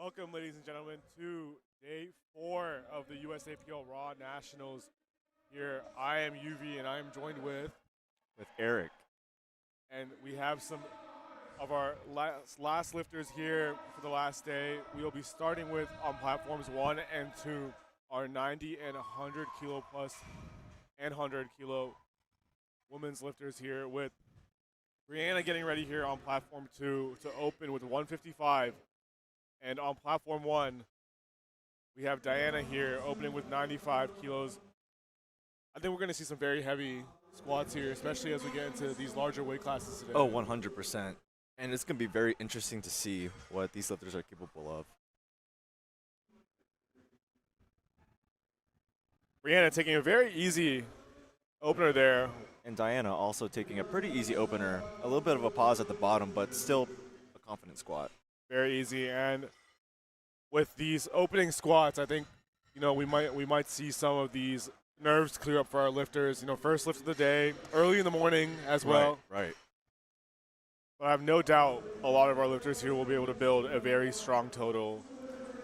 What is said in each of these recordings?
Welcome, ladies and gentlemen, to day 4 of the USAPL Raw Nationals. Here, I am UV, and I am joined with Eric. And we have some of our last lifters here for the last day. We will be starting with on platforms 1 and 2, our 90 and 100 kilo plus and 100 kilo women's lifters here, with Brianna getting ready here on platform 2 to open with 155. And on platform 1, we have Diana here opening with 95 kilos. I think we're going to see some very heavy squats here, especially as we get into these larger weight classes today. Oh, 100%. And it's going to be very interesting to see what these lifters are capable of. Brianna taking a very easy opener there. And Diana also taking a pretty easy opener. A little bit of a pause at the bottom, but still a confident squat. Very easy. And with these opening squats, I think, we might see some of these nerves clear up for our lifters. First lift of the day, early in the morning as well. Right. But I have no doubt a lot of our lifters here will be able to build a very strong total.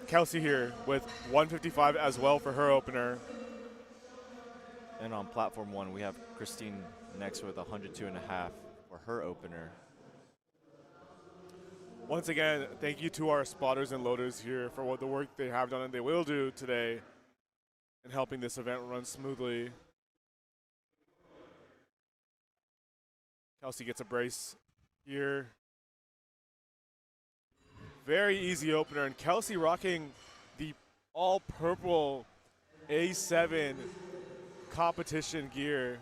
Kelsey here with 155 as well for her opener. And on platform 1, we have Christine next with 102.5 for her opener. Once again, thank you to our spotters and loaders here for what the work they have done and they will do today in helping this event run smoothly. Kelsey gets a brace here. Very easy opener, and Kelsey rocking the all-purple A7 competition gear.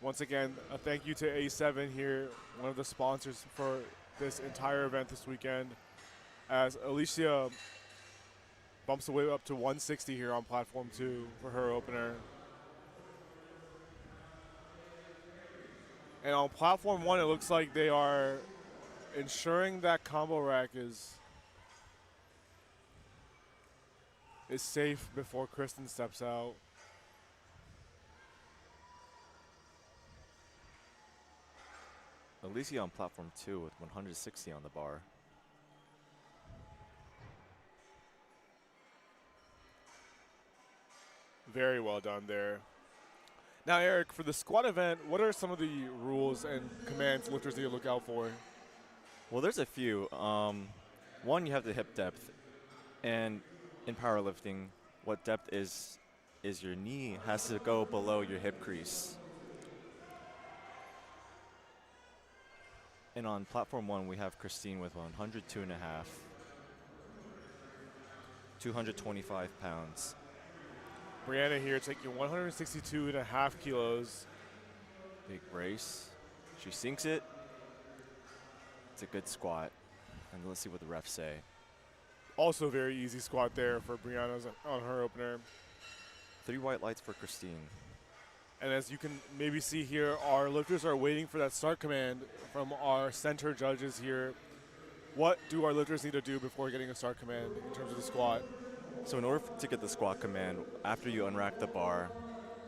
Once again, a thank you to A7 here, one of the sponsors for this entire event this weekend, as Alicia bumps the way up to 160 here on platform 2 for her opener. And on platform 1, it looks like they are ensuring that combo rack is safe before Kristen steps out. Alicia on platform 2 with 160 on the bar. Very well done there. Now, Eric, for the squat event, what are some of the rules and commands lifters need to look out for? Well, there's a few. One, you have the hip depth. And in powerlifting, what depth is your knee has to go below your hip crease. And on platform 1, we have Christine with 102.5, 225 pounds. Brianna here taking 162.5 kilos. Big brace. She sinks it. It's a good squat. And let's see what the refs say. Also very easy squat there for Brianna's on her opener. 3 white lights for Christine. And as you can maybe see here, our lifters are waiting for that start command from our center judges here. What do our lifters need to do before getting a start command in terms of the squat? So in order to get the squat command, after you unrack the bar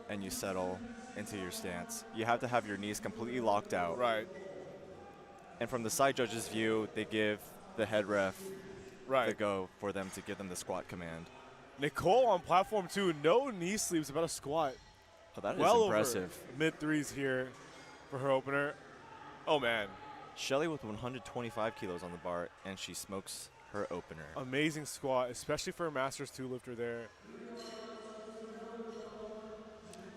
and you settle into your stance, you have to have your knees completely locked out. Right. And from the side judge's view, they give the head ref the go for them to give them the squat command. Nicole on platform 2, no knee sleeves, about a squat. Oh, that well is impressive. Mid-threes here for her opener. Oh, man. Shelly with 125 kilos on the bar, and she smokes her opener. Amazing squat, especially for a Masters 2 lifter there.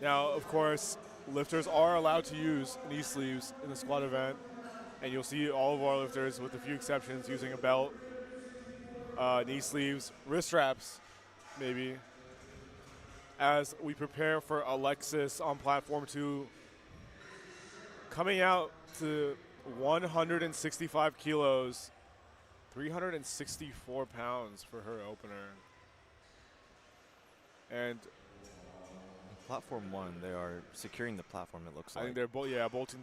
Now, of course, lifters are allowed to use knee sleeves in the squat event, and you'll see all of our lifters, with a few exceptions, using a belt, knee sleeves, wrist straps, maybe, as we prepare for Alexis on platform 2, coming out to 165 kilos, 364 pounds for her opener. And platform 1, they are securing the platform, it looks like. I think they're bolting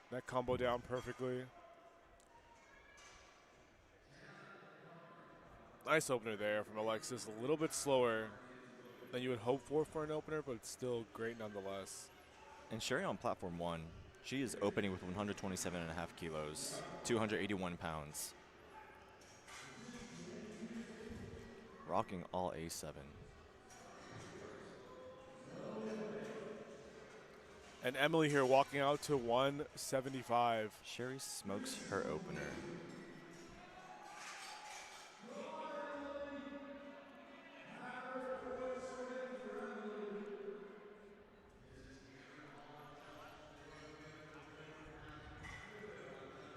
that combo down perfectly. Nice opener there from Alexis, a little bit slower than you would hope for an opener, but it's still great nonetheless. And Sherry on platform 1, she is opening with 127.5 kilos, 281 pounds. rocking all A7. And Emily here walking out to 175. Sherry smokes her opener.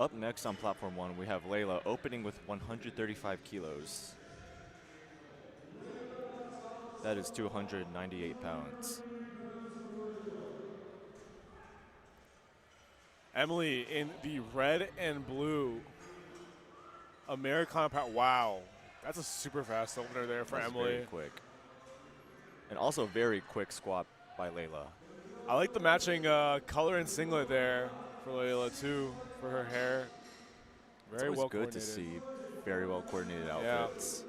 Up next on platform 1, we have Layla opening with 135 kilos. That is 298 pounds. Emily in the red and blue Americana power. Wow, that's a super fast opener there for That's Emily. very quick. And also very quick squat by Layla. I like the matching color and singlet there for Layla too, for her hair. Very It's well always good to coordinated. see very well coordinated Yeah. outfits.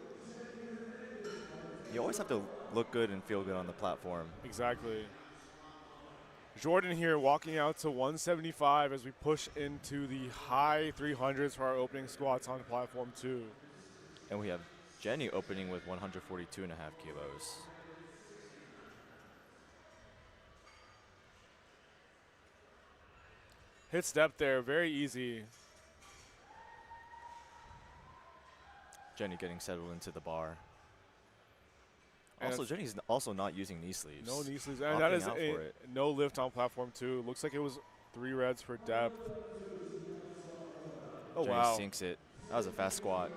You always have to look good and feel good on the platform. Exactly. Jordan here walking out to 175 as we push into the high 300s for our opening squats on platform 2. And we have Jenny opening with 142.5 kilos. Hit step there, very easy. Jenny getting settled into the bar. And Also, Jenny's also not using knee sleeves. No knee sleeves. And that Opting is out a for it. no lift on platform 2. Looks like it was 3 reds for depth. Oh, Jenny wow. sinks it. That was a fast squat.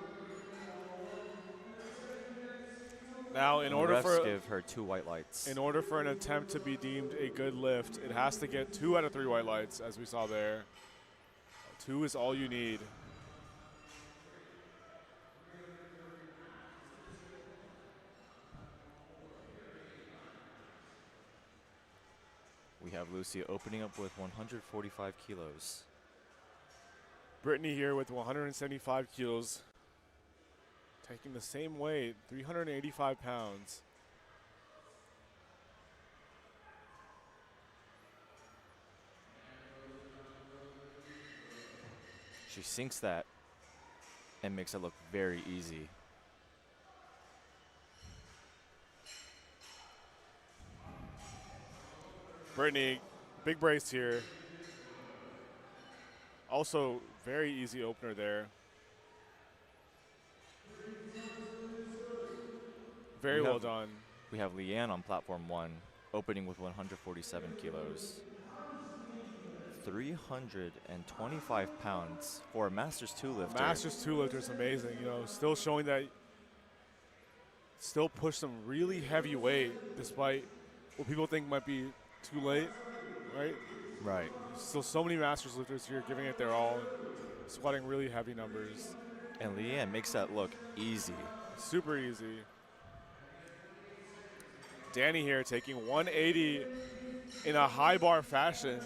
Now, in And order the refs for give her 2 white lights. in order for an attempt to be deemed a good lift, it has to get 2 out of 3 white lights, as we saw there. 2 is all you need. We have Lucy opening up with 145 kilos. Brittany here with 175 kilos, taking the same weight, 385 pounds. She sinks that and makes it look very easy. Brittany, big brace here. Also, very easy opener there. Very well done. We have Leanne on platform 1, opening with 147 kilos. 325 pounds for a Masters 2 lifter. Masters 2 lifter is amazing. You know, still showing that, still push some really heavy weight despite what people think might be too late, right? Right. Still so many Masters lifters here giving it their all, squatting really heavy numbers. And Leanne makes that look easy. Super easy. Danny here taking 180 in a high bar fashion.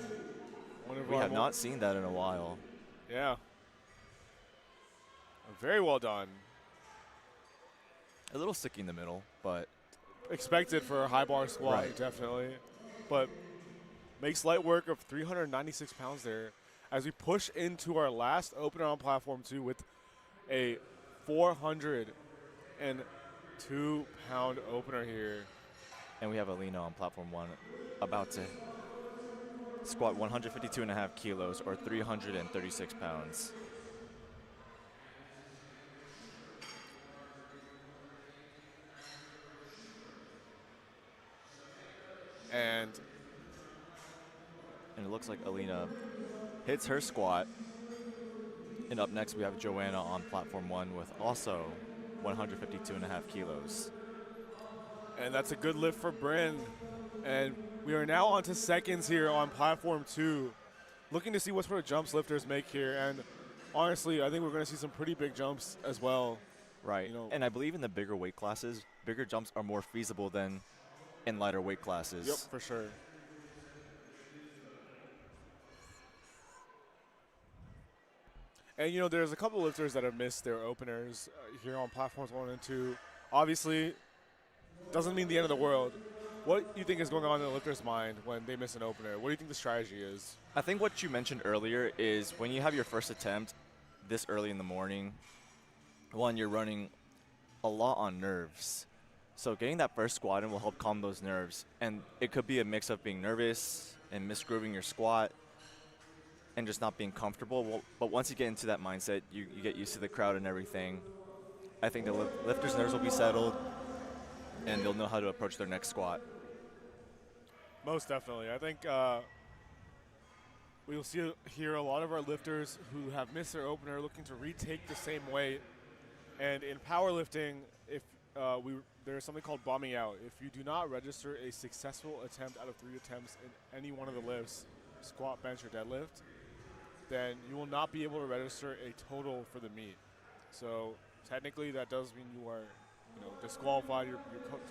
We have not seen that in a while. Yeah. Very well done. A little sticky in the middle, but Expected for a high bar squat, Right. definitely. But makes light work of 396 pounds there as we push into our last opener on platform 2 with a 402-pound opener here. and we have Alina on platform 1 about to squat 152.5 kilos or 336 pounds. And it looks like Alina hits her squat. And up next we have Joanna on platform 1 with also 152.5 kilos. And that's a good lift for Bryn. And we are now on to seconds here on platform 2. Looking to see what sort of jumps lifters make here. And honestly, I think we're going to see some pretty big jumps as well. Right. You know, And I believe in the bigger weight classes, bigger jumps are more feasible than in lighter weight classes. Yep, for sure. And, you know, there's a couple lifters that have missed their openers here on platforms 1 and 2. Obviously, doesn't mean the end of the world. What do you think is going on in the lifter's mind when they miss an opener? What do you think the strategy is? I think what you mentioned earlier is when you have your first attempt this early in the morning, one, you're running a lot on nerves. So getting that first squat in will help calm those nerves. And it could be a mix of being nervous and misgrooving your squat and just not being comfortable. But once you get into that mindset, you get used to the crowd and everything. I think the lifter's nerves will be settled and they'll know how to approach their next squat. Most definitely. I think we'll see here a lot of our lifters who have missed their opener looking to retake the same weight. And in powerlifting, if there's something called bombing out. If you do not register a successful attempt out of 3 attempts in any one of the lifts, squat, bench, or deadlift, then you will not be able to register a total for the meet. So technically, that does mean you are, disqualified. Your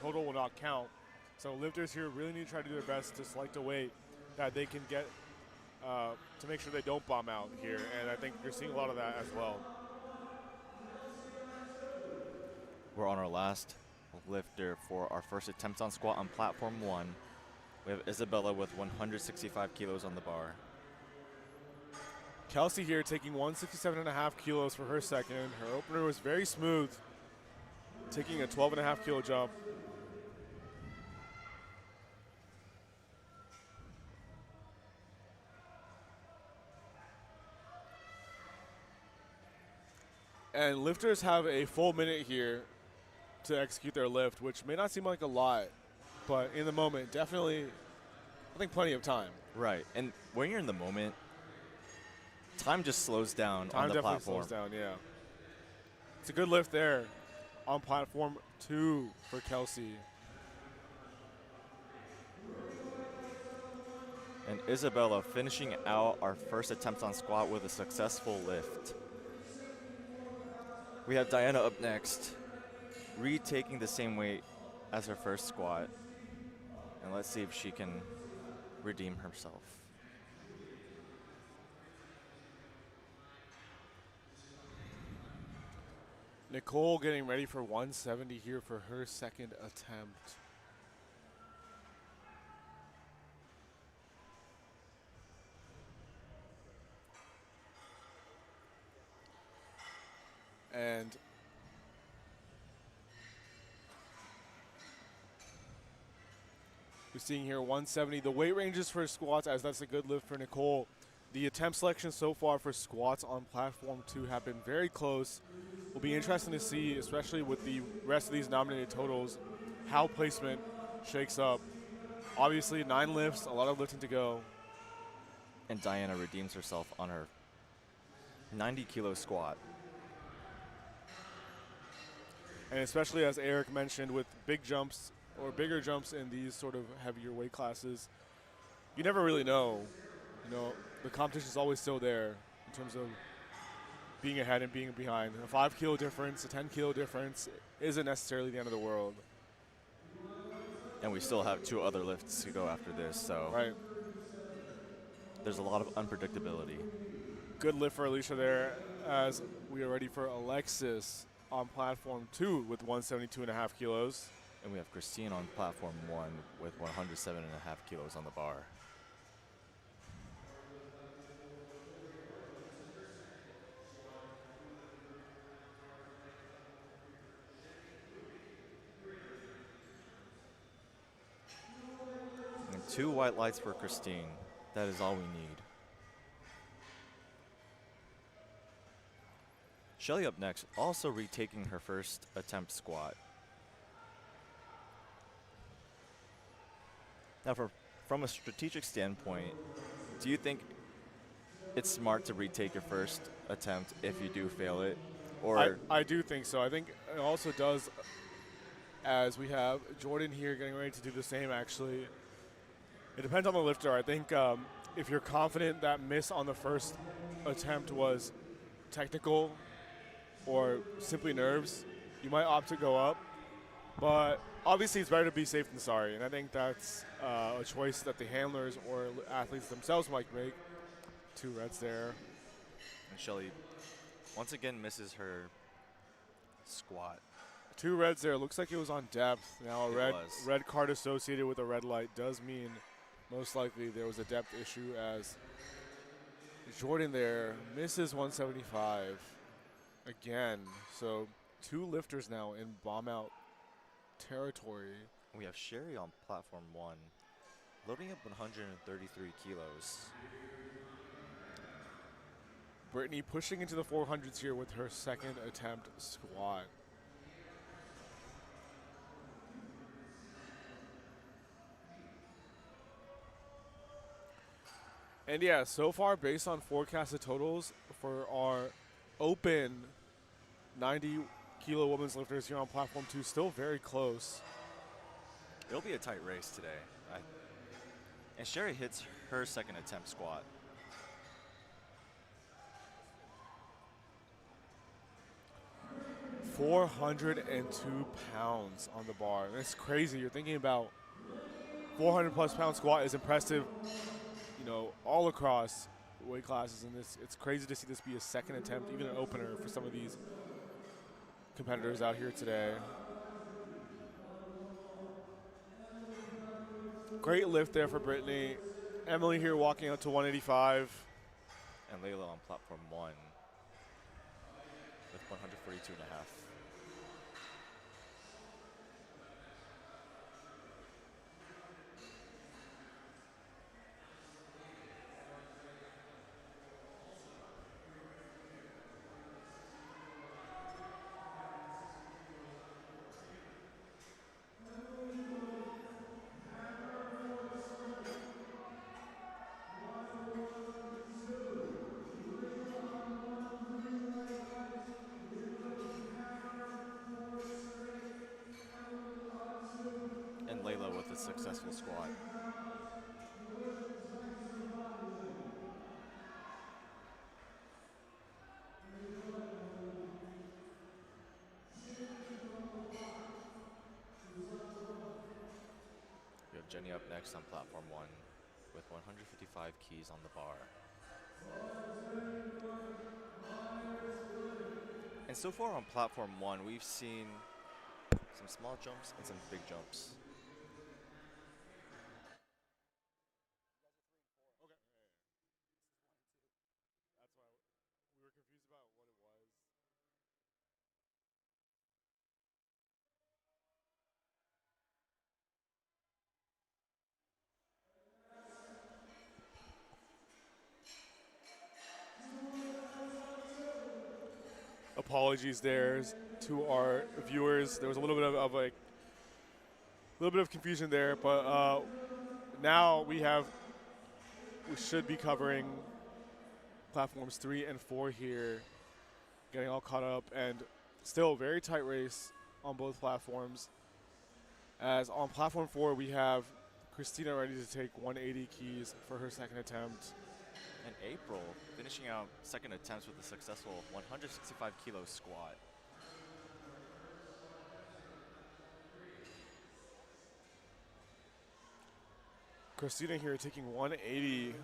total will not count. So lifters here really need to try to do their best to select a weight that they can get to make sure they don't bomb out here. And I think you're seeing a lot of that as well. We're on our last lifter for our first attempt on squat on platform 1. We have Isabella with 165 kilos on the bar. Kelsey here taking 167.5 kilos for her second. Her opener was very smooth, taking a 12.5 kilo jump. And lifters have a full minute here to execute their lift, which may not seem like a lot, but in the moment, definitely, I think plenty of time. Right, and when you're in the moment, time just slows down Time on the definitely platform. slows down, yeah. It's a good lift there on platform 2 for Kelsey. And Isabella finishing out our first attempt on squat with a successful lift. We have Diana up next, retaking the same weight as her first squat. And let's see if she can redeem herself. Nicole getting ready for 170 here for her second attempt. And we're seeing here 170. The weight ranges for squats, as that's a good lift for Nicole. The attempt selection so far for squats on platform 2 have been very close. Will be interesting to see, especially with the rest of these nominated totals, how placement shakes up. Obviously, 9 lifts, a lot of lifting to go. And Diana redeems herself on her 90 kilo squat. And especially as Eric mentioned, with big jumps or bigger jumps in these sort of heavier weight classes, you never really know. The competition is always still there in terms of being ahead and being behind. A 5 kilo difference, a 10 kilo difference isn't necessarily the end of the world. And we still have 2 other lifts to go after this, so Right. there's a lot of unpredictability. Good lift for Alicia there, as we are ready for Alexis on platform 2 with 172.5 kilos. And we have Christine on platform 1 with 107.5 kilos on the bar. And 2 white lights for Christine. That is all we need. Shelly up next, also retaking her first attempt squat. Now, from a strategic standpoint, do you think it's smart to retake your first attempt if you do fail it? Or I do think so. I think it also does, as we have Jordan here getting ready to do the same, actually. It depends on the lifter. I think if you're confident that miss on the first attempt was technical or simply nerves, you might opt to go up. But obviously it's better to be safe than sorry, and I think that's a choice that the handlers or athletes themselves might make. 2 reds there. and Shelly once again misses her squat. 2 reds there. Looks like it was on depth. Now a It was. red card associated with a red light does mean most likely there was a depth issue, as Jordan there misses 175 again. So 2 lifters now in bomb out territory. We have Sherry on platform 1, loading up 133 kilos. Brittany pushing into the 400s here with her second attempt squat. And yeah, so far based on forecasted totals for our open 90 kilo women's lifters here on platform 2, still very close. It'll be a tight race today. And Sherry hits her second attempt squat. £402 on the bar. That's crazy. You're thinking about 400 plus pound squat is impressive, you know, all across weight classes, and it's crazy to see this be a second attempt, even an opener for some of these competitors out here today. Great lift there for Brittany. Emily here walking out to 185. And Layla on platform 1 with 142 and a half. And Layla with a successful squat. We have Jenny up next on platform 1 with 155 keys on the bar. And so far on platform 1, we've seen some small jumps and some big jumps. Apologies there to our viewers. There was a little bit of confusion there, but now we should be covering platforms 3 and 4 here, getting all caught up, and still a very tight race on both platforms. As on platform 4, we have Christina ready to take 180 keys for her second attempt. And April finishing out second attempts with a successful 165 kilo squat. Christina here taking 180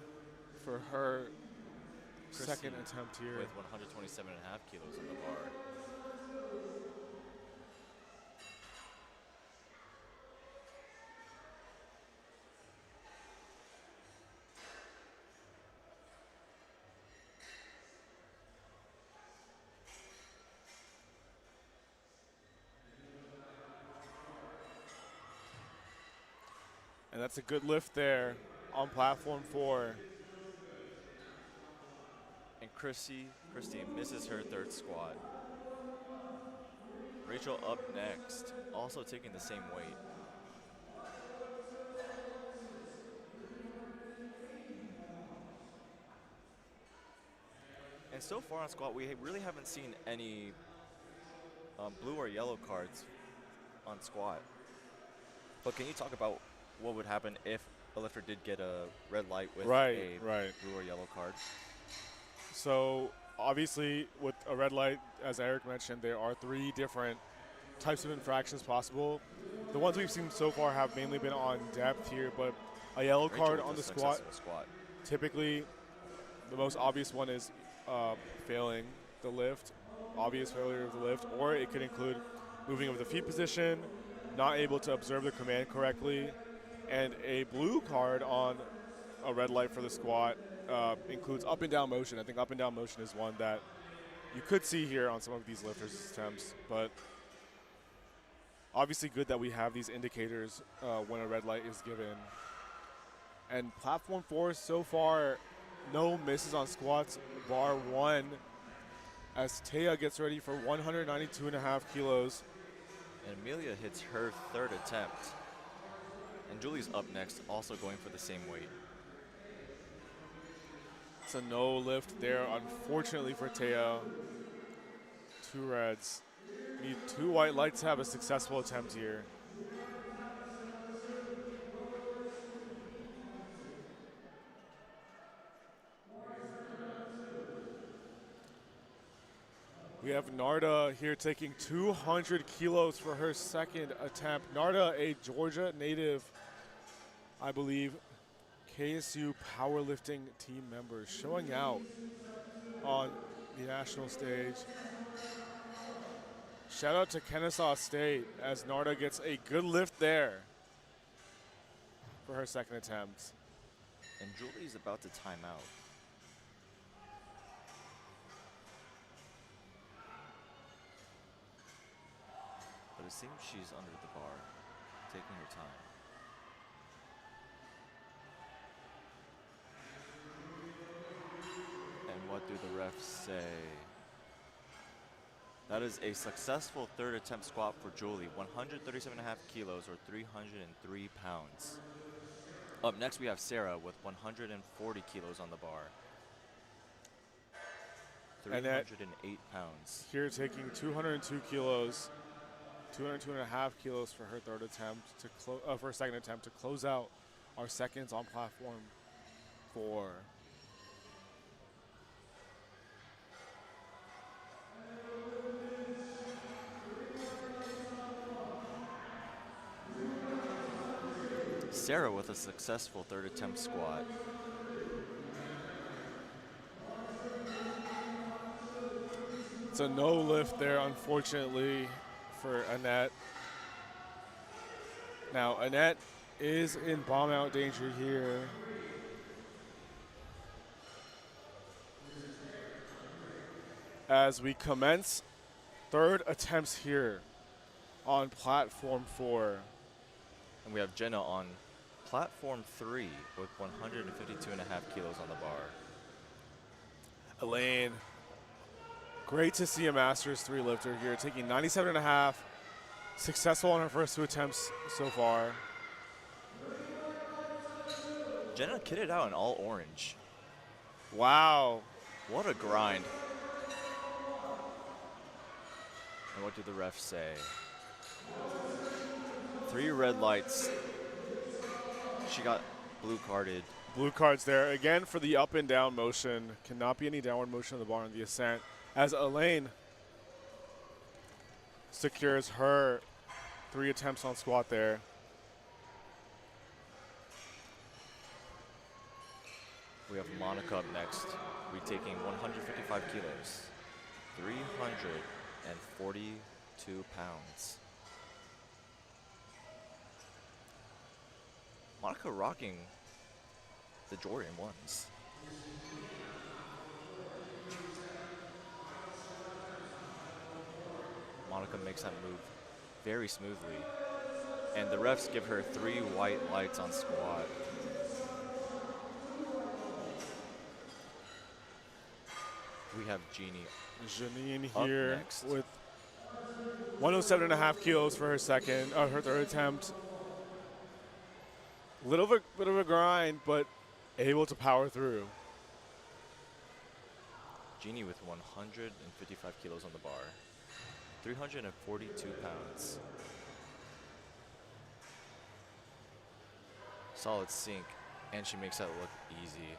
for her second attempt here. With 127 and a half kilos on the bar. And that's a good lift there on platform 4. And Christy misses her third squat. Rachel up next, also taking the same weight. And so far on squat, we really haven't seen any blue or yellow cards on squat. But can you talk about what would happen if a lifter did get a red light with a blue or yellow card? So obviously with a red light, as Eric mentioned, there are 3 different types of infractions possible. The ones we've seen so far have mainly been on depth here, but a yellow card on the squat, typically the most obvious one is failing the lift, obvious failure of the lift, or it could include moving of the feet position, not able to observe the command correctly. And a blue card on a red light for the squat includes up and down motion. I think up and down motion is one that you could see here on some of these lifters' attempts, but obviously good that we have these indicators when a red light is given. And platform 4 so far, no misses on squats, bar 1, as Taya gets ready for 192.5 kilos. And Amelia hits her third attempt. And Julie's up next, also going for the same weight. It's a no lift there, unfortunately for Taya. 2 reds. Need 2 white lights to have a successful attempt here. We have Narda here taking 200 kilos for her second attempt. Narda, a Georgia native, I believe, KSU powerlifting team member, showing out on the national stage. Shout out to Kennesaw State as Narda gets a good lift there for her second attempt. And Julie's about to time out. But it seems she's under the bar, taking her time. And what do the refs say? That is a successful third attempt squat for Julie, 137.5 kilos or 303 pounds. Up next we have Sarah with 140 kilos on the bar. 308 pounds. Here taking 202 kilos, 202.5 kilos for her third attempt to for her second attempt to close out our seconds on platform 4. Sarah with a successful third attempt squat. It's a no lift there, unfortunately, for Annette. Now, Annette is in bomb out danger here. As we commence third attempts here on platform 4. And we have Jenna on platform 3 with 152.5 kilos on the bar. Elaine, great to see a Masters 3 lifter here, taking 97.5, successful on her first 2 attempts so far. Jenna kitted out in all orange. Wow. What a grind. And what do the refs say? 3 red lights. She got blue carded. Blue cards there. Again, for the up and down motion. Cannot be any downward motion on the bar on the ascent. As Elaine secures her 3 attempts on squat there. We have Monica up next. We're taking 155 kilos. 342 pounds. Monica rocking the Jordan 1s. Monica makes that move very smoothly. And the refs give her 3 white lights on squat. We have Jeannie Janine up here next with 107.5 kilos for her her third attempt. Bit of a grind, but able to power through. Jeannie with 155 kilos on the bar. 342 pounds. Solid sink, and she makes that look easy.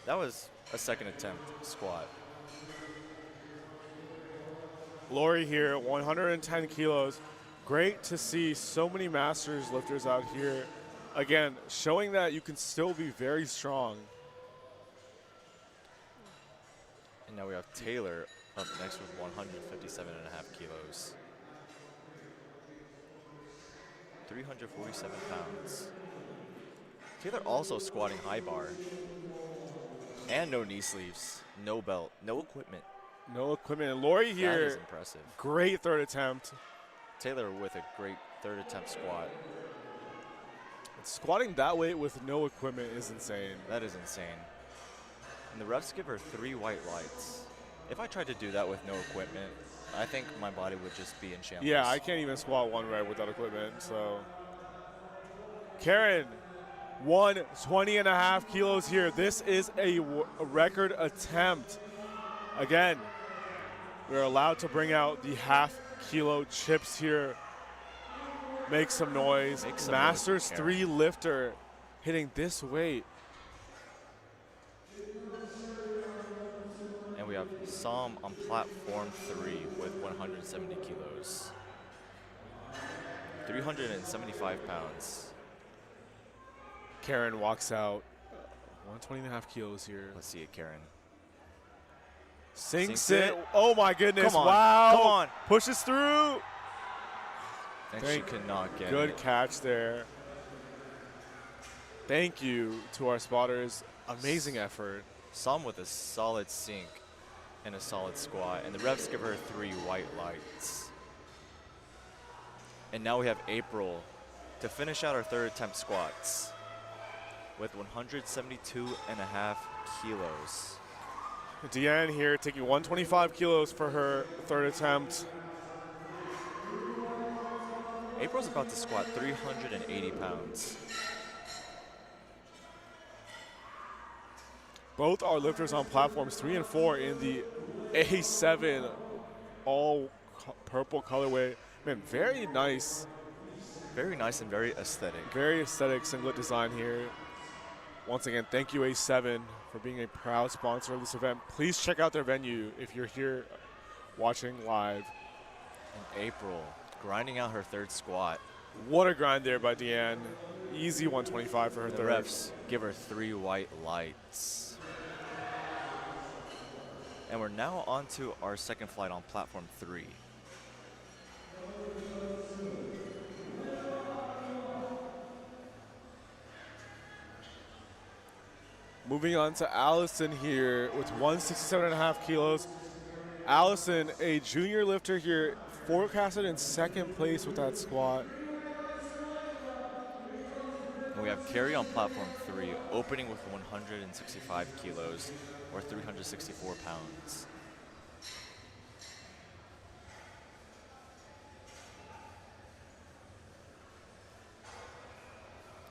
That was a second attempt squat. Lori here, 110 kilos. Great to see so many Masters lifters out here. Again, showing that you can still be very strong. And now we have Taylor up next with 157.5 kilos. 347 pounds. Taylor also squatting high bar. And no knee sleeves, no belt, no equipment. No equipment. And Lori That is here, impressive. great third attempt. Taylor with a great third attempt squat. Squatting that weight with no equipment is insane. That is insane. And the refs give her 3 white lights. If I tried to do that with no equipment, I think my body would just be in shambles. Yeah, I can't even squat 1 rep without equipment, so. Karen, 120.5 kilos here. This is a record attempt. Again, we're allowed to bring out the half-kilo chips here. Make some noise. Make some Masters noise, 3 lifter hitting this weight. And we have Sam on platform 3 with 170 kilos. 375 pounds. Karen walks out. 120.5 kilos here. Let's see it, Karen. Sinks Sinks it. it. Oh my goodness. Come on. Wow. Come on. Pushes through. And she could not get Good it. catch there. Thank you to our spotters. Amazing effort. Sam with a solid sink and a solid squat. And the refs give her 3 white lights. And now we have April to finish out our third attempt squats with 172.5 kilos. Deanne here taking 125 kilos for her third attempt. April's about to squat 380 pounds. Both are lifters on platforms 3 and 4 in the A7 all purple colorway. Man, very nice. Very nice and very aesthetic. Very aesthetic singlet design here. Once again, thank you A7 for being a proud sponsor of this event. Please check out their venue if you're here watching live. And April grinding out her third squat. What a grind there by Deanne. Easy 125 for her The third. refs give her 3 white lights. And we're now on to our second flight on platform 3. Moving on to Allison here with 167.5 kilos. Allison, a junior lifter here, forecasted in second place with that squat. And we have Carrie on platform 3, opening with 165 kilos, or 364 pounds.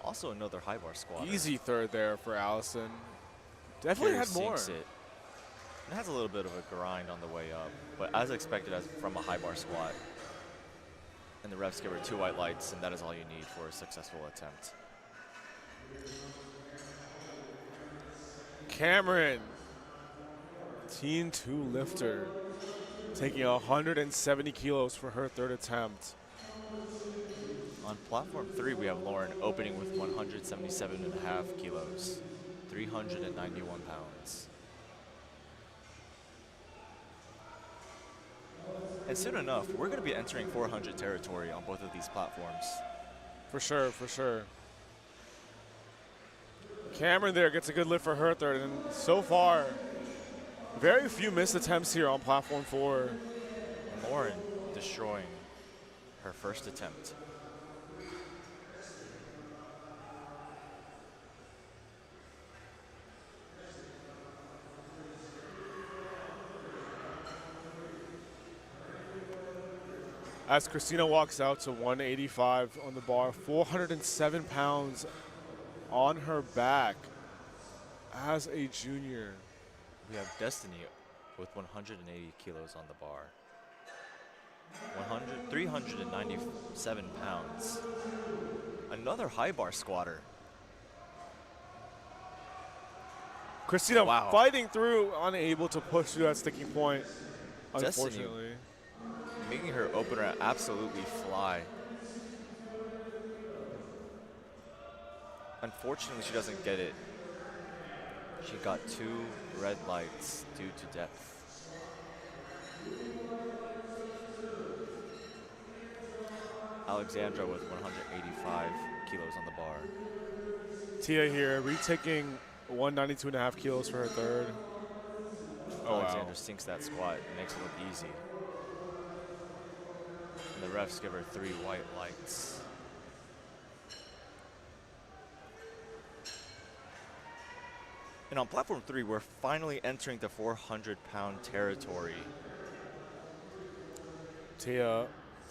Also another high bar squat. Easy third there for Allison. Definitely Carrie had more. sinks it. It has a little bit of a grind on the way up, but as expected from a high bar squat. And the refs give her 2 white lights, and that is all you need for a successful attempt. Cameron, Teen 2 lifter, taking 170 kilos for her third attempt. On platform 3, we have Lauren opening with 177.5 kilos, 391 pounds. And soon enough, we're going to be entering 400 territory on both of these platforms. For sure, for sure. Cameron there gets a good lift for her third, and so far, very few missed attempts here on platform 4. And Lauren destroying her first attempt. As Christina walks out to 185 on the bar, 407 pounds on her back as a junior. We have Destiny with 180 kilos on the bar. 397 pounds. Another high bar squatter. Christina Wow. fighting through, unable to push through that sticking point, Destiny. unfortunately. Making her opener absolutely fly. Unfortunately, she doesn't get it. She got 2 red lights due to depth. Alexandra with 185 kilos on the bar. Tia here, retaking 192.5 kilos for her third. Oh, Alexander wow. sinks that squat and makes it look easy. And the refs give her 3 white lights. And on platform 3, we're finally entering the 400-pound territory. Tia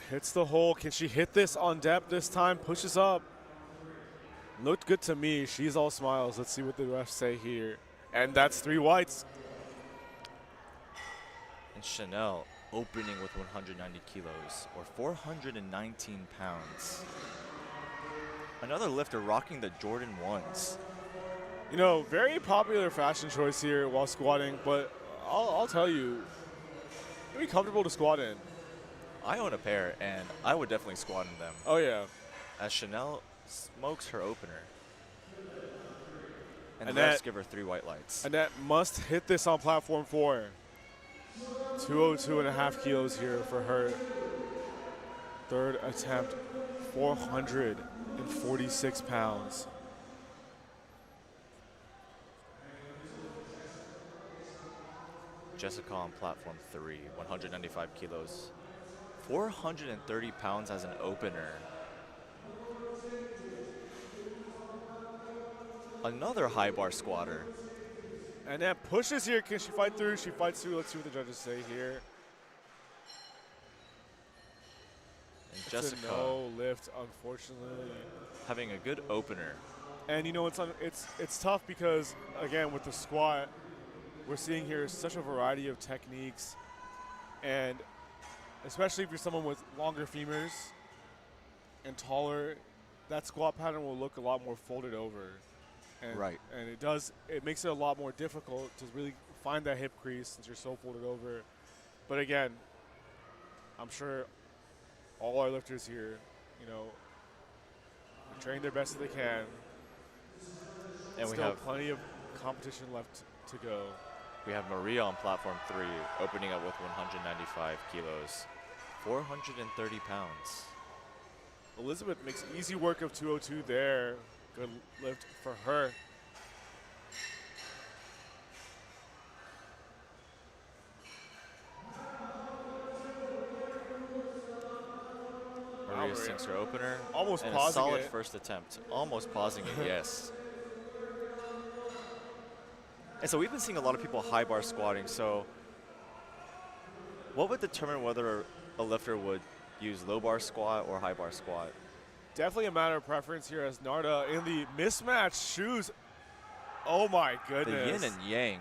hits the hole. Can she hit this on depth this time? Pushes up. Looked good to me. She's all smiles. Let's see what the refs say here. And that's 3 whites. And Chanel opening with 190 kilos, or 419 pounds. Another lifter rocking the Jordan 1s. You know, very popular fashion choice here while squatting, but I'll tell you, it'd be comfortable to squat in. I own a pair, and I would definitely squat in them. Oh, yeah. As Chanel smokes her opener. And the Annette- refs give her 3 white lights. Annette must hit this on platform 4. 202.5 kilos here for her third attempt. 446 pounds. Jessica on platform 3, 195 kilos. 430 pounds as an opener. Another high bar squatter. And that pushes here. Can she fight through? She fights through. Let's see what the judges say here. And It's Jessica a no lift, unfortunately. having a good opener. And you know, it's tough because, again, with the squat, we're seeing here such a variety of techniques. And especially if you're someone with longer femurs and taller, that squat pattern will look a lot more folded over. And, Right. And it makes it a lot more difficult to really find that hip crease since you're so folded over. But again, I'm sure all our lifters here, you know, train their best as they can. And we Still have plenty of competition left to go. Maria on platform 3, opening up with 195 kilos, 430 pounds. Elizabeth makes easy work of 202 there. Good lift for her. Maria sinks her opener. Almost and pausing a solid it. first attempt. Almost pausing it, yes. And so we've been seeing a lot of people high bar squatting. So what would determine whether a lifter would use low bar squat or high bar squat? Definitely a matter of preference here as Narda in the mismatched shoes. Oh my The goodness. yin and yang.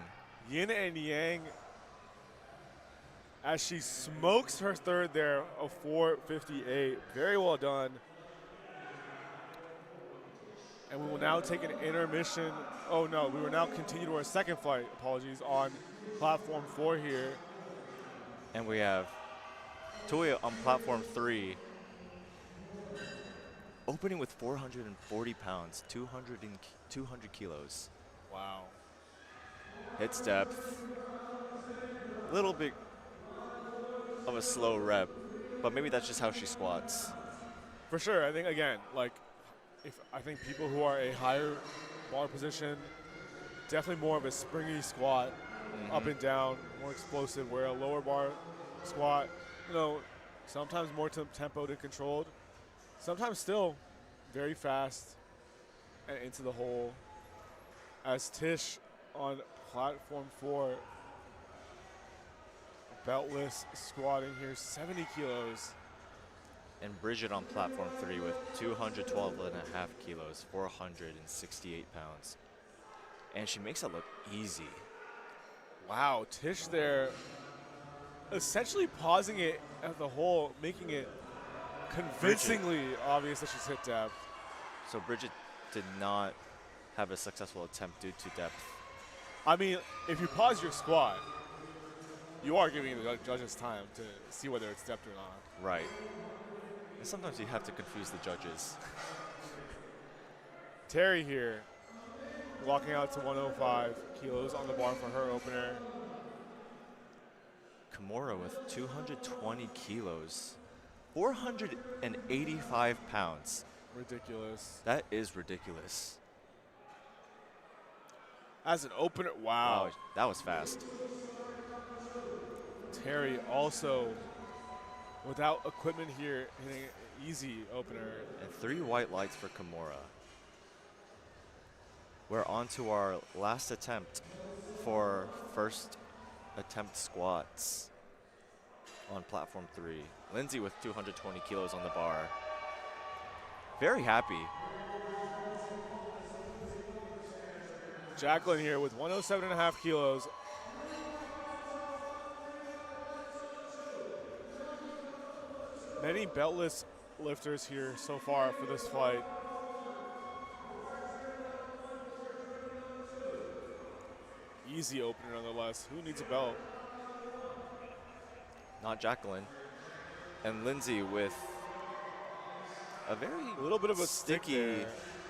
Yin and yang as she smokes her third there of 458. Very well done. And we will now take an intermission. Oh no, we will now continue to our second flight, apologies, on platform 4 here. And we have Toya on platform 3, opening with 440 pounds, 200 kilos. Wow. Hits depth. A little bit of a slow rep, but maybe that's just how she squats. For sure, I think again, like, I think people who are a higher bar position, definitely more of a springy squat, up and down, more explosive, where a lower bar squat, you know, sometimes more tempo to controlled, sometimes still very fast and into the hole. As Tish on platform 4, beltless squatting here, 70 kilos. And Bridget on platform 3 with 212.5 kilos, 468 pounds. And she makes it look easy. Wow, Tish there essentially pausing it at the hole, making it convincingly obvious that she's hit depth. So Bridget did not have a successful attempt due to depth. I mean, if you pause your squat, you are giving the judges time to see whether it's depth or not. Right. And sometimes you have to confuse the judges. Terry here, walking out to 105 kilos on the bar for her opener. Kimura with 220 kilos, 485 pounds. Ridiculous. That is ridiculous. As an opener, wow. That was fast. Terry also without equipment here, hitting an easy opener. And 3 white lights for Kimura. We're on to our last attempt for first attempt squats on platform 3. Lindsay with 220 kilos on the bar. Very happy. Jacqueline here with 107.5 kilos. Many beltless lifters here so far for this flight. Easy opener nonetheless. Who needs a belt? Not Jacqueline. And Lindsay with a little bit of a sticky stick there.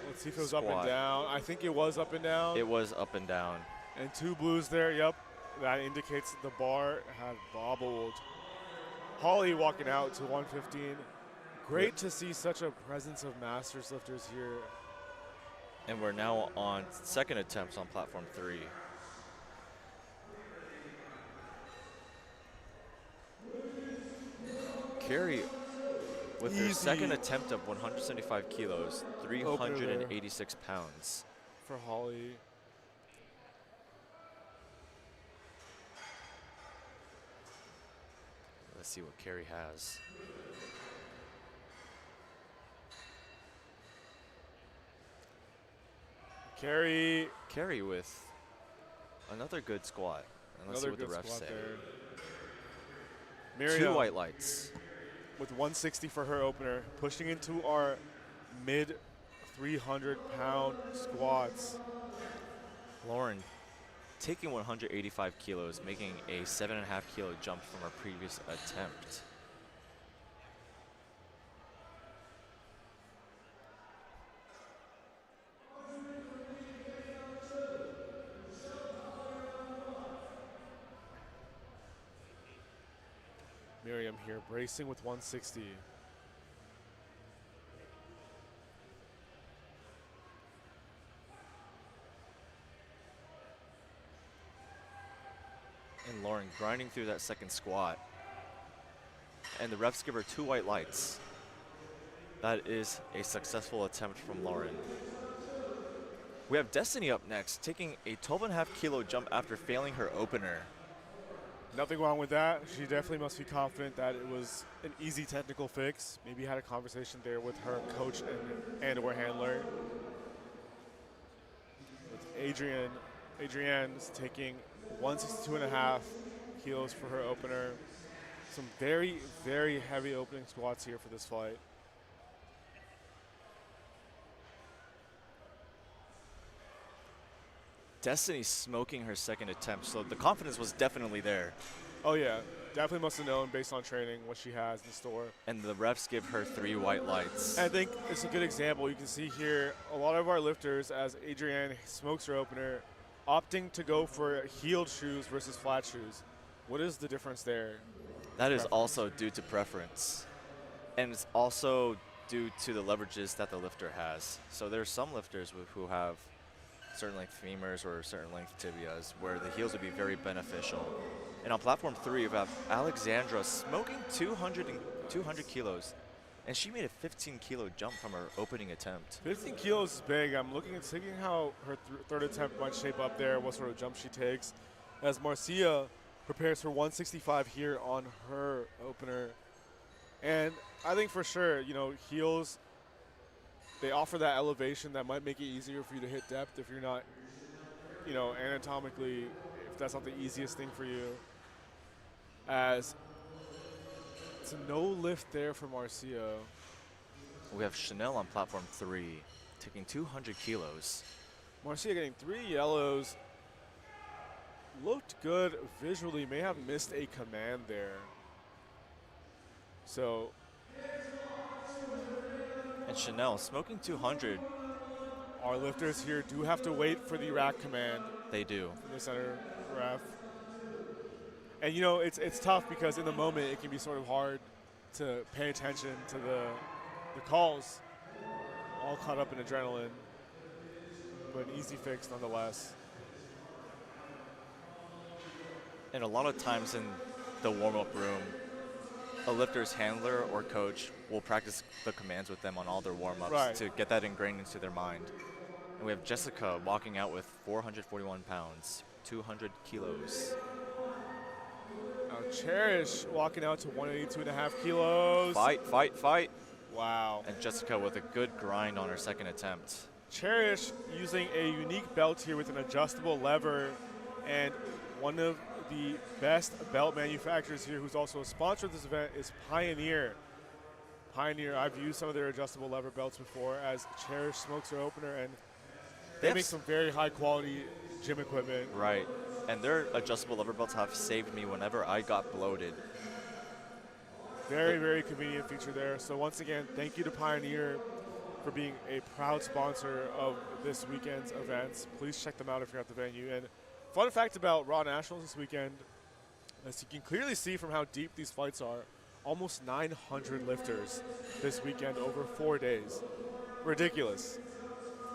Let's see if it was up squat. and down. I think it was up and down. It was up and down. And 2 blues there, yep. That indicates the bar had bobbled. Holly walking out to 115. Great to see such a presence of masters lifters here. And we're now on second attempts on platform 3. Carrie with their second attempt of 175 kilos, 386 pounds. For Holly. Let's see what Carrie has. Carrie with another good squat. And let's see what the refs say. Miriam 2 white lights. with 160 for her opener, pushing into our mid 300-pound squats. Lauren taking 185 kilos, making a 7.5 kilo jump from her previous attempt. Miriam here bracing with 160. And Lauren grinding through that second squat. And the refs give her 2 white lights. That is a successful attempt from Lauren. We have Destiny up next, taking a 12.5 kilo jump after failing her opener. Nothing wrong with that. She definitely must be confident that it was an easy technical fix. Maybe had a conversation there with her coach and/or handler. With Adrienne's taking 162.5 kilos for her opener. Some very, very heavy opening squats here for this flight. Destiny smoking her second attempt, so the confidence was definitely there. Oh yeah, definitely must have known based on training what she has in store. And the refs give her 3 white lights. I think it's a good example. You can see here a lot of our lifters, as Adrienne smokes her opener, opting to go for heeled shoes versus flat shoes. What is the difference there? That is also due to preference. And it's also due to the leverages that the lifter has. So there's some lifters who have certain length femurs or certain length tibias where the heels would be very beneficial. And on platform 3, we have Alexandra smoking 200 kilos. And she made a 15 kilo jump from her opening attempt. 15 kilos is big. I'm looking at thinking how her third attempt might shape up there, what sort of jump she takes. As Marcia prepares for 165 here on her opener. And I think for sure, you know, heels, they offer that elevation that might make it easier for you to hit depth if you're not, you know, anatomically, if that's not the easiest thing for you. As it's a no lift there for Marcia. We have Chanel on platform 3, taking 200 kilos. Marcia getting 3 yellows. Looked good visually, may have missed a command there. So. And Chanel smoking 200. Our lifters here do have to wait for the rack command. They do. From the center ref. And you know, it's tough because in the moment it can be sort of hard to pay attention to the calls. All caught up in adrenaline. But an easy fix nonetheless. And a lot of times in the warm-up room, a lifter's handler or coach will practice the commands with them on all their warm-ups Right. to get that ingrained into their mind. And we have Jessica walking out with 441 pounds, 200 kilos. Now Cherish walking out to 182.5 kilos. Fight, fight, fight. Wow. And Jessica with a good grind on her second attempt. Cherish using a unique belt here with an adjustable lever, and one of the best belt manufacturers here who's also a sponsor of this event is Pioneer. Pioneer, I've used some of their adjustable lever belts before as Cherish smokes their opener, and they make some very high quality gym equipment. Right, and their adjustable lever belts have saved me whenever I got bloated. Very, very convenient feature there. So once again, thank you to Pioneer for being a proud sponsor of this weekend's events. Please check them out if you're at the venue. And fun fact about Raw Nationals this weekend, as you can clearly see from how deep these fights are, almost 900 lifters this weekend over 4 days. Ridiculous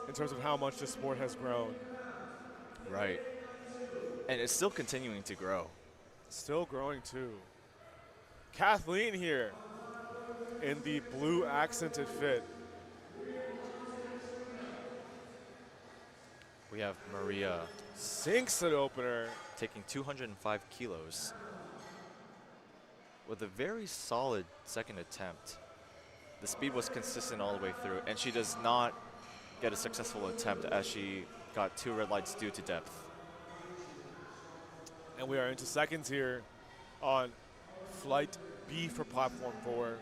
in terms of how much the sport has grown. Right. And it's still continuing to grow. Still growing too. Kathleen here in the blue accented fit. We have Maria Sinks an opener. taking 205 kilos with a very solid second attempt. The speed was consistent all the way through, and she does not get a successful attempt as she got 2 red lights due to depth. And we are into seconds here on Flight B for Platform 4.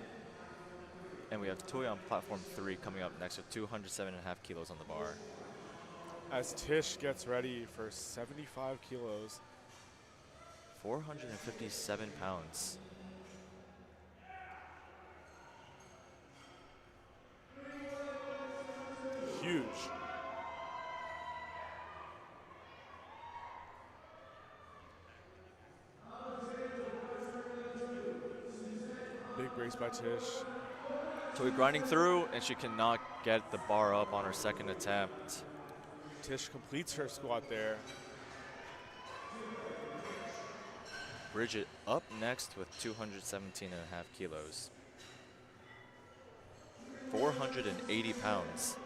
And we have Toy on platform 3 coming up next with 207.5 kilos on the bar. As Tish gets ready for 75 kilos. 457 pounds. Huge. Big brace by Tish. Toy grinding through, and she cannot get the bar up on her second attempt. Tish completes her squat there. Bridget up next with 217.5 kilos. 480 pounds.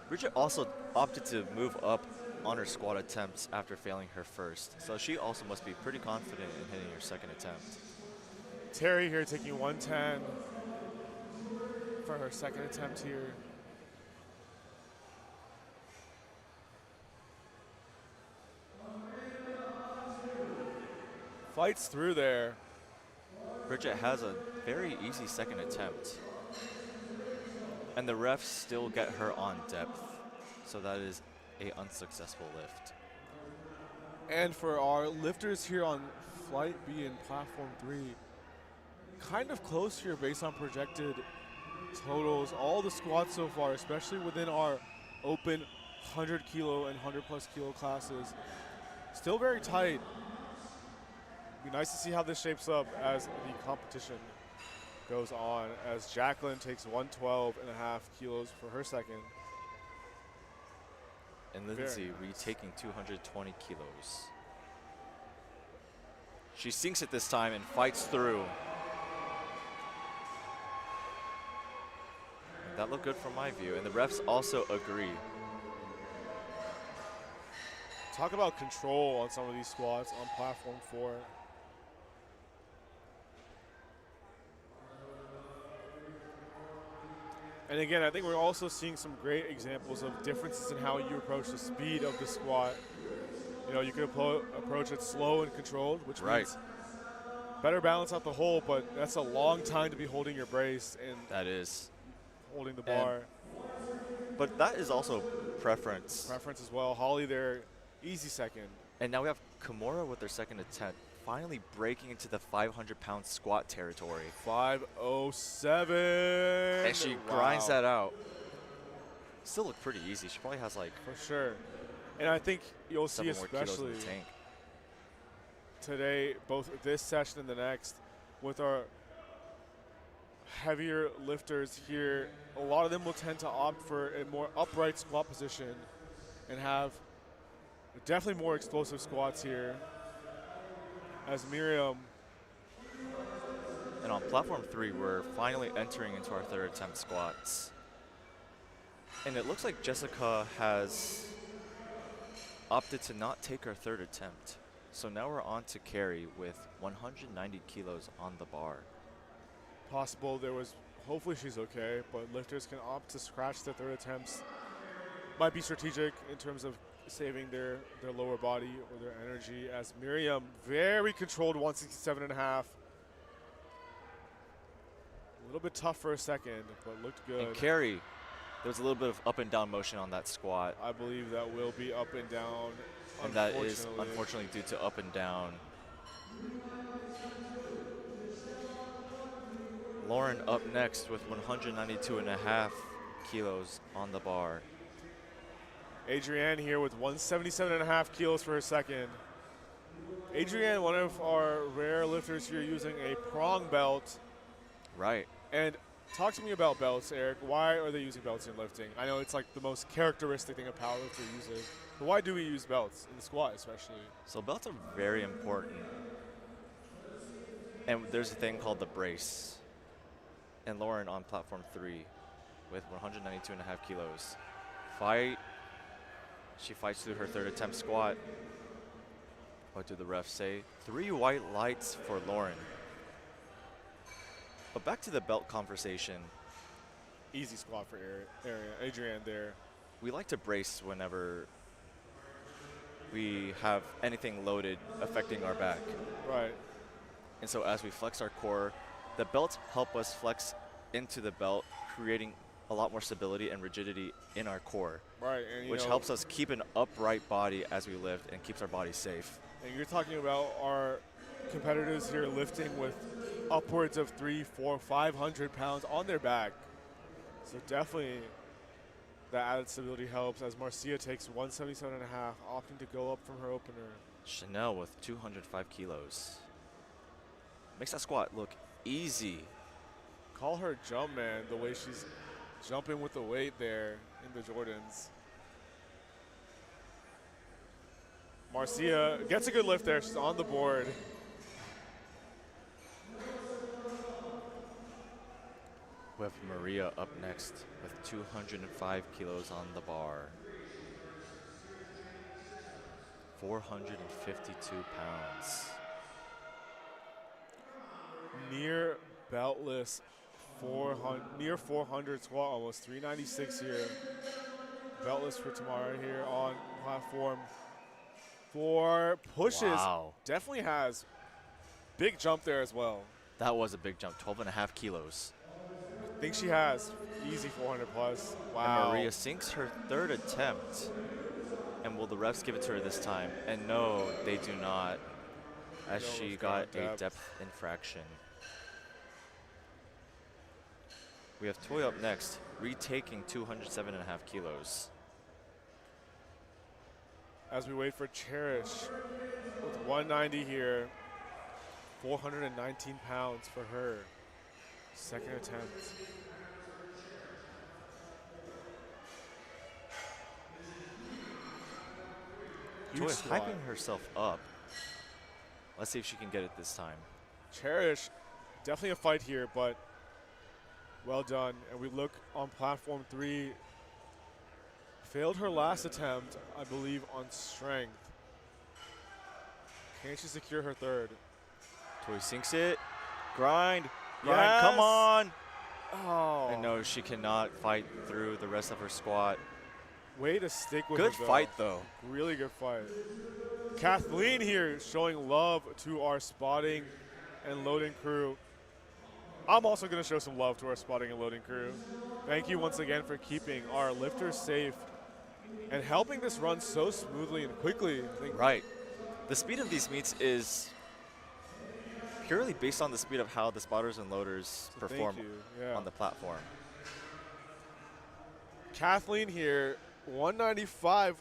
Bridget also opted to move up on her squat attempts after failing her first, so she also must be pretty confident in hitting her second attempt. Terry here taking 110 for her second attempt here. Fights through there. Bridget has a very easy second attempt, and the refs still get her on depth, so that is a unsuccessful lift. And for our lifters here on Flight B and Platform 3, kind of close here based on projected totals. All the squats so far, especially within our open 100 kilo and 100 plus kilo classes, still very tight. Be nice to see how this shapes up as the competition goes on, as Jacqueline takes 112.5 kilos for her second. And Lindsay retaking 220 kilos. She sinks it this time and fights through. And that looked good from my view, and the refs also agree. Talk about control on some of these squats on Platform 4. And again, I think we're also seeing some great examples of differences in how you approach the speed of the squat. You know, you can approach it slow and controlled, which means better balance out the hole, but that's a long time to be holding your brace and That is. holding the bar. But that is also preference. Preference as well. Holly there, easy second. And now we have Kimura with their second attempt, finally breaking into the 500-pound squat territory. 507. And she grinds that out. Still look pretty easy. She probably has like For sure. And I think you'll see 7 more kilos especially in the tank. today, both this session and the next, with our heavier lifters here, a lot of them will tend to opt for a more upright squat position and have Definitely more explosive squats here. As Miriam, And on platform 3, we're finally entering into our third attempt squats. And it looks like Jessica has opted to not take her third attempt. So now we're on to carry with 190 kilos on the bar. possible there was, hopefully she's okay, but lifters can opt to scratch their third attempts. Might be strategic in terms of saving their lower body or their energy, as Miriam, very controlled 167.5. A little bit tough for a second, but looked good. And carry, there's a little bit of up and down motion on that squat. I believe that will be up and down. And that is unfortunately due to up and down. Lauren up next with 192.5 kilos on the bar. Adrienne here with 177.5 kilos for her second. Adrienne, one of our rare lifters here using a prong belt. Right. And talk to me about belts, Eric. Why are they using belts in lifting? I know it's like the most characteristic thing a powerlifter uses, but why do we use belts in the squat especially? So belts are very important. And there's a thing called the brace. And Lauren on platform 3 with 192.5 kilos. Fight. She fights through her third attempt squat. What do the refs say? 3 white lights for Lauren. But back to the belt conversation. Easy squat for Adrienne there. We like to brace whenever we have anything loaded affecting our back. Right. And so as we flex our core, the belts help us flex into the belt, creating a lot more stability and rigidity in our core. Right. And which helps us keep an upright body as we lift and keeps our body safe. And you're talking about our competitors here lifting with upwards of 300, 400, 500 pounds on their back. So definitely that added stability helps, as Marcia takes 177.5, opting to go up from her opener. Chanel with 205 kilos. Makes that squat look easy. Call her jump man, the way she's jumping with the weight there in the Jordans. Marcia gets a good lift there. She's on the board. We have Maria up next with 205 kilos on the bar. 452 pounds. Near beltless, near 400 squat, almost 396 here. Beltless for Tamara here on platform 4. Pushes. Wow. Definitely has big jump there as well. That was a big jump, 12.5 kilos. I think she has easy 400 plus. Wow. And Maria sinks her third attempt. And will the refs give it to her this time? And no, they do not, as she got a depth infraction. We have Toy up next, retaking 207.5 kilos. As we wait for Cherish with 190 here, 419 pounds for her second attempt. Toy hyping herself up. Let's see if she can get it this time. Cherish, definitely a fight here, but well done. And we look on platform 3. Failed her last attempt, I believe, on strength. Can she secure her third? Toy sinks it. Grind. Grind. Yes. Come on. Oh. And no, she cannot fight through the rest of her squat. Way to stick with Good it, though. fight, though. Really good fight. Kathleen here showing love to our spotting and loading crew. I'm also going to show some love to our spotting and loading crew. Thank you once again for keeping our lifters safe and helping this run so smoothly and quickly. Right. The speed of these meets is purely based on the speed of how the spotters and loaders perform on the platform. Kathleen here, 195,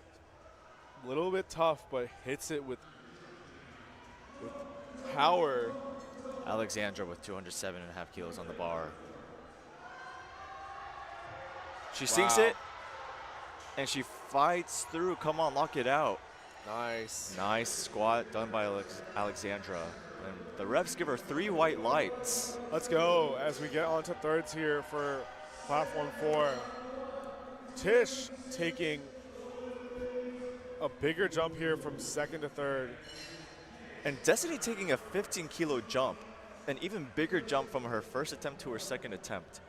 a little bit tough, but hits it with power. Alexandra with 207.5 kilos on the bar. She sinks it, and she fights through. Come on, lock it out. Nice. Nice squat done by Alexandra. And the refs give her 3 white lights. Let's go as we get on to thirds here for platform 4. Tish taking a bigger jump here from second to third. And Destiny taking a 15-kilo jump. An even bigger jump from her first attempt to her second attempt.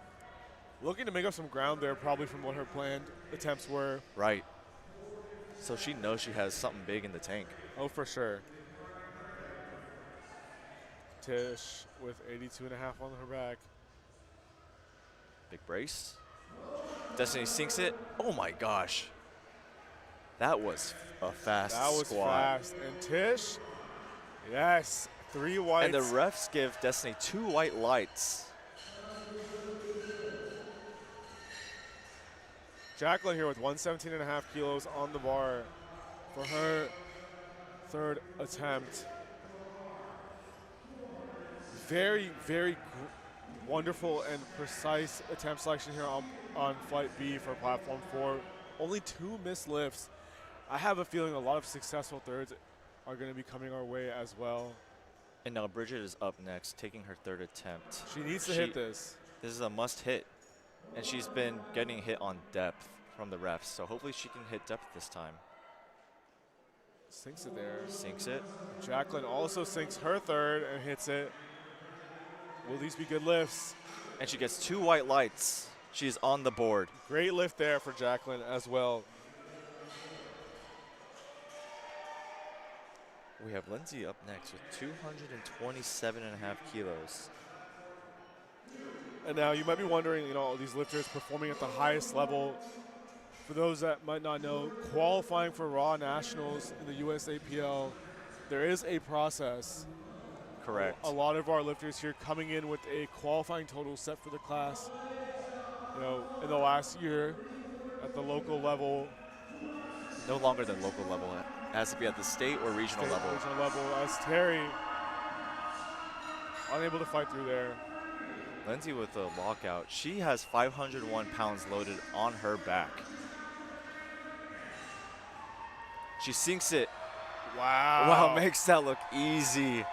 Looking to make up some ground there, probably from what her planned attempts were. Right. So she knows she has something big in the tank. Oh, for sure. Tish with 82.5 on her back. Big brace. Destiny sinks it. Oh my gosh. That was a fast squat. That was fast. And Tish, yes, 3 whites. And the refs give Destiny 2 white lights. Jacqueline here with 117.5 kilos on the bar for her third attempt. Very, very wonderful and precise attempt selection here on flight B for platform 4. Only 2 missed lifts. I have a feeling a lot of successful thirds are going to be coming our way as well. And now Bridget is up next, taking her third attempt. She needs to hit this. This is a must hit. And she's been getting hit on depth from the refs, so hopefully she can hit depth this time. Sinks it there. Sinks it. Jacqueline also sinks her third and hits it. Will these be good lifts? And she gets 2 white lights. She's on the board. Great lift there for Jacqueline as well. We have Lindsay up next with 227.5 kilos. And now you might be wondering, you know, these lifters performing at the highest level. For those that might not know, qualifying for Raw Nationals in the USAPL, there is a process. Correct. A lot of our lifters here coming in with a qualifying total set for the class. You know, in the last year at the local level. No longer than local level. It has to be at the state or regional level. Regional level, as Terry unable to fight through there. Lindsay with a lockout. She has 501 pounds loaded on her back. She sinks it. Wow. Wow, makes that look easy.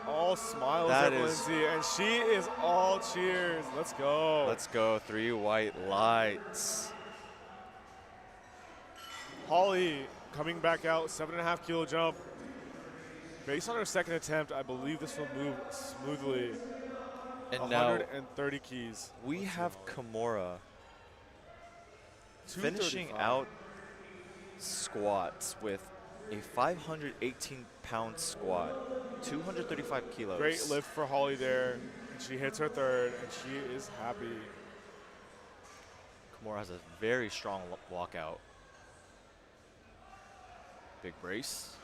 All smiles That at is- Lindsay, and she is all cheers. Let's go. Let's go, 3 white lights. Holly coming back out, 7.5 kilo jump. Based on her second attempt, I believe this will move smoothly. And now 130 keys. we have Kimura finishing 235. out squats with a 518-pound squat, 235 kilos. Great lift for Holly there. And she hits her third, and she is happy. Kimura has a very strong walkout. Big brace.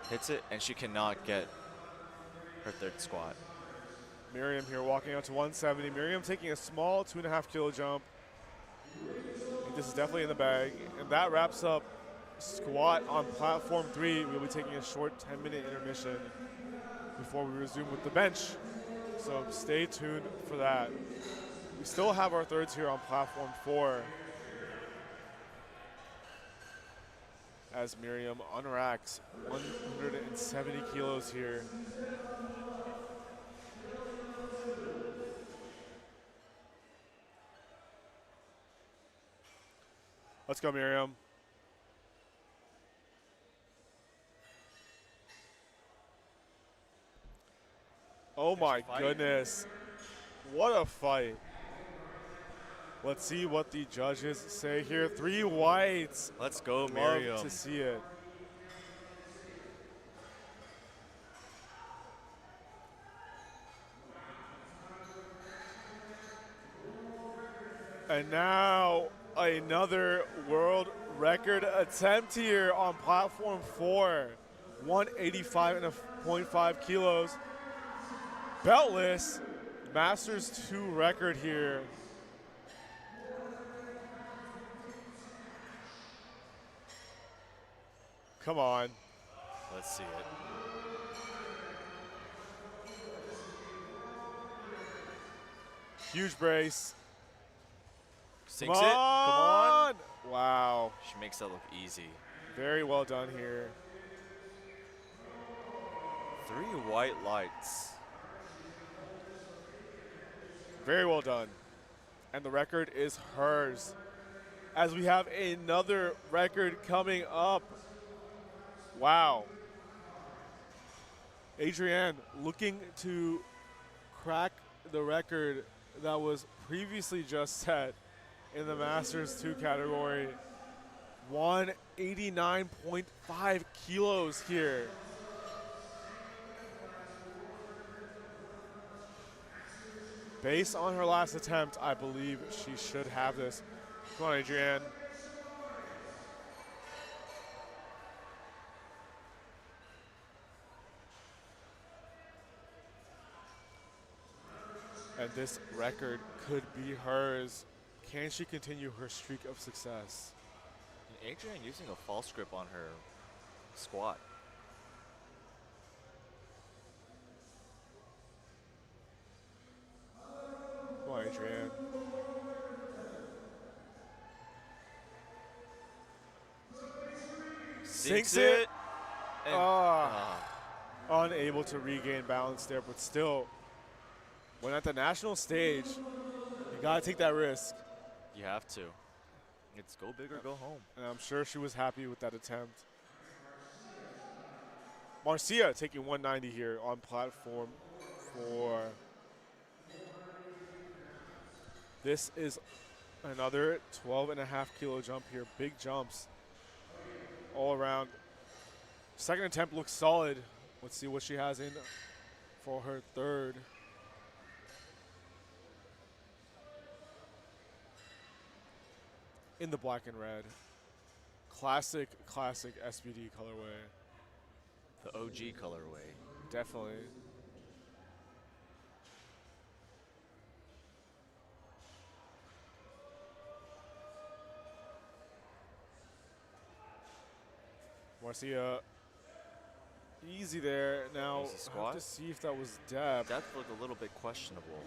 Hits it, and she cannot get her third squat. Miriam here walking out to 170. Miriam taking a small 2.5 kilo jump. I think this is definitely in the bag. And that wraps up squat on platform 3. We'll be taking a short 10-minute intermission before we resume with the bench. So stay tuned for that. We still have our thirds here on platform 4. As Miriam unracks 170 kilos here. Let's go, Miriam. Oh my goodness. What a fight. Let's see what the judges say here. 3 whites. Let's go, Miriam. Love to see it. And now another world record attempt here on platform 4. 185.5 kilos. Beltless. Masters 2 record here. Come on. Let's see it. Huge brace. Sinks it. Come on. Wow. She makes that look easy. Very well done here. 3 white lights. Very well done. And the record is hers. As we have another record coming up. Wow. Adrienne looking to crack the record that was previously just set in the Masters 2 category. 189.5 kilos here. Based on her last attempt, I believe she should have this. Come on, Adrienne. And this record could be hers. Can she continue her streak of success? And Adrienne using a false grip on her squat. Come on, Adrienne. Sinks it. And, Unable to regain balance there, but still, when at the national stage, you gotta take that risk. You have to. It's go big or go home. And I'm sure she was happy with that attempt. Marcia taking 190 here on platform 4. This is another 12.5 kilo jump here. Big jumps all around. Second attempt looks solid. Let's see what she has in for her third. In the black and red. Classic SBD colorway. The OG colorway. Definitely. Marcia, easy there. Now, Easy I squat. have to see if that was depth. Depth looked a little bit questionable.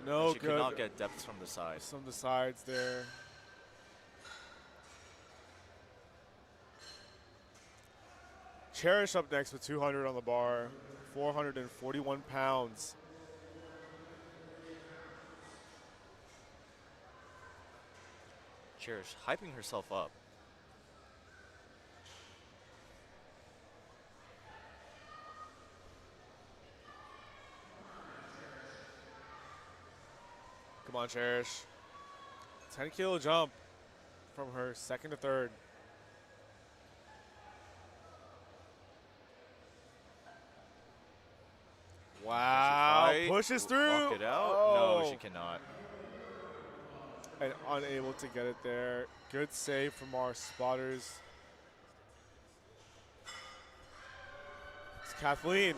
No She good. could not get depth from the side. Some of the sides there. Cherish up next with 200 on the bar, 441 pounds. Cherish hyping herself up. Come on, Cherish. 10 kilo jump from her second to third. Wow, Can she fight? pushes through. Lock it out? Oh. No, she cannot. And unable to get it there. Good save from our spotters. It's Kathleen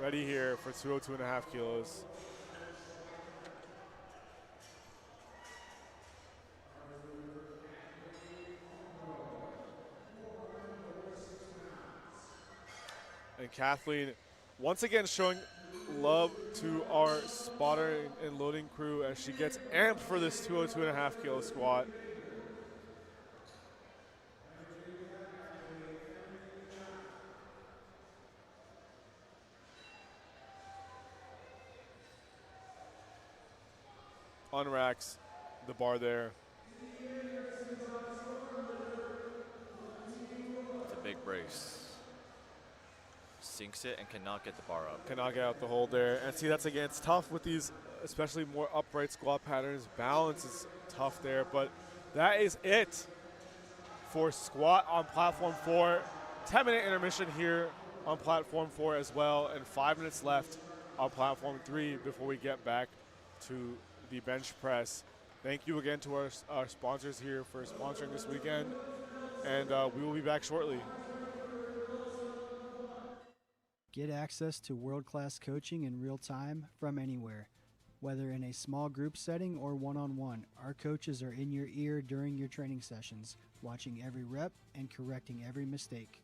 ready here for 202.5 kilos. And Kathleen once again showing love to our spotter and loading crew as she gets amped for this 202.5 kilo squat. Unracks the bar there. It's a big brace. Sinks it and cannot get the bar up. Cannot get out the hold there. And see, that's again, it's tough with these, especially more upright squat patterns. Balance is tough there, but that is it for squat on platform 4. 10-minute intermission here on platform 4 as well, and 5 minutes left on platform 3 before we get back to the bench press. Thank you again to our sponsors here for sponsoring this weekend, and we will be back shortly. Get access to world-class coaching in real time from anywhere. Whether in a small group setting or one-on-one, our coaches are in your ear during your training sessions, watching every rep and correcting every mistake.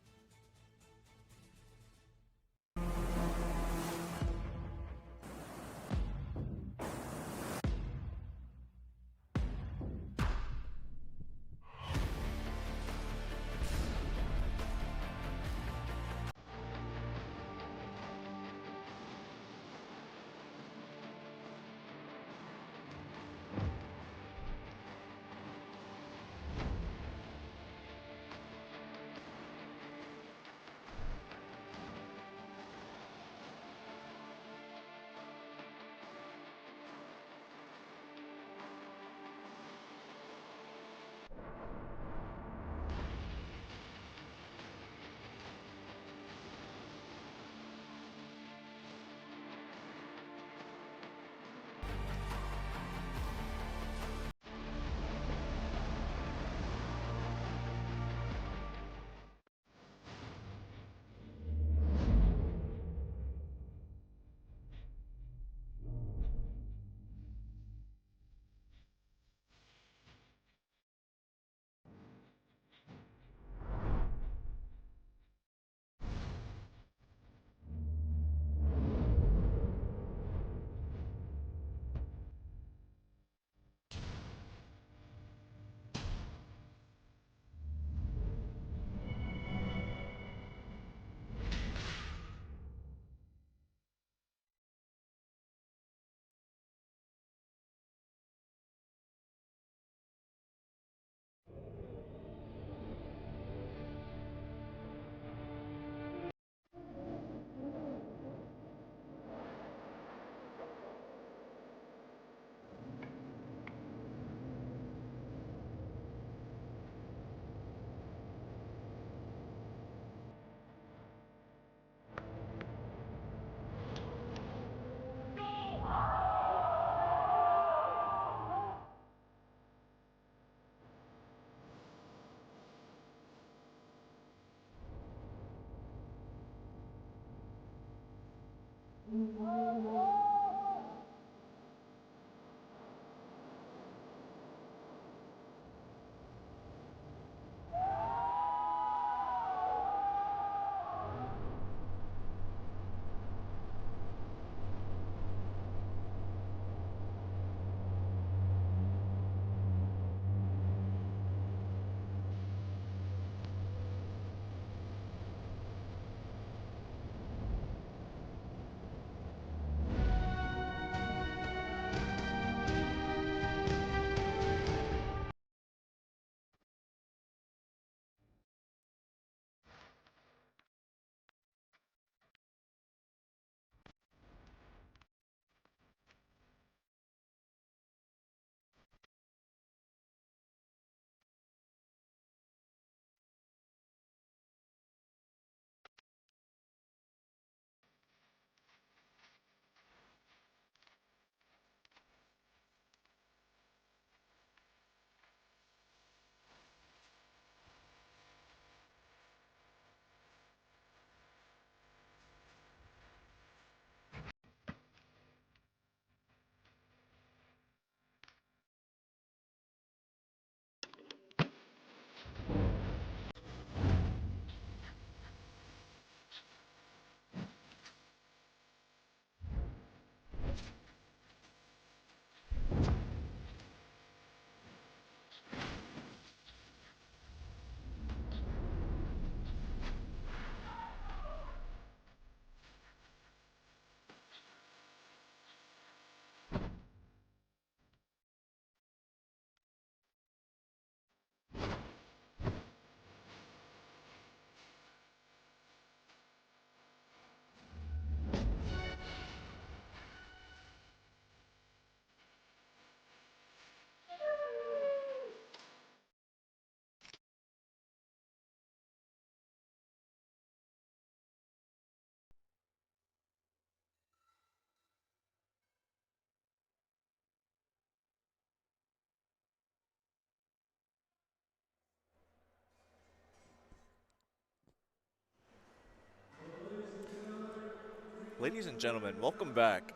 Ladies and gentlemen, welcome back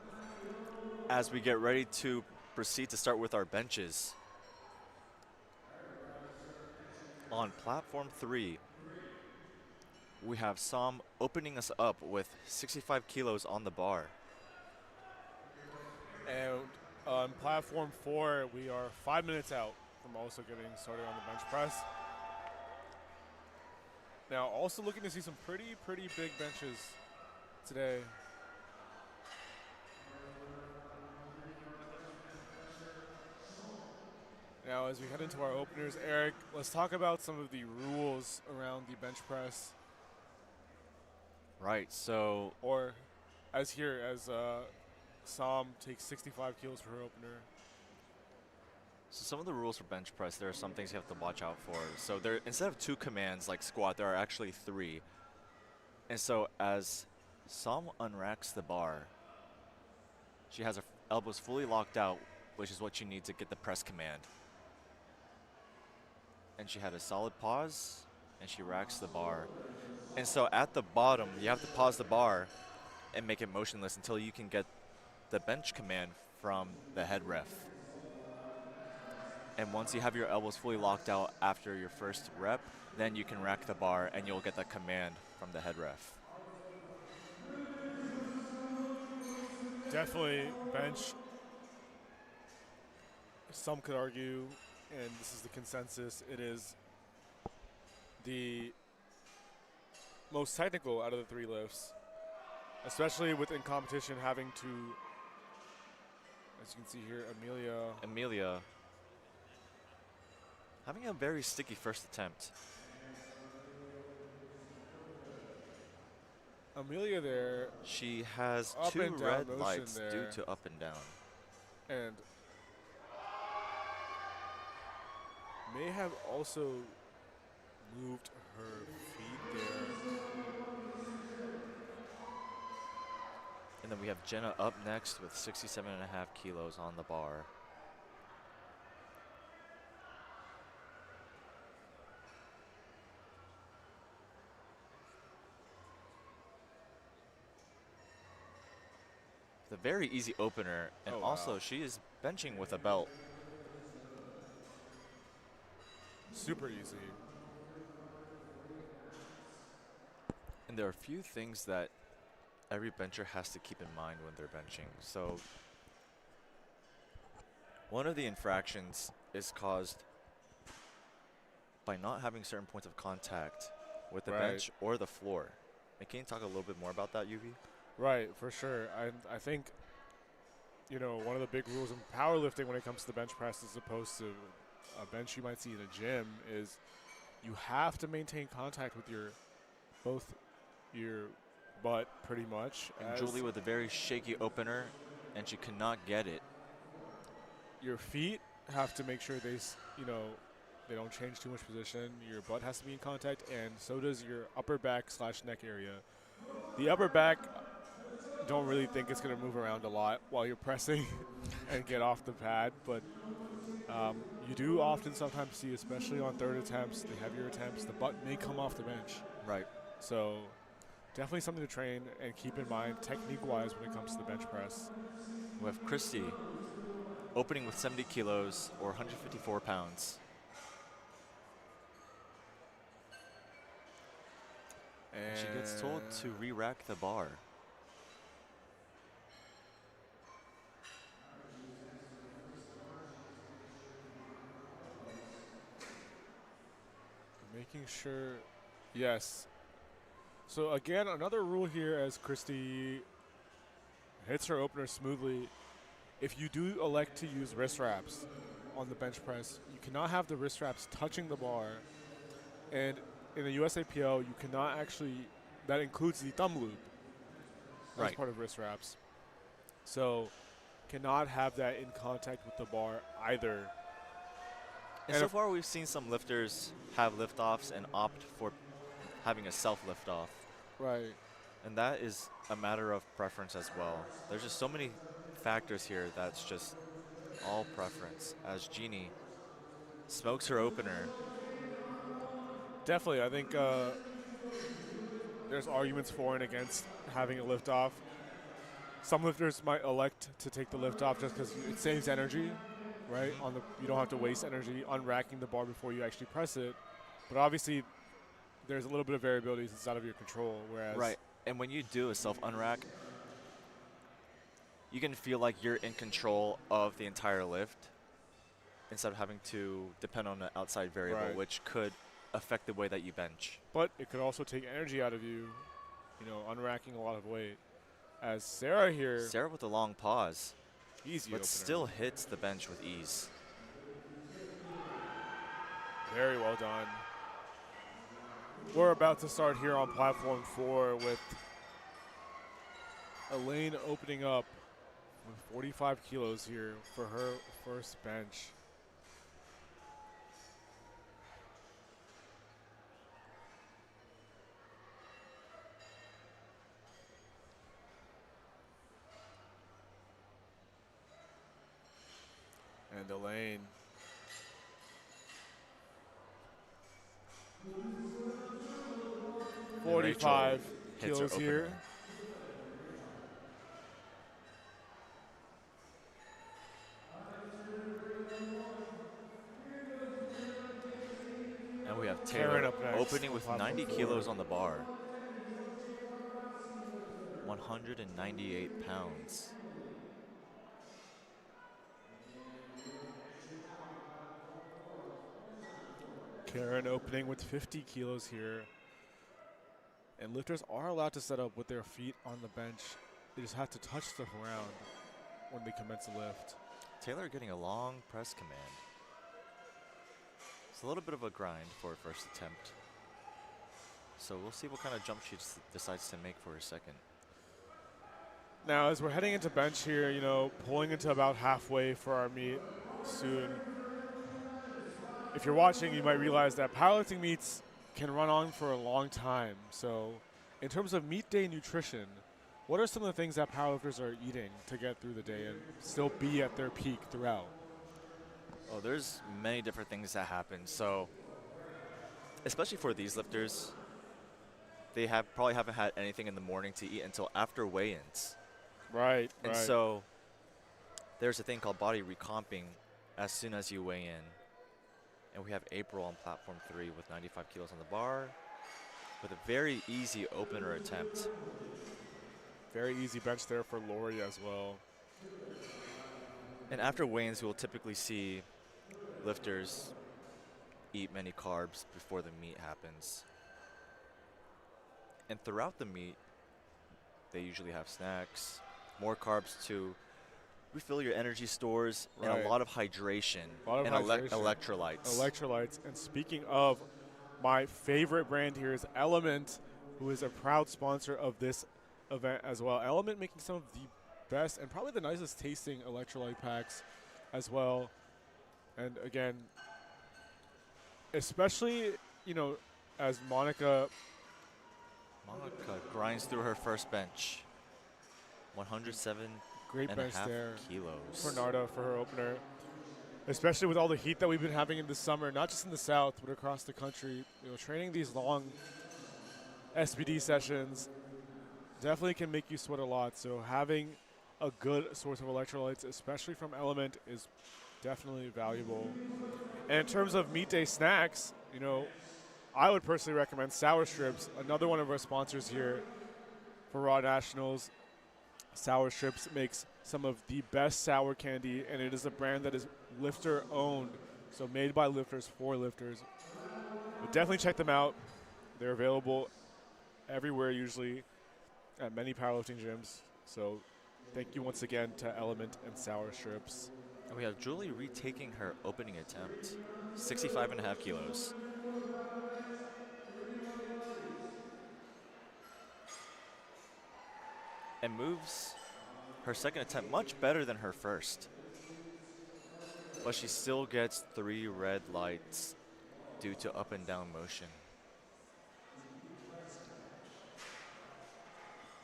as we get ready to proceed to start with our benches. On platform 3, we have Sam opening us up with 65 kilos on the bar. And on platform 4, we are 5 minutes out from also getting started on the bench press. Now, also looking to see some pretty big benches today. Now, as we head into our openers, Eric, let's talk about some of the rules around the bench press. Right, so Or, as Sam takes 65 kilos for her opener. some of the rules for bench press, there are some things you have to watch out for. So there, instead of 2 commands like squat, there are actually 3. And so as Sam unracks the bar, she has her elbows fully locked out, which is what you need to get the press command. And she had a solid pause, and she racks the bar. And so at the bottom, you have to pause the bar and make it motionless until you can get the bench command from the head ref. And once you have your elbows fully locked out after your first rep, then you can rack the bar and you'll get that command from the head ref. Definitely bench. Some could argue, and this is the consensus, it is the most technical out of the 3 lifts, especially within competition having to, as you can see here, Amelia having a very sticky first attempt. Amelia there, She has up 2 and down red motion lights there. due to up and down. And may have also moved her feet there. And then we have Jenna up next with 67.5 kilos on the bar. a very easy opener, and Oh, also wow. she is benching with a belt. Super easy. And there are a few things that every bencher has to keep in mind when they're benching. So one of the infractions is caused by not having certain points of contact with the Right. bench or the floor. And can you talk a little bit more about that, UV? Right, for sure. I think, one of the big rules in powerlifting when it comes to the bench press as opposed to a bench you might see in a gym is you have to maintain contact with both your butt pretty much. And As Julie with a very shaky opener, and she cannot get it. your feet have to make sure they don't change too much position. Your butt has to be in contact, and so does your upper back / neck area. The upper back, don't really think it's going to move around a lot while you're pressing and get off the pad, but you do often sometimes see, especially on third attempts, the heavier attempts, the butt may come off the bench. Right. So definitely something to train and keep in mind technique-wise when it comes to the bench press. We have Christy opening with 70 kilos or 154 pounds. And she gets told to re-rack the bar. Making sure, yes. So again, another rule here as Christy hits her opener smoothly. If you do elect to use wrist wraps on the bench press, you cannot have the wrist wraps touching the bar. And in the USAPL, you cannot actually, that includes the thumb loop as Right. part of wrist wraps. So cannot have that in contact with the bar either. And And so if- far we've seen some lifters have liftoffs and opt for having a self liftoff. Right. And that is a matter of preference as well. There's just so many factors here that's just all preference. As Jeannie smokes her opener. Definitely, I think there's arguments for and against having a liftoff. Some lifters might elect to take the liftoff just because it saves energy, right? You don't have to waste energy unracking the bar before you actually press it. But obviously, there's a little bit of variability since it's out of your control. Whereas, Right. And when you do a self unrack, you can feel like you're in control of the entire lift instead of having to depend on an outside variable, Right. which could affect the way that you bench. But it could also take energy out of you, unracking a lot of weight. As Sarah here, Sarah with a long pause, easy but opener. still hits the bench with ease. Very well done. We're about to start here on platform 4 with Elaine opening up with 45 kilos here for her first bench. And Elaine. And 45 Rachel hits her kilos here. opener. And we have Karen Taylor up next opening on with platform 90 4. kilos on the bar. 198 pounds. Karen opening with 50 kilos here. And lifters are allowed to set up with their feet on the bench. They just have to touch stuff around when they commence the lift. Taylor getting a long press command. It's a little bit of a grind for her first attempt. So we'll see what kind of jump she decides to make for her second. Now, as we're heading into bench here, pulling into about halfway for our meet soon. If you're watching, you might realize that powerlifting meets can run on for a long time. So in terms of meet day nutrition, what are some of the things that powerlifters are eating to get through the day and still be at their peak throughout? Oh, there's many different things that happen. So, especially for these lifters, they probably haven't had anything in the morning to eat until after weigh-ins. Right, And right. so there's a thing called body recomping as soon as you weigh in. And we have April on platform 3 with 95 kilos on the bar with a very easy opener attempt. Very easy bench there for Lori as well. And after weigh-ins, we'll typically see lifters eat many carbs before the meet happens. And throughout the meet, they usually have snacks, more carbs to refill your energy stores, and Right. a lot of hydration Lot of and hydration. electrolytes. Electrolytes. And speaking of, my favorite brand here is Element, who is a proud sponsor of this event as well. Element making some of the best and probably the nicest tasting electrolyte packs as well. And again, especially, you know, as Monica Monica grinds through her first bench. 107 great and a bench half there kilos. for Narda for her opener. Especially with all the heat that we've been having in the summer, not just in the South, but across the country. You know, training these long SBD sessions definitely can make you sweat a lot. So having a good source of electrolytes, especially from Element, is definitely valuable. And in terms of meet day snacks, you know, I would personally recommend Sour Strips, another one of our sponsors here for Raw Nationals. Sour Strips makes some of the best sour candy, and it is a brand that is lifter owned, so made by lifters for lifters. But definitely check them out. They're available everywhere, usually at many powerlifting gyms. So thank you once again to Element and Sour Strips. And we have Julie retaking her opening attempt. 65 and a half kilos. And moves her second attempt much better than her first. But she still gets 3 red lights due to up and down motion.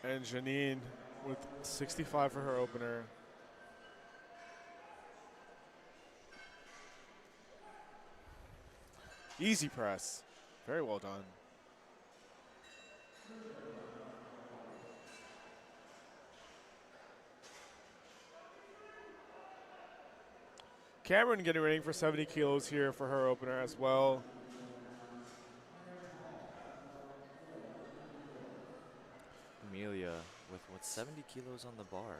And Janine with 65 for her opener. Easy press. Very well done. Cameron getting ready for 70 kilos here for her opener as well. Amelia with, 70 kilos on the bar.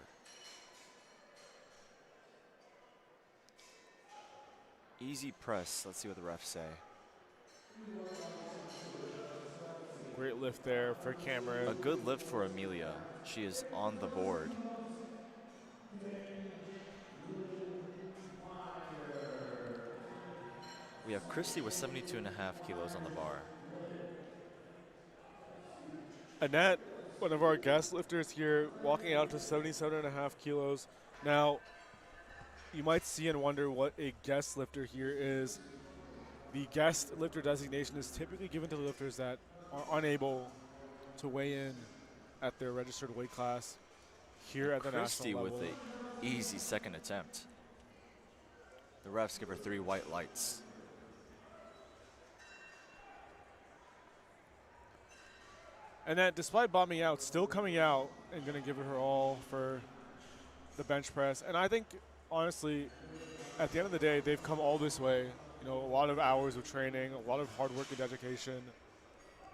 Easy press. Let's see what the refs say. Great lift there for Cameron. A good lift for Amelia. She is on the board. We have Christy with 72 and a half kilos on the bar. Annette, one of our guest lifters here, walking out to 77.5 kilos. Now, you might see and wonder what a guest lifter here is. The guest lifter designation is typically given to lifters that are unable to weigh in at their registered weight class here at the Christy national level. with an easy second attempt. The refs give her 3 white lights. And that, despite bombing out, still coming out and going to give it her all for the bench press. And I think, honestly, at the end of the day, they've come all this way. You know, a lot of hours of training, a lot of hard work and dedication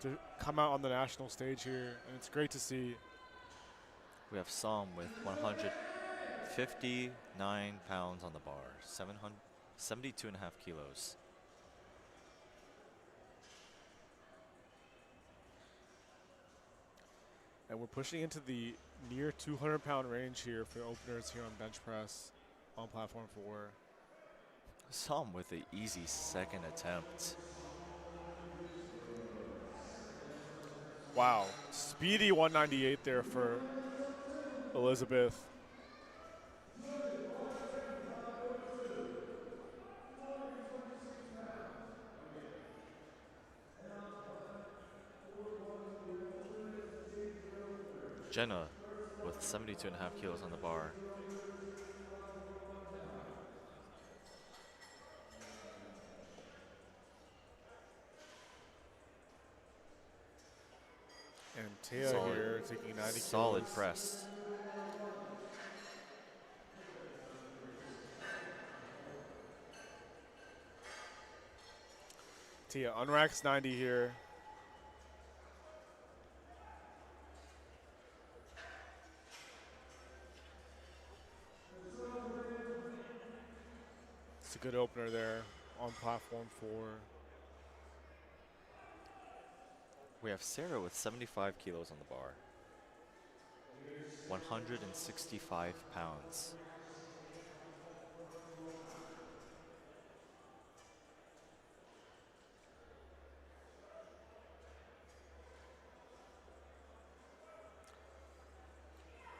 to come out on the national stage here. And it's great to see. We have Sam with 159 pounds on the bar, 72 and a half kilos. And we're pushing into the near 200-pound range here for openers here on bench press on platform 4. Sam with an easy second attempt. Wow, speedy 198 there for Elizabeth. Jenna with 72 and a half kilos on the bar. And Taya here taking 90 Solid kilos. press. Tia unracks 90 here. It's a good opener there on platform 4. We have Sarah with 75 kilos on the bar. 165 pounds.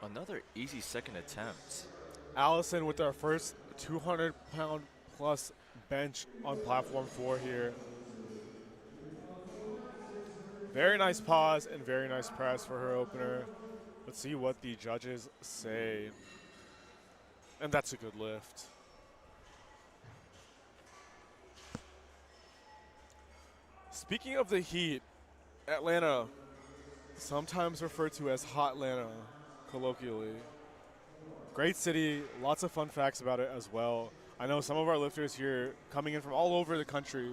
Another easy second attempt. Allison with our first 200-pound plus bench on platform 4 here. Very nice pause and very nice press for her opener. Let's see what the judges say. And that's a good lift. Speaking of the heat, Atlanta, sometimes referred to as Hot Atlanta, colloquially. Great city, lots of fun facts about it as well. I know some of our lifters here coming in from all over the country,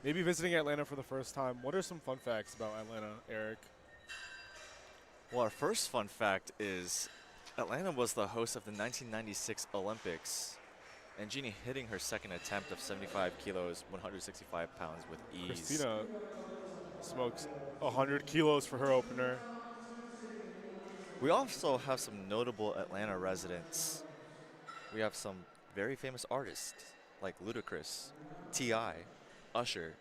maybe visiting Atlanta for the first time. What are some fun facts about Atlanta, Eric? Well, our first fun fact is Atlanta was the host of the 1996 Olympics, and Jeannie hitting her second attempt of 75 kilos, 165 pounds with ease. Christina smokes 100 kilos for her opener. We also have some notable Atlanta residents. We have some very famous artists like Ludacris, T.I., Usher,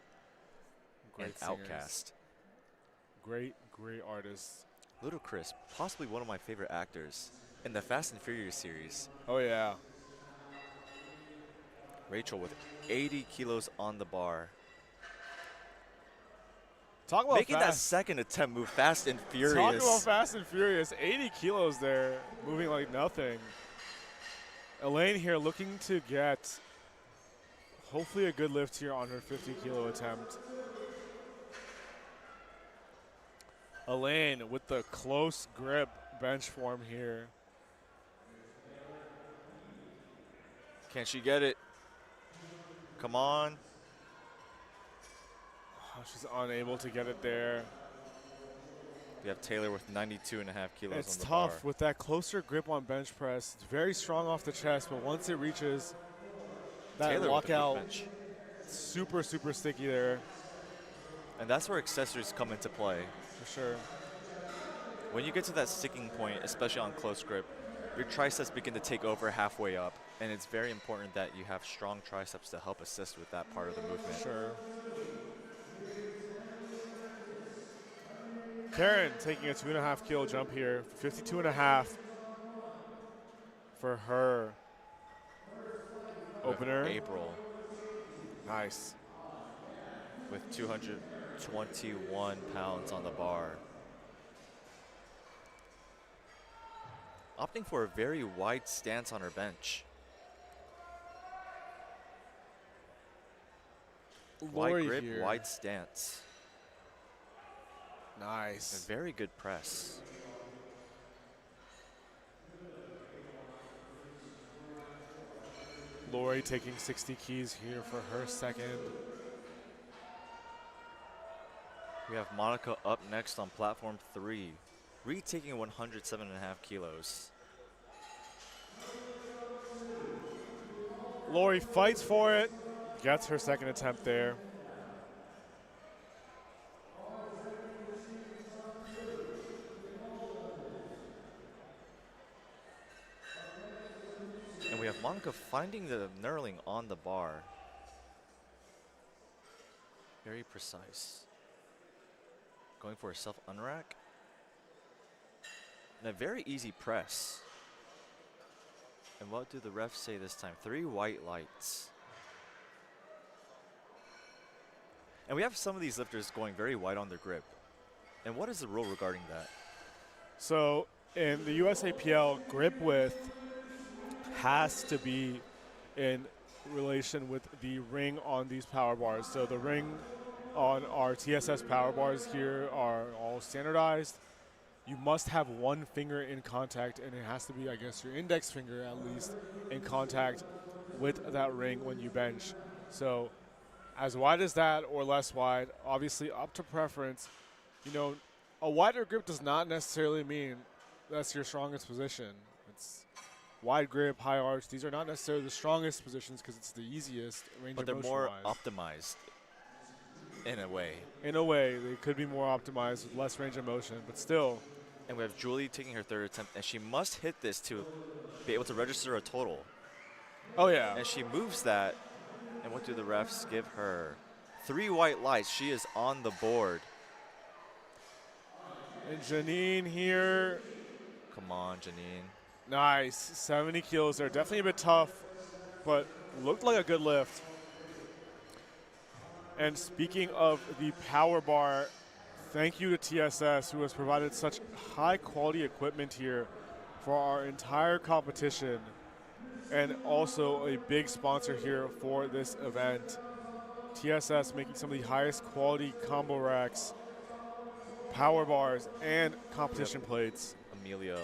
Great and singers. Outkast. Great artists. Ludacris, possibly one of my favorite actors in the Fast and Furious series. Oh yeah. Rachel with 80 kilos on the bar. Talk about Making that fast. second attempt move fast and furious. Talk about fast and furious. 80 kilos there, moving like nothing. Elaine here looking to get hopefully a good lift here on her 50 kilo attempt. Elaine with the close grip bench form here. Can she get it? Come on. Oh, she's unable to get it there. We have Taylor with 92.5 kilos It's on the tough bar. with that closer grip on bench press. It's very strong off the chest, but once it reaches that Taylor with a good lockout, bench. super sticky there And that's where accessories come into play. for sure. When you get to that sticking point, especially on close grip, your triceps begin to take over halfway up, and it's very important that you have strong triceps to help assist with that part of the movement. Sure. Karen taking a 2.5 kilo jump here, 52.5 for her opener. April Nice. with 221 pounds on the bar. Opting for a very wide stance on her bench. Lori Wide grip, here. wide stance. A Nice. very good press. Lori taking 60 keys here for her second. We have Monica up next on platform 3, retaking 107.5 kilos. Lori fights for it, gets her second attempt there. And we have Monica finding the knurling on the bar. Very precise. Going for a self unrack. And a very easy press. And what do the refs say this time? 3 white lights. And we have some of these lifters going very wide on their grip. And what is the rule regarding that? So in the USAPL, grip width has to be in relation with the ring on these power bars. So the ring on our TSS power bars here are all standardized. You must have one finger in contact, and it has to be, I guess, your index finger at least in contact with that ring when you bench. So As wide as that or less wide, obviously up to preference. You know, a wider grip does not necessarily mean that's your strongest position. It's wide grip, high arch. These are not necessarily the strongest positions because it's the easiest range But of they're motion more wise. optimized in a way. In a way, they could be more optimized with less range of motion, but still. And we have Julie taking her third attempt, and she must hit this to be able to register a total. Oh, yeah. And she moves that, and what do the refs give her? 3 white lights. She is on the board. And Janine here. Come on, Janine. Nice. 70 kilos there. Definitely a bit tough, but looked like a good lift. And speaking of the power bar, thank you to TSS, who has provided such high quality equipment here for our entire competition, and also a big sponsor here for this event. TSS making some of the highest quality combo racks, power bars, and competition plates. Amelia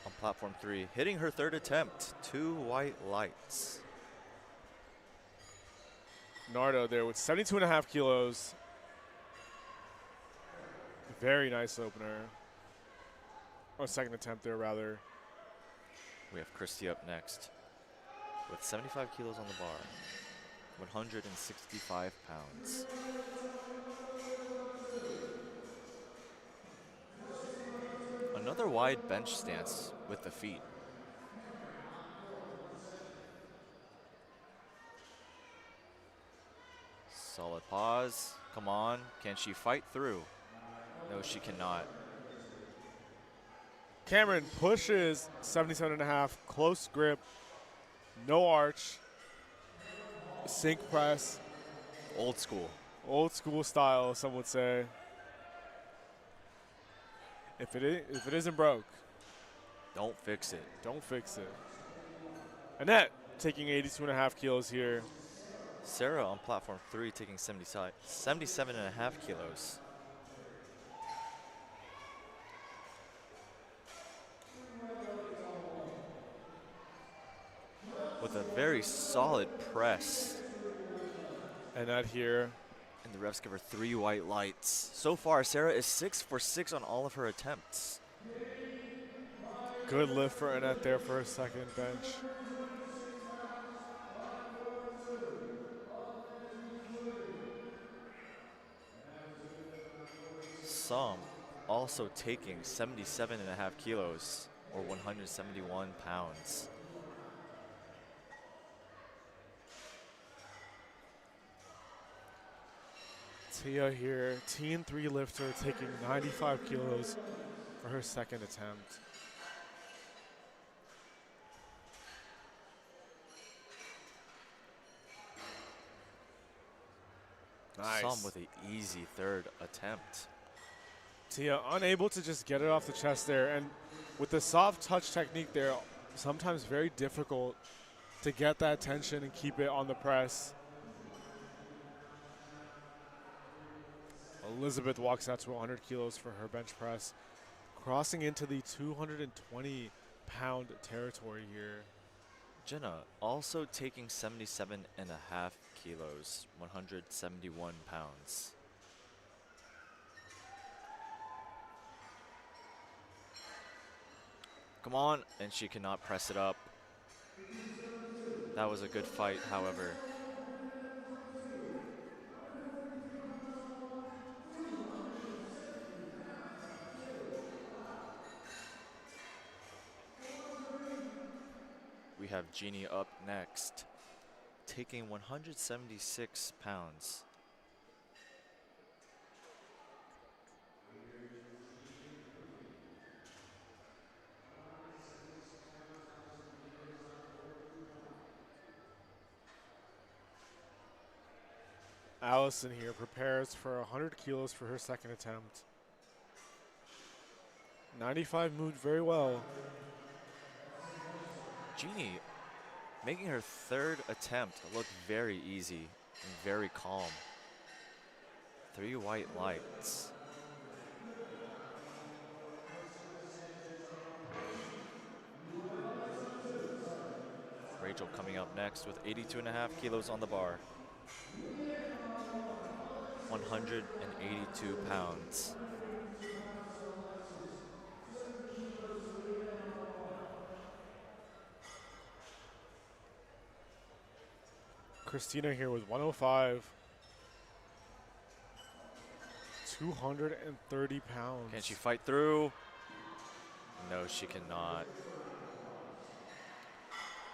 on platform 3, hitting her third attempt. 2 white lights. Nardo there with 72.5 kilos. Very nice opener. Or second attempt there, rather. We have Christy up next with 75 kilos on the bar, 165 pounds. Another wide bench stance with the feet. Solid pause. Come on. Can she fight through? No, she cannot. Cameron pushes 77.5, close grip, no arch, sink press, Old school. old school style, some would say. If it isn't broke, Don't fix it. don't fix it. Annette taking 82.5 kilos here. Sarah on platform 3 taking 77.5 kilos. With a very solid press. Annette here. And the refs give her 3 white lights. So far, Sarah is 6 for 6 on all of her attempts. Good lift for Annette there for a second bench. Some also taking 77.5 kilos or 171 pounds. Tia here, Teen 3 lifter, taking 95 kilos for her second attempt. Nice. Some with an easy third attempt. Tia unable to just get it off the chest there, and with the soft touch technique there, sometimes very difficult to get that tension and keep it on the press. Elizabeth walks out to 100 kilos for her bench press, crossing into the 220-pound territory here. Jenna also taking 77.5 kilos, 171 pounds. Come on, and she cannot press it up. That was a good fight, however. We have Jeannie up next, taking 176 pounds. Allison here prepares for 100 kilos for her second attempt. 95 moved very well. Jeannie making her third attempt look very easy and very calm. 3 white lights. Rachel coming up next with 82.5 kilos on the bar. 182 pounds. Christina here with 105. 230 pounds. Can she fight through? No, she cannot.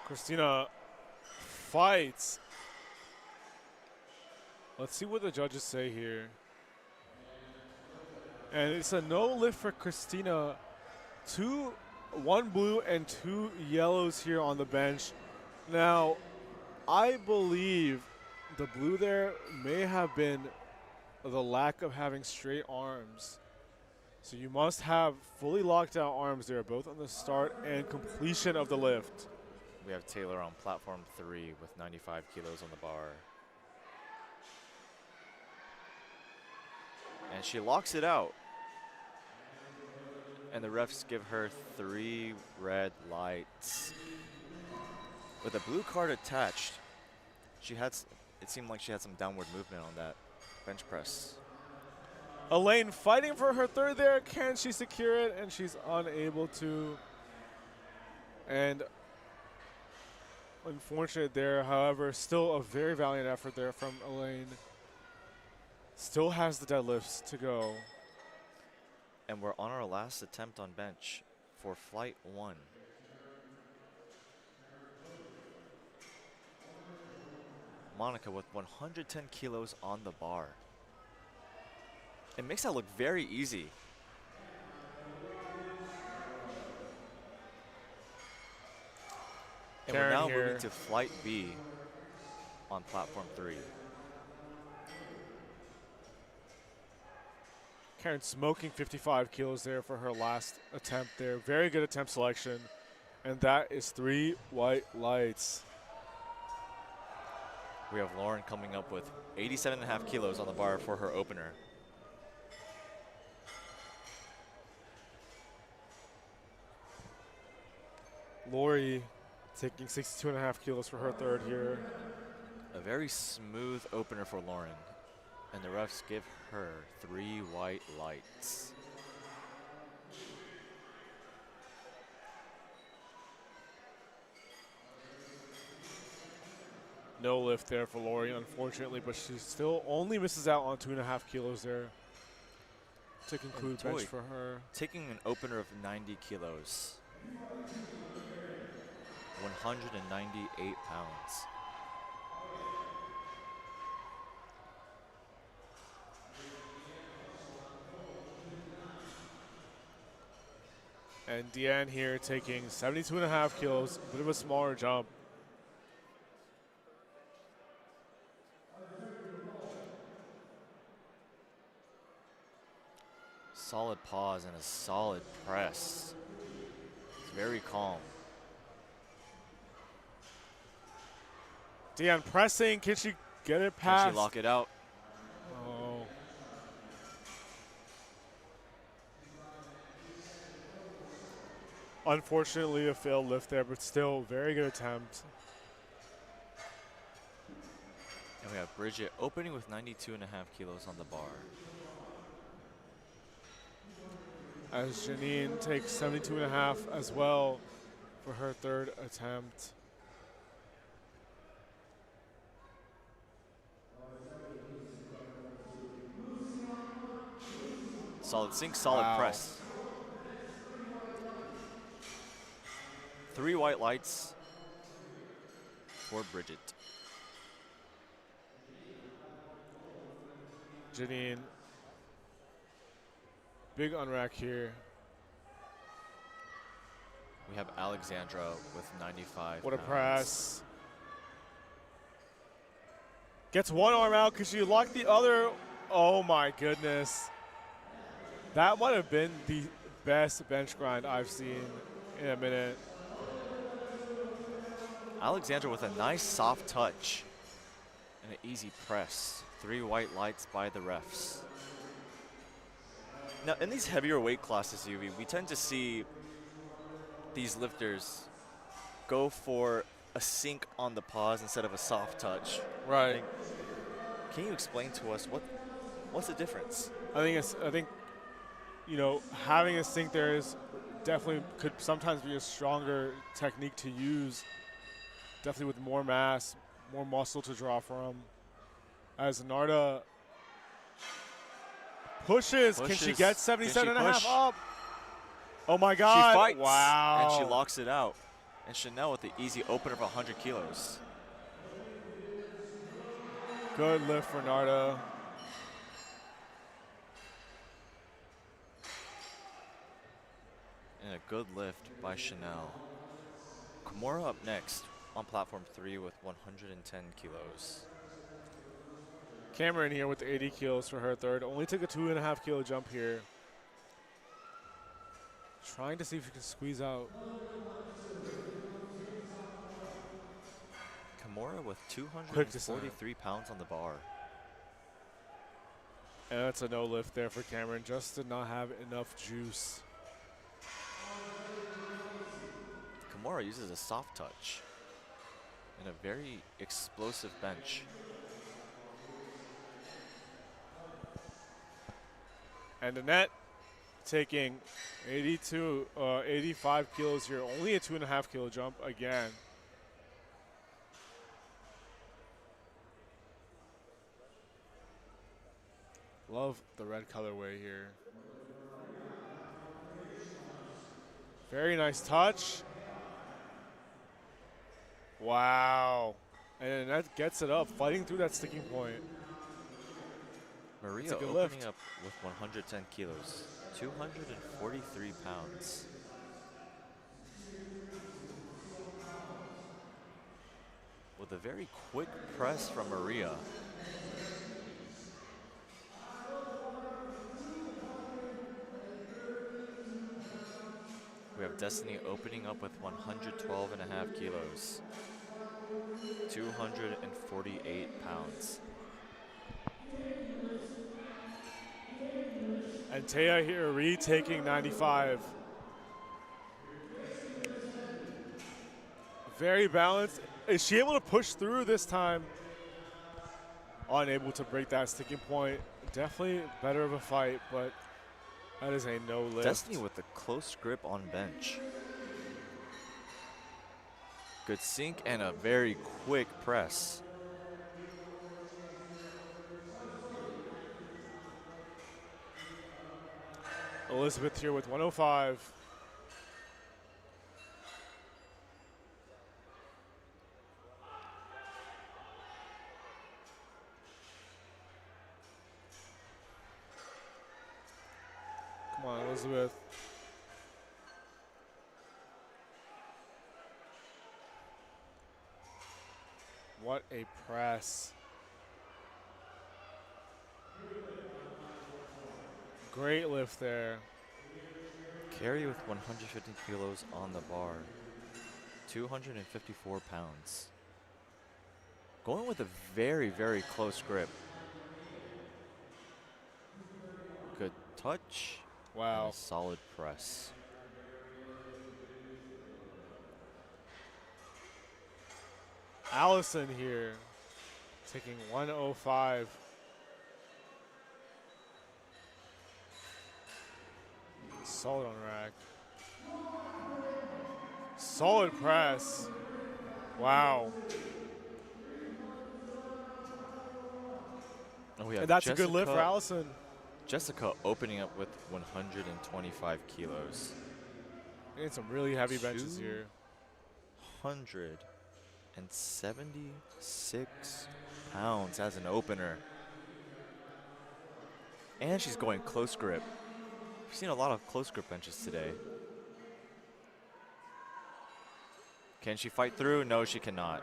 Christina fights. Let's see what the judges say here. And it's a no lift for Christina. One blue and 2 yellows here on the bench. Now, I believe the blue there may have been the lack of having straight arms. So you must have fully locked out arms there, both on the start and completion of the lift. We have Taylor on platform 3 with 95 kilos on the bar. And she locks it out. And the refs give her 3 red lights. With a blue card attached, it seemed like she had some downward movement on that bench press. Elaine fighting for her third there. Can she secure it? And she's unable to. And unfortunate there, however, still a very valiant effort there from Elaine. Still has the deadlifts to go. And we're on our last attempt on bench for flight 1. Monica with 110 kilos on the bar. It makes that look very easy. And Karen we're now here. moving to flight B on platform 3. Karen smoking 55 kilos there for her last attempt there. Very good attempt selection. And that is 3 white lights. We have Lauren coming up with 87.5 kilos on the bar for her opener. Lori taking 62.5 kilos for her third here. A very smooth opener for Lauren. And the refs give her 3 white lights. No lift there for Lori, unfortunately, but she still only misses out on 2.5 kilos there to conclude And bench Toy for her. taking an opener of 90 kilos. 198 pounds. And Deanne here taking 72.5 kilos, a bit of a smaller jump. Solid pause and a solid press. It's very calm. Deanne pressing, can she get it Can past? she lock it out? Oh. Unfortunately, a failed lift there, but still very good attempt. And we have Bridget opening with 92.5 kilos on the bar. As Janine takes 72.5 as well for her third attempt. Solid sink, solid Wow. press. 3 white lights for Bridget. Janine, big unrack here. We have Alexandra with 95 What a pounds. press. Gets one arm out. Could she lock the other? Oh my goodness. That might have been the best bench grind I've seen in a minute. Alexandra with a nice soft touch and an easy press. 3 white lights by the refs. Now, in these heavier weight classes, UV, we tend to see these lifters go for a sink on the pause instead of a soft touch. Right. Can you explain to us What's the difference? I think, you know, having a sink there is definitely could sometimes be a stronger technique to use. Definitely with more mass, more muscle to draw from. As Narda pushes. Can she get 77.5 up? Oh my God. She fights. Wow. And she locks it out. And Chanel with the easy opener of 100 kilos. Good lift for Narda. And a good lift by Chanel. Kimura up next on platform 3 with 110 kilos. Cameron here with 80 kilos for her third. Only took a 2.5 kilo jump here. Trying to see if she can squeeze out. Kimura with 243 pounds on the bar. And that's a no lift there for Cameron. Just did not have enough juice. Kimura uses a soft touch and a very explosive bench. And Annette taking 85 kilos here. Only a 2.5 kilo jump again. Love the red colorway here. Very nice touch. Wow. And that gets it up, fighting through that sticking point. Maria good opening lift. up with 110 kilos, 243 pounds. With a very quick press from Maria. We have Destiny opening up with 112.5 kilos, 248 pounds. And Taya here retaking 95. Very balanced. Is she able to push through this time? Unable to break that sticking point. Definitely better of a fight, but that is a no lift. Destiny with a close grip on bench. Good sink and a very quick press. Elizabeth here with 105. Come on, Elizabeth. What a press. Great lift there. Carry with 150 kilos on the bar, 254 pounds. Going with a very, very close grip. Good touch. Wow. And a solid press. Allison here taking 105. Solid on rack. Solid press. Wow. And we have And that's a good lift for Allison. Jessica opening up with 125 kilos. And some really heavy benches here. 176 pounds as an opener. And she's going close grip. We've seen a lot of close grip benches today. Can she fight through? No, she cannot.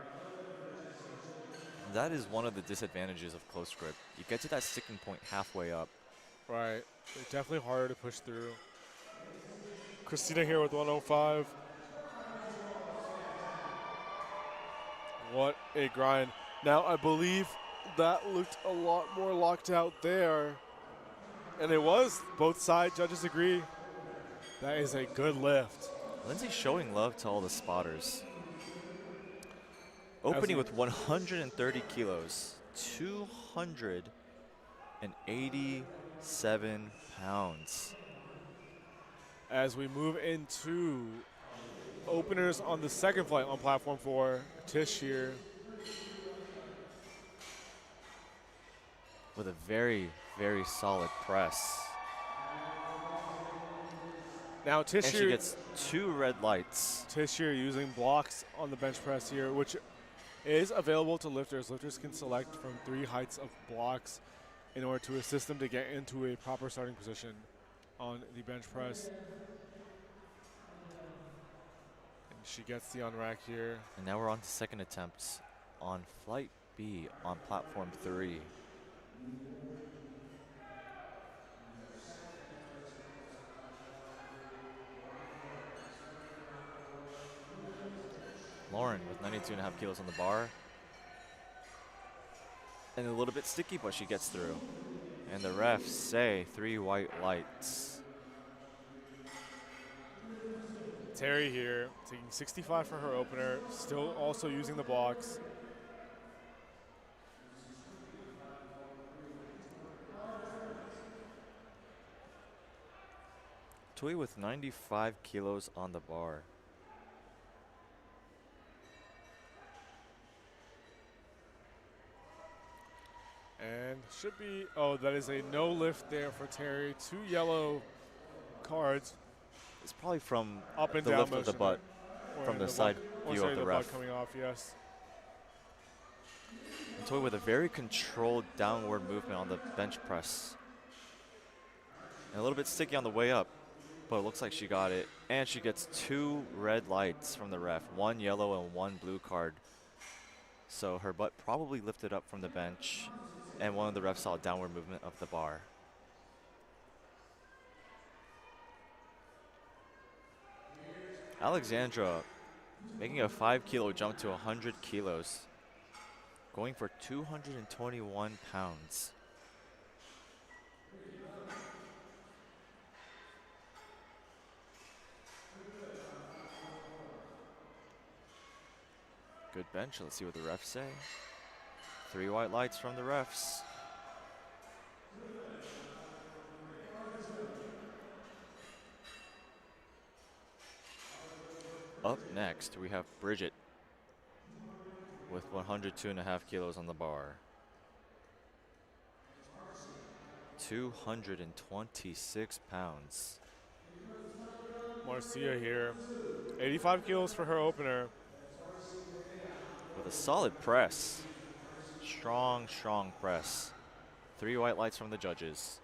That is one of the disadvantages of close grip. You get to that sticking point halfway up. Right. It's definitely harder to push through. Christina here with 105. What a grind. Now, I believe that looked a lot more locked out there. And it was. Both side judges agree. That is a good lift. Lindsay's showing love to all the spotters. Opening with 130 kilos, 200 187 pounds. As we move into openers on the second flight on platform 4, Tish here. With a very, very solid press. Now Tish And here, she gets 2 red lights. Tish here using blocks on the bench press here, which is available to lifters. Lifters can select from 3 heights of blocks in order to assist them to get into a proper starting position on the bench press. And she gets the on-rack here. And now we're on to second attempts on flight B on platform 3. Lauren with 92.5 kilos on the bar. And a little bit sticky, but she gets through. And the refs say 3 white lights. Terry here, taking 65 for her opener, still also using the blocks. Tui with 95 kilos on the bar. And should be, oh, that is a no lift there for Terry. 2 yellow cards. It's probably from Up and the down lift of the motion butt, there. Or from in the side butt, view sorry, of the butt ref. coming off, yes. And Toy with a very controlled downward movement on the bench press. And a little bit sticky on the way up, but it looks like she got it. And she gets 2 red lights from the ref, 1 yellow and 1 blue card. So her butt probably lifted up from the bench, and one of the refs saw a downward movement of the bar. Alexandra making a 5 kilo jump to 100 kilos, going for 221 pounds. Good bench. Let's see what the refs say. 3 white lights from the refs. Up next, we have Bridget with 102.5 kilos on the bar. 226 pounds. Marcia here, 85 kilos for her opener. With a solid press. Strong, strong press. 3 white lights from the judges.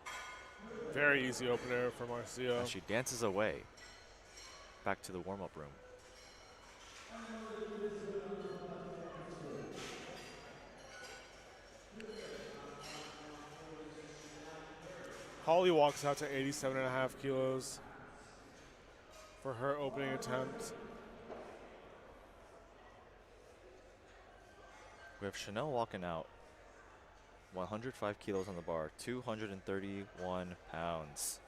Very easy opener for Marcia. As she dances away back to the warm-up room. Holly walks out to 87.5 kilos for her opening attempt. We have Chanel walking out. 105 kilos on the bar, 231 pounds.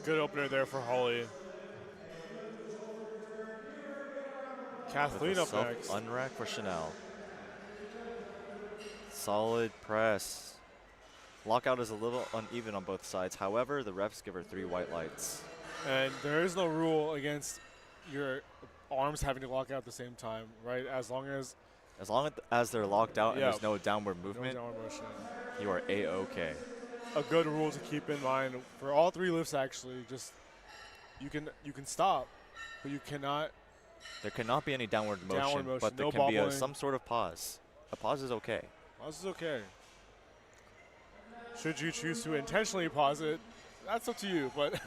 Good opener there for Holly. Kathleen up next. Unrack for Chanel. Solid press. Lockout is a little uneven on both sides. However, the refs give her 3 white lights. And there is no rule against your arms having to lock out at the same time, right? As long as they're locked out and there's no downward movement, no downward motion. you are A-OK. A good rule to keep in mind for all 3 lifts actually, just you can stop, but you cannot. There cannot be any downward motion, but there no can be bobbling. some sort of pause. A pause is okay. Pause is okay. Should you choose to intentionally pause it, that's up to you, but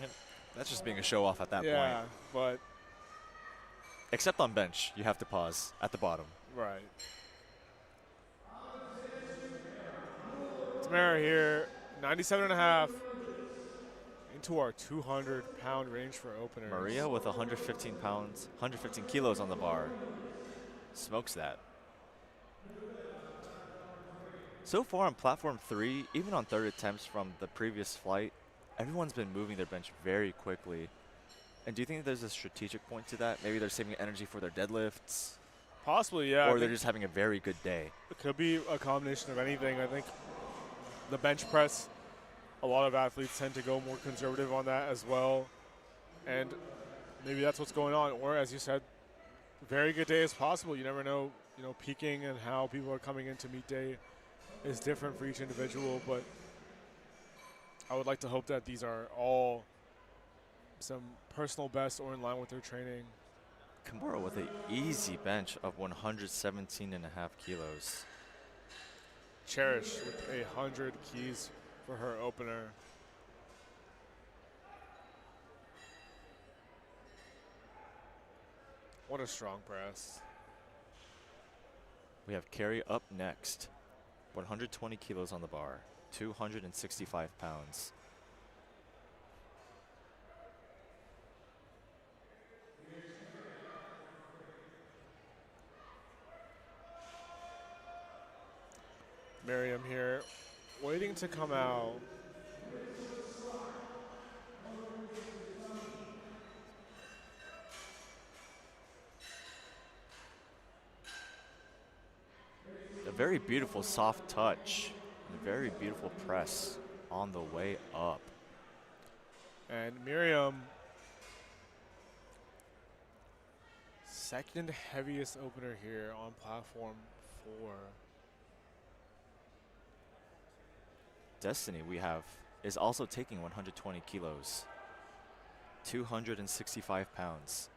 That's just being a show off at that yeah, point. but Except on bench, you have to pause at the bottom. right. Tamara here, 97.5 into our 200-pound range for openers. Maria with 115 pounds, 115 kilos on the bar. Smokes that. So far on platform 3, even on third attempts from the previous flight, everyone's been moving their bench very quickly. And do you think there's a strategic point to that? Maybe they're saving energy for their deadlifts, Possibly, yeah. or they're just having a very good day. It could be a combination of anything. I think the bench press, a lot of athletes tend to go more conservative on that as well. And maybe that's what's going on. Or, as you said, very good day is possible. You never know, peaking and how people are coming into meet day is different for each individual. But I would like to hope that these are all some personal best or in line with their training. Kimura with an easy bench of 117.5 kilos. Cherish with 100 keys for her opener. What a strong press. We have Carrie up next. 120 kilos on the bar, 265 pounds. Miriam here, waiting to come out. A very beautiful soft touch, a very beautiful press on the way up. And Miriam, second heaviest opener here on platform 4. Destiny, we have, is also taking 120 kilos, 265 pounds.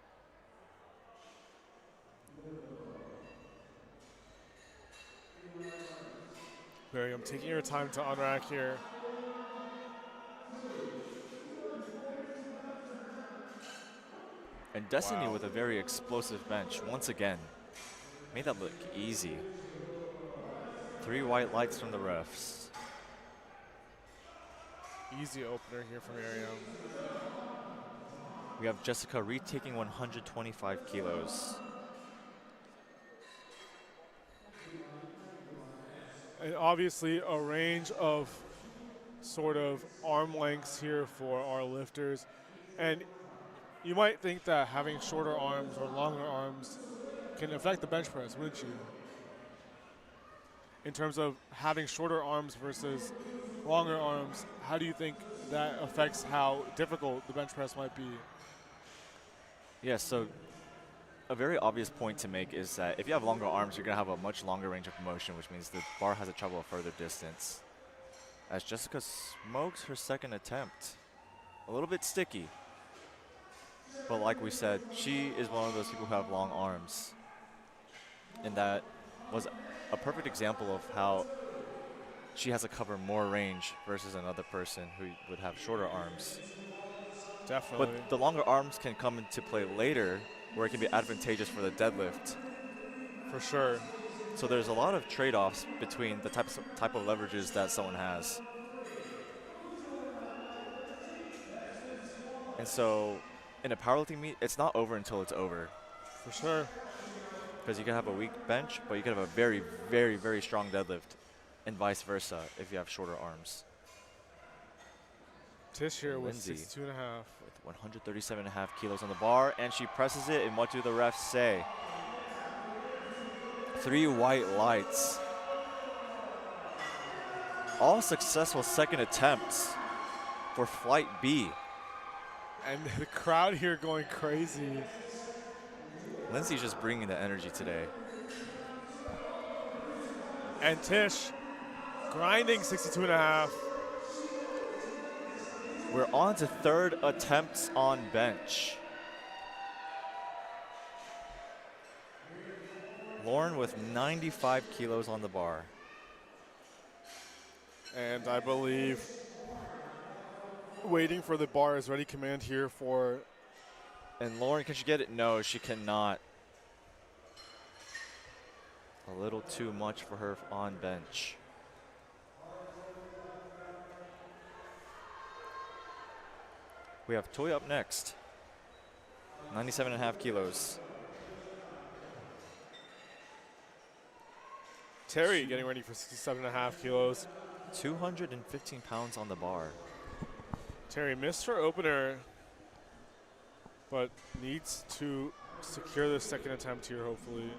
Miriam taking her time to unrack here. And Destiny Wow. with a very explosive bench, once again. Made that look easy. 3 white lights from the refs. Easy opener here for Miriam. We have Jessica retaking 125 kilos. And obviously a range of sort of arm lengths here for our lifters. And you might think that having shorter arms or longer arms can affect the bench press, wouldn't you? In terms of having shorter arms versus longer arms, how do you think that affects how difficult the bench press might be? Yeah, so a very obvious point to make is that if you have longer arms, you're going to have a much longer range of motion, which means the bar has to travel a further distance. As Jessica smokes her second attempt. A little bit sticky. But like we said, she is one of those people who have long arms. And that was a perfect example of how she has to cover more range versus another person who would have shorter arms. Definitely. But the longer arms can come into play later, where it can be advantageous for the deadlift. For sure. So there's a lot of trade-offs between the type of leverages that someone has. And so in a powerlifting meet, it's not over until it's over. For sure. Because you can have a weak bench, but you can have a very, very, very strong deadlift, and vice versa if you have shorter arms. Tish here with Lindsay 62.5. with 137.5 kilos on the bar, and she presses it, and what do the refs say? 3 white lights. All successful second attempts for flight B. And the crowd here going crazy. Lindsay's just bringing the energy today. And Tish grinding 62.5. We're on to third attempts on bench. Lauren with 95 kilos on the bar. And I believe waiting for the bar is ready command here for. And Lauren, can she get it? No, she cannot. A little too much for her on bench. We have Toy up next. 97.5 kilos. Terry getting ready for 67.5 kilos. 215 pounds on the bar. Terry missed her opener but needs to secure the second attempt here, hopefully.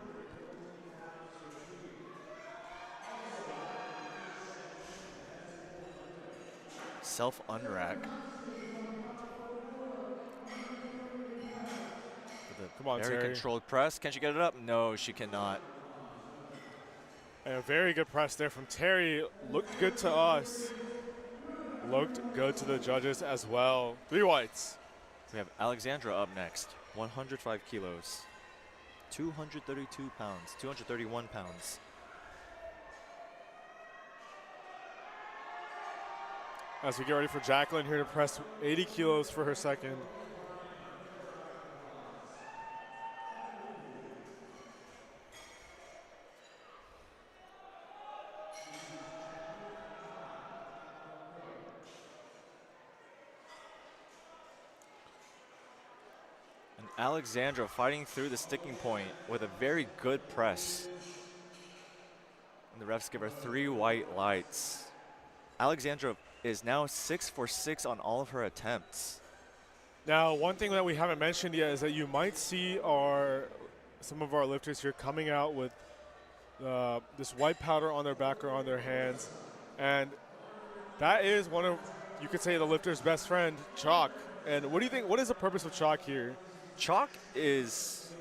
Self unrack. Come on, Very Terry. controlled press. Can she get it up? No, she cannot. And a very good press there from Terry. Looked good to us. Looked good to the judges as well. 3 whites. We have Alexandra up next. 105 kilos. 232 pounds. 231 pounds. As we get ready for Jacqueline here to press 80 kilos for her second. And Alexandra fighting through the sticking point with a very good press. And the refs give her 3 white lights. Alexandra is now 6 for 6 on all of her attempts. Now, one thing that we haven't mentioned yet is that you might see some of our lifters here coming out with this white powder on their back or on their hands. And that is one of, you could say, the lifter's best friend, chalk. And what do you think, what is the purpose of chalk here? Chalk is,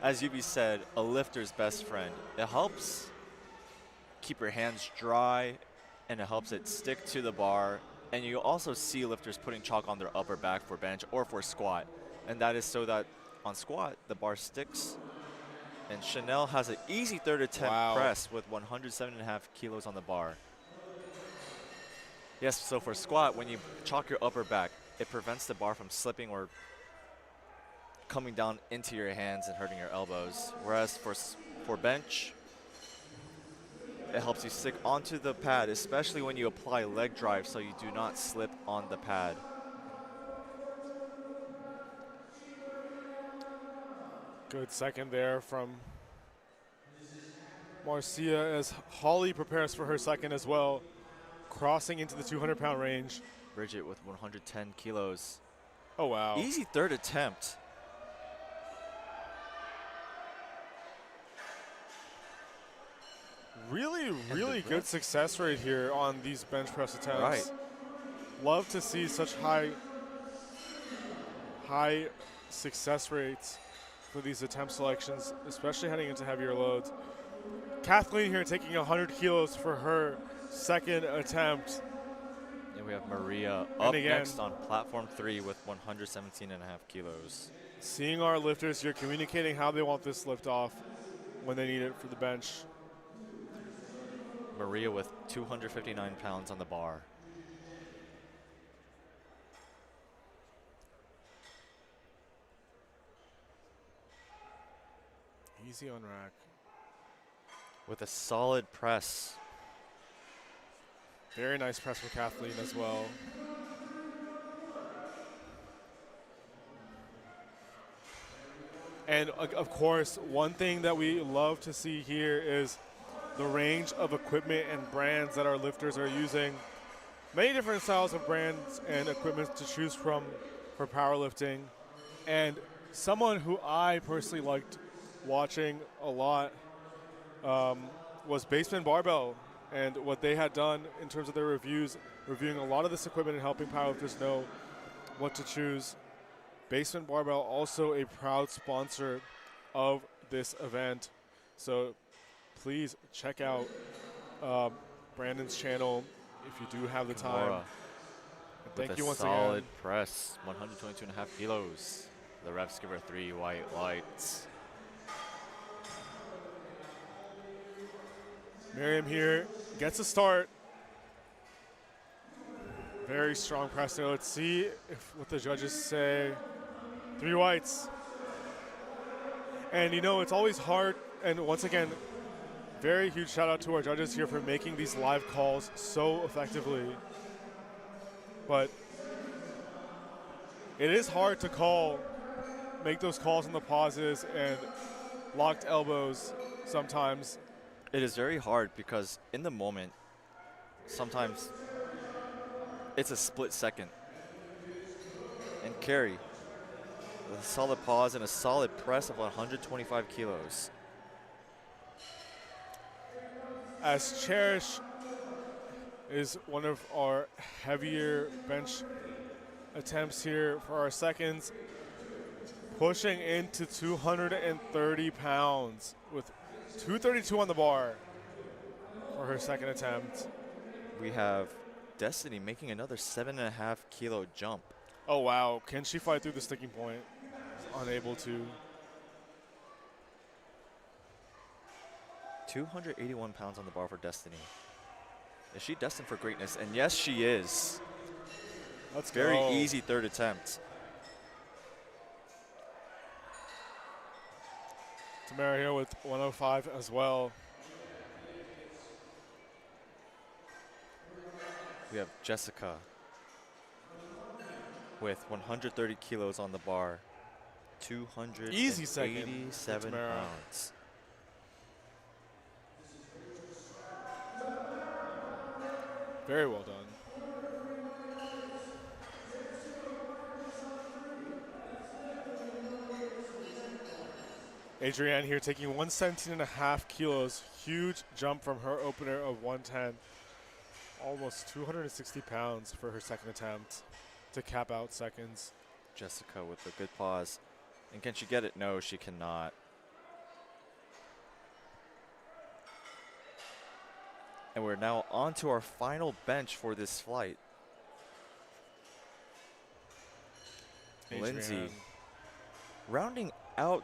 as Yubi said, a lifter's best friend. It helps keep your hands dry, and it helps it stick to the bar. And you also see lifters putting chalk on their upper back for bench or for squat. And that is so that on squat, the bar sticks. And Chanel has an easy third attempt press with 107.5 kilos on the bar. Yes, so for squat, when you chalk your upper back, it prevents the bar from slipping or coming down into your hands and hurting your elbows. Whereas for bench, it helps you stick onto the pad, especially when you apply leg drive, so you do not slip on the pad. Good second there from Marcia as Holly prepares for her second as well, crossing into the 200-pound range. Bridget with 110 kilos. Oh, wow. Easy third attempt. Really good success rate here on these bench press attempts. Right. Love to see such high success rates for these attempt selections, especially heading into heavier loads. Kathleen here taking 100 kilos for her second attempt. And we have Maria up next on platform 3 with 117.5 kilos. Seeing our lifters here communicating how they want this lift off when they need it for the bench. Maria with 259 pounds on the bar. Easy on rack. With a solid press. Very nice press from Kathleen as well. And of course, one thing that we love to see here is the range of equipment and brands that our lifters are using. Many different styles of brands and equipment to choose from for powerlifting. And someone who I personally liked watching a lot was Basement Barbell, and what they had done in terms of their reviews, reviewing a lot of this equipment and helping powerlifters know what to choose. Basement Barbell also a proud sponsor of this event. So please check out Brandon's channel if you do have the time. And thank you once again. Solid press, 122.5 kilos. The refs give her 3 white lights. Miriam here gets a start. Very strong press there. Let's see what the judges say. 3 whites. And you know, it's always hard. And once again, very huge shout out to our judges here for making these live calls so effectively. But it is hard to make those calls on the pauses and locked elbows sometimes. It is very hard because in the moment, sometimes it's a split second. And Carrie, A solid pause and a solid press of 125 kilos. As Cherish is one of our heavier bench attempts here for our seconds, pushing into 230 pounds with 232 on the bar for her second attempt. We have Destiny making another 7.5 kilo jump. Oh wow, can she fight through the sticking point? She's unable to. 281 pounds on the bar for Destiny. Is she destined for greatness? And yes, she is. Let's Very go. easy third attempt. Tamara here with 105 as well. We have Jessica with 130 kilos on the bar. Easy second for 287 Tamara. pounds. Very well done. Adrienne here taking 117.5 kilos. Huge jump from her opener of 110. Almost 260 pounds for her second attempt to cap out seconds. Jessica with a good pause. And can she get it? No, she cannot. And we're now on to our final bench for this flight. Lindsay Adrienne. rounding out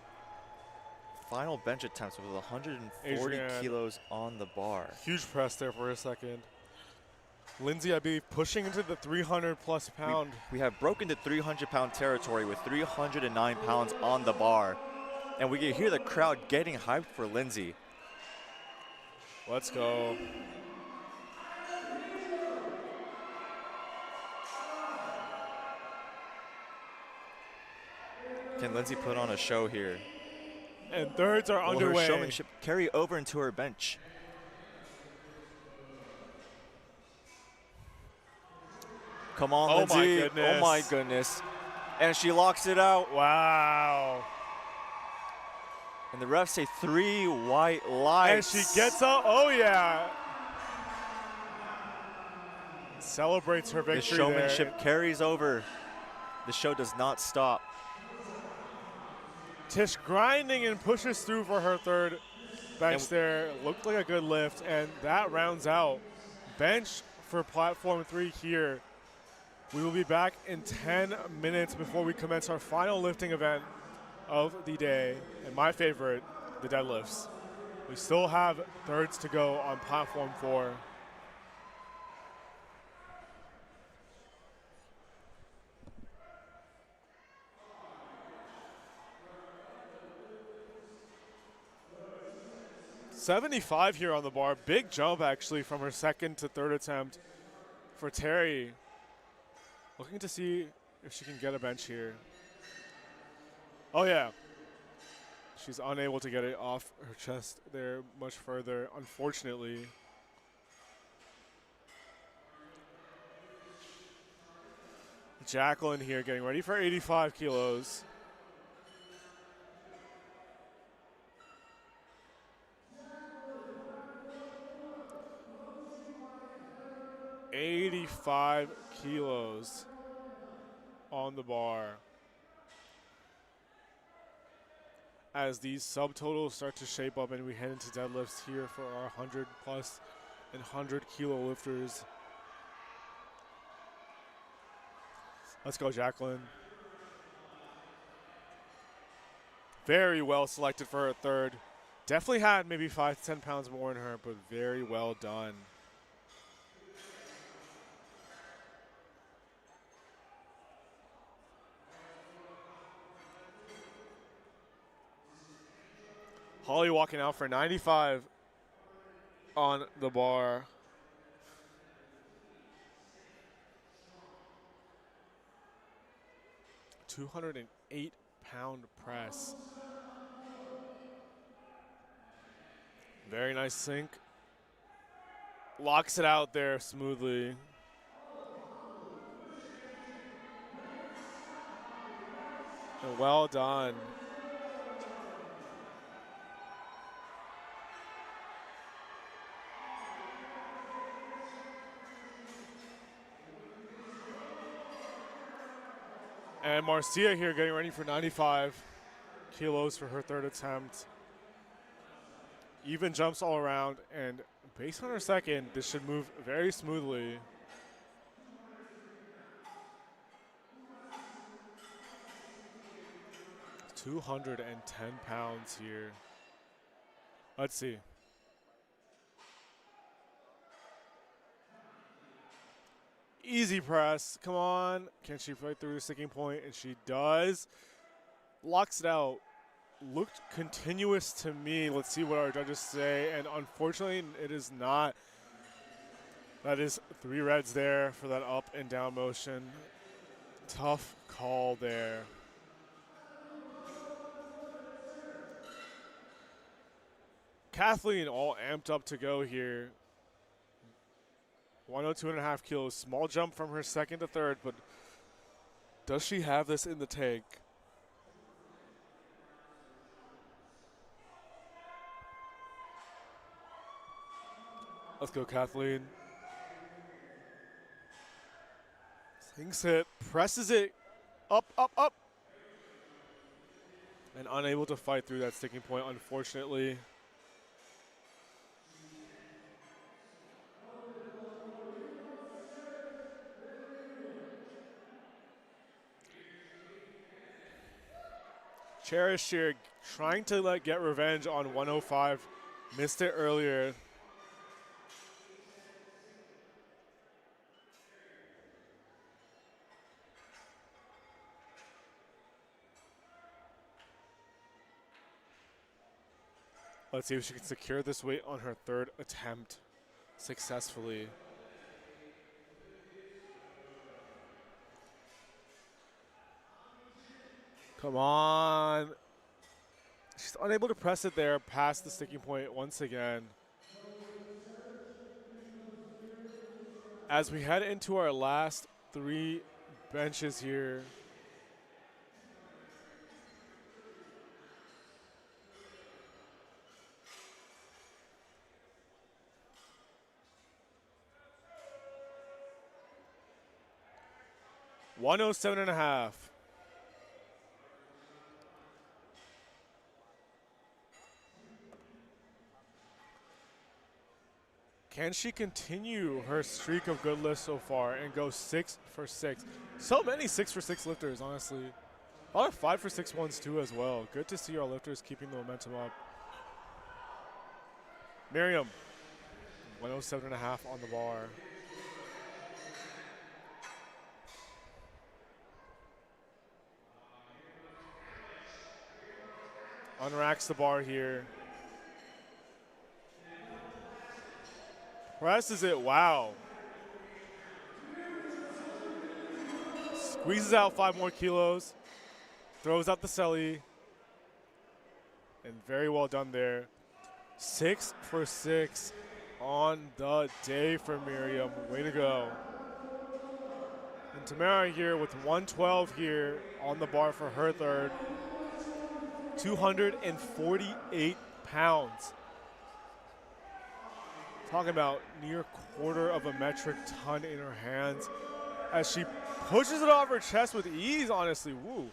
final bench attempts with 140 Adrienne. kilos on the bar. Huge press there for a second. Lindsay, I believe, pushing into the 300 plus pound. We have broken the 300-pound territory with 309 pounds on the bar. And we can hear the crowd getting hyped for Lindsay. Let's go. Can Lindsay put on a show here? And thirds are Will underway. her showmanship carry over into her bench? Come on, Oh Lindsay. my goodness. Oh my goodness. And she locks it out. Wow. And the refs say 3 white lights. And she gets up. Oh, yeah. Celebrates her The victory showmanship carries over. The show does not stop. Tish grinding and pushes through for her third bench And there. Looked like a good lift, and that rounds out bench for platform 3 here. We will be back in 10 minutes before we commence our final lifting event of the day, and my favorite, the deadlifts. We still have thirds to go on platform 4. $75 here on the bar. Big jump, actually, from her second to third attempt for Terry. Looking to see if she can get a bench here. Oh, yeah. She's unable to get it off her chest there much further, unfortunately. Jacqueline here getting ready for 85 kilos. $85 kilos on the bar. As these subtotals start to shape up and we head into deadlifts here for our 100 plus and 100 kilo lifters. Let's go, Jacqueline. Very well selected for her third. Definitely had maybe 5 to 10 pounds more in her, but very well done. Holly walking out for 95 on the bar. £208 press. Very nice sink. Locks it out there smoothly. And well done. And Marcia here getting ready for 95 kilos for her third attempt. Even jumps all around, and based on her second, this should move very smoothly. £210 here. Let's see. Easy press. Come on. Can she fight through the sticking point? And she does. Locks it out. Looked continuous to me. Let's see what our judges say. And unfortunately, it is not. That is 3 reds there for that up and down motion. Tough call there. Kathleen all amped up to go here. 102.5 kilos. Small jump from her second to third, but does she have this in the tank? Let's go, Kathleen. Sinks it, presses it, up, up, up. And unable to fight through that sticking point, unfortunately. Cherish here trying to get revenge on 105. Missed it earlier. Let's see if she can secure this weight on her third attempt successfully. Come on. She's unable to press it there past the sticking point once again. As we head into our last 3 benches here. $107.5. Can she continue her streak of good lifts so far and go 6 for 6? So many 6 for 6 lifters, honestly. A lot of 5 for 6 ones too as well. Good to see our lifters keeping the momentum up. Miriam, 107.5 on the bar. Unracks the bar here. Presses it, wow. Squeezes out 5 more kilos. Throws out the celly. And very well done there. 6 for 6 on the day for Miriam. Way to go. And Tamara here with 112 here on the bar for her third. 248 pounds. Talking about near quarter of a metric ton in her hands as she pushes it off her chest with ease, honestly. Woo.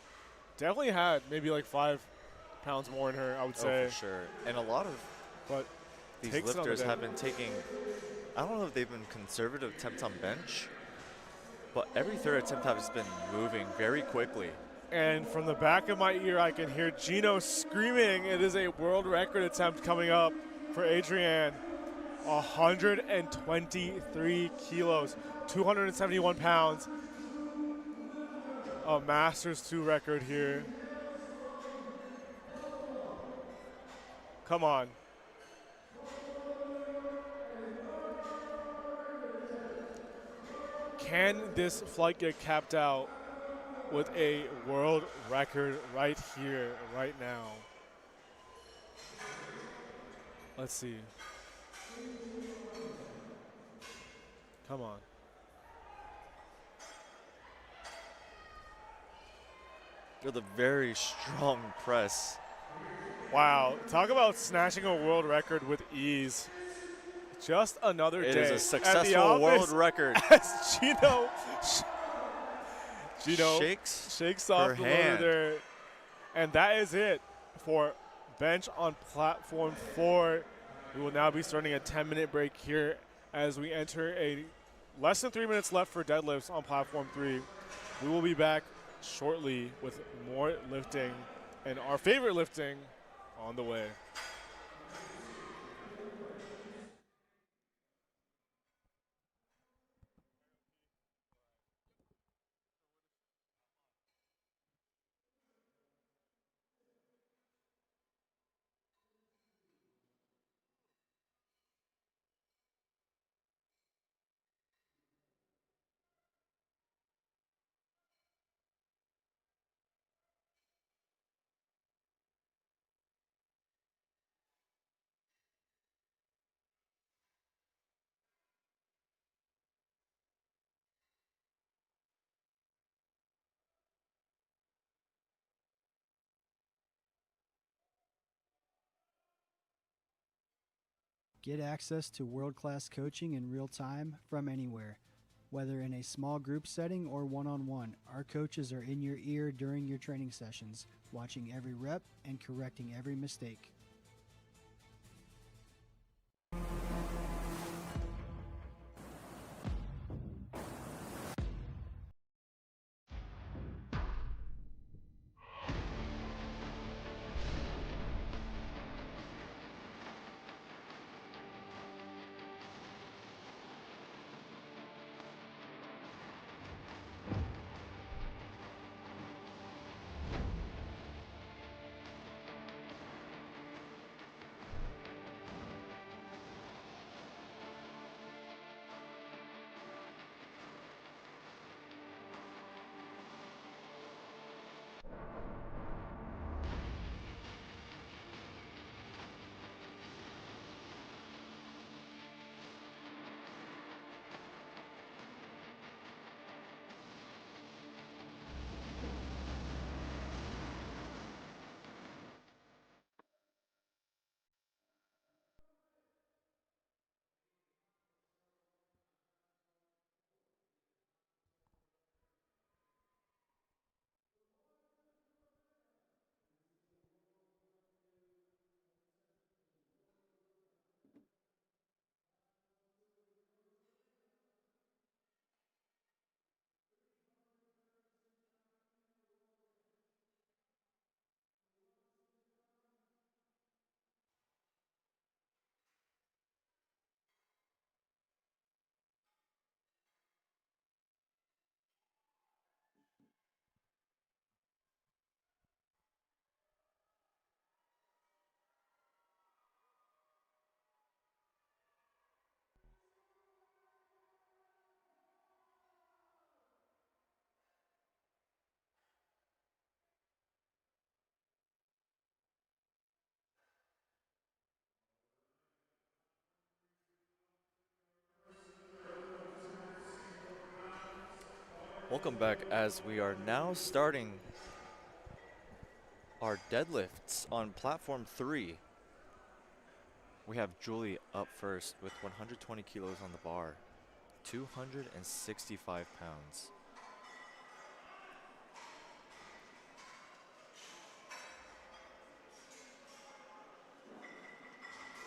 Definitely had maybe like 5 pounds more in her, I would say. Oh, for sure. And a lot of these lifters have been taking, I don't know if they've been conservative attempts on bench, but every third attempt has been moving very quickly. And from the back of my ear, I can hear Gino screaming. It is a world record attempt coming up for Adrienne. 123 kilos, 271 pounds. A Masters 2 record here. Come on. Can this flight get capped out with a world record right here, right now? Let's see. Come on. With a very strong press. Wow, talk about snatching a world record with ease. Just another It day is a at the successful world office record. as Gino shakes off her the hand. loader there. And that is it for bench on platform 4. We will now be starting a 10-minute break here as we enter a less than 3 minutes left for deadlifts on platform 3. We will be back shortly with more lifting and our favorite lifting on the way. Get access to world-class coaching in real time from anywhere. Whether in a small group setting or one-on-one, our coaches are in your ear during your training sessions, watching every rep and correcting every mistake. Welcome back as we are now starting our deadlifts on platform 3. We have Julie up first with 120 kilos on the bar, 265 pounds.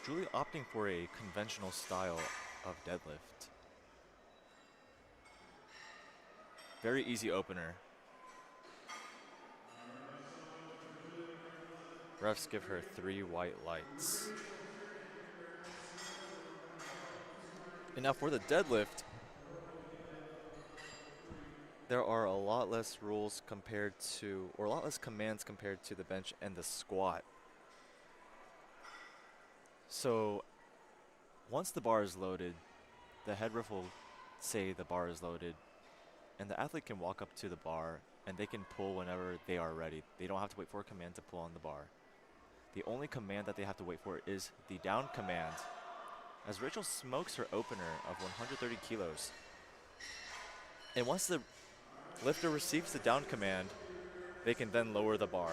Julie opting for a conventional style of deadlift. Very easy opener. Refs give her 3 white lights. And now for the deadlift, there are a lot less rules compared to, or a lot less commands compared to the bench and the squat. So once the bar is loaded, the head ref will say the bar is loaded, and the athlete can walk up to the bar and they can pull whenever they are ready. They don't have to wait for a command to pull on the bar. The only command that they have to wait for is the down command, as Rachel smokes her opener of 130 kilos. And once the lifter receives the down command, they can then lower the bar.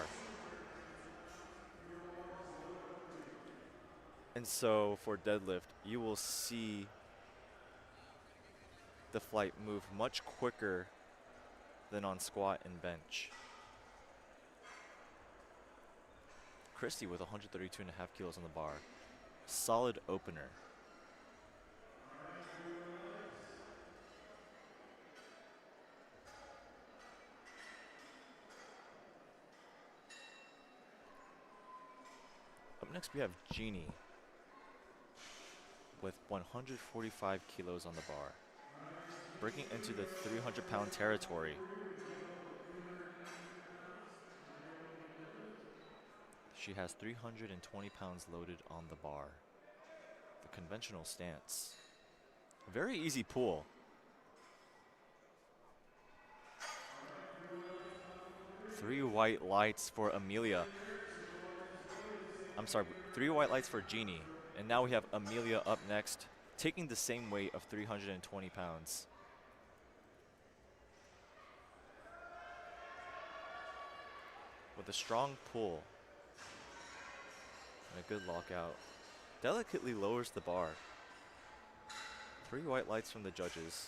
And so for deadlift, you will see the flight move much quicker than on squat and bench. Christy with 132.5 kilos on the bar. Solid opener. Up next we have Jeannie with 145 kilos on the bar, breaking into the 300-pound territory. She has 320 pounds loaded on the bar. The conventional stance. Very easy pull. Three white lights for Amelia. I'm sorry, 3 white lights for Jeannie. And now we have Amelia up next, taking the same weight of 320 pounds. With a strong pull and a good lockout, delicately lowers the bar. 3 white lights from the judges.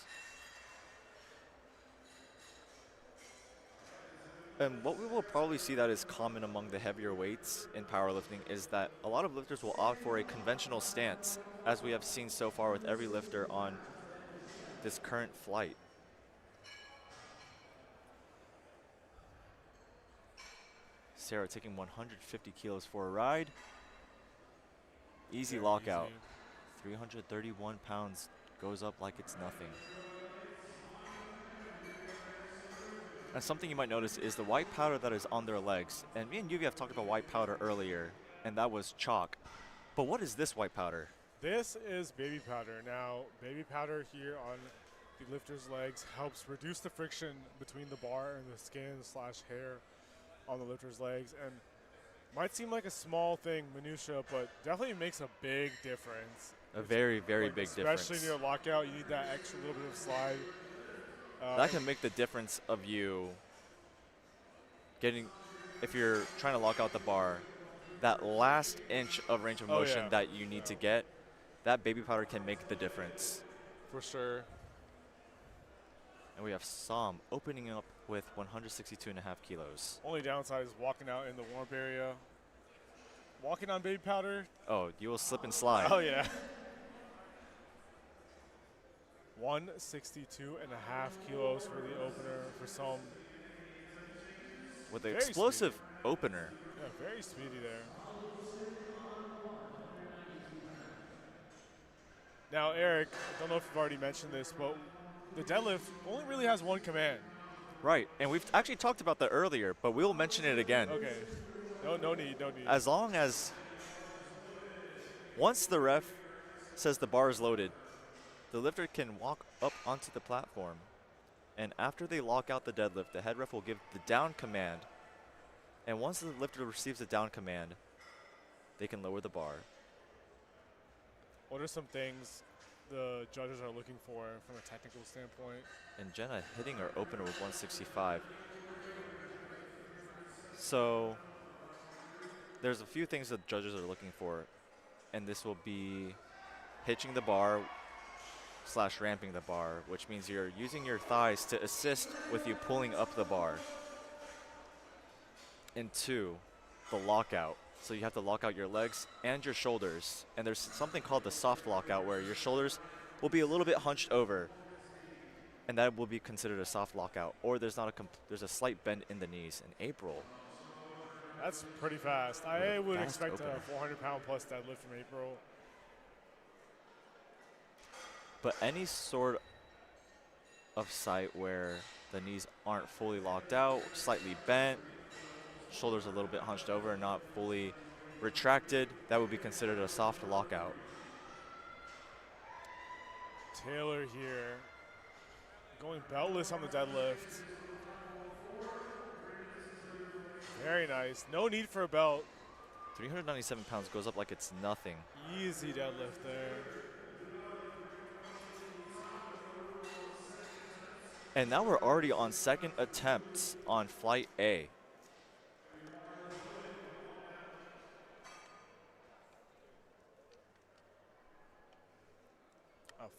And what we will probably see that is common among the heavier weights in powerlifting is that a lot of lifters will opt for a conventional stance, as we have seen so far with every lifter on this current flight. Sarah taking 150 kilos for a ride. Easy lockout. 331 pounds goes up like it's nothing. And something you might notice is the white powder that is on their legs. And me and Yuvi have talked about white powder earlier, and that was chalk. But what is this white powder? This is baby powder. Now, baby powder here on the lifter's legs helps reduce the friction between the bar and the skin/hair on the lifter's legs. And might seem like a small thing, minutia, but definitely makes a big difference. A very, very big difference. Especially near lockout, you need that extra little bit of slide. That can make the difference of you getting, if you're trying to lock out the bar, that last inch of range of motion that you need to get, that baby powder can make the difference. For sure. And we have Sam opening up with 162.5 kilos. Only downside is walking out in the warm-up area. Walking on baby powder. Oh, you will slip and slide. Oh, yeah. 162.5 kilos for the opener for some. With an explosive opener. Yeah, very speedy there. Now, Eric, I don't know if you've already mentioned this, but the deadlift only really has one command. Right, and we've actually talked about that earlier, but we'll mention it again. Okay. No need. As long as once the ref says the bar is loaded, the lifter can walk up onto the platform, and after they lock out the deadlift, the head ref will give the down command, and once the lifter receives the down command, they can lower the bar. What are some things the judges are looking for from a technical standpoint? And Jenna hitting her opener with 165. So there's a few things that judges are looking for, and this will be hitching the bar / ramping the bar, which means you're using your thighs to assist with you pulling up the bar. And 2, the lockout. So you have to lock out your legs and your shoulders. And there's something called the soft lockout where your shoulders will be a little bit hunched over, and that will be considered a soft lockout. Or there's there's a slight bend in the knees. In April. That's pretty fast. I would Fast expect opener. a 400-pound plus deadlift from April. But any sort of site where the knees aren't fully locked out, slightly bent, shoulders a little bit hunched over and not fully retracted, that would be considered a soft lockout. Taylor here going beltless on the deadlift. Very nice. No need for a belt. 397 pounds goes up like it's nothing. Easy deadlift there. And now we're already on second attempts on flight A.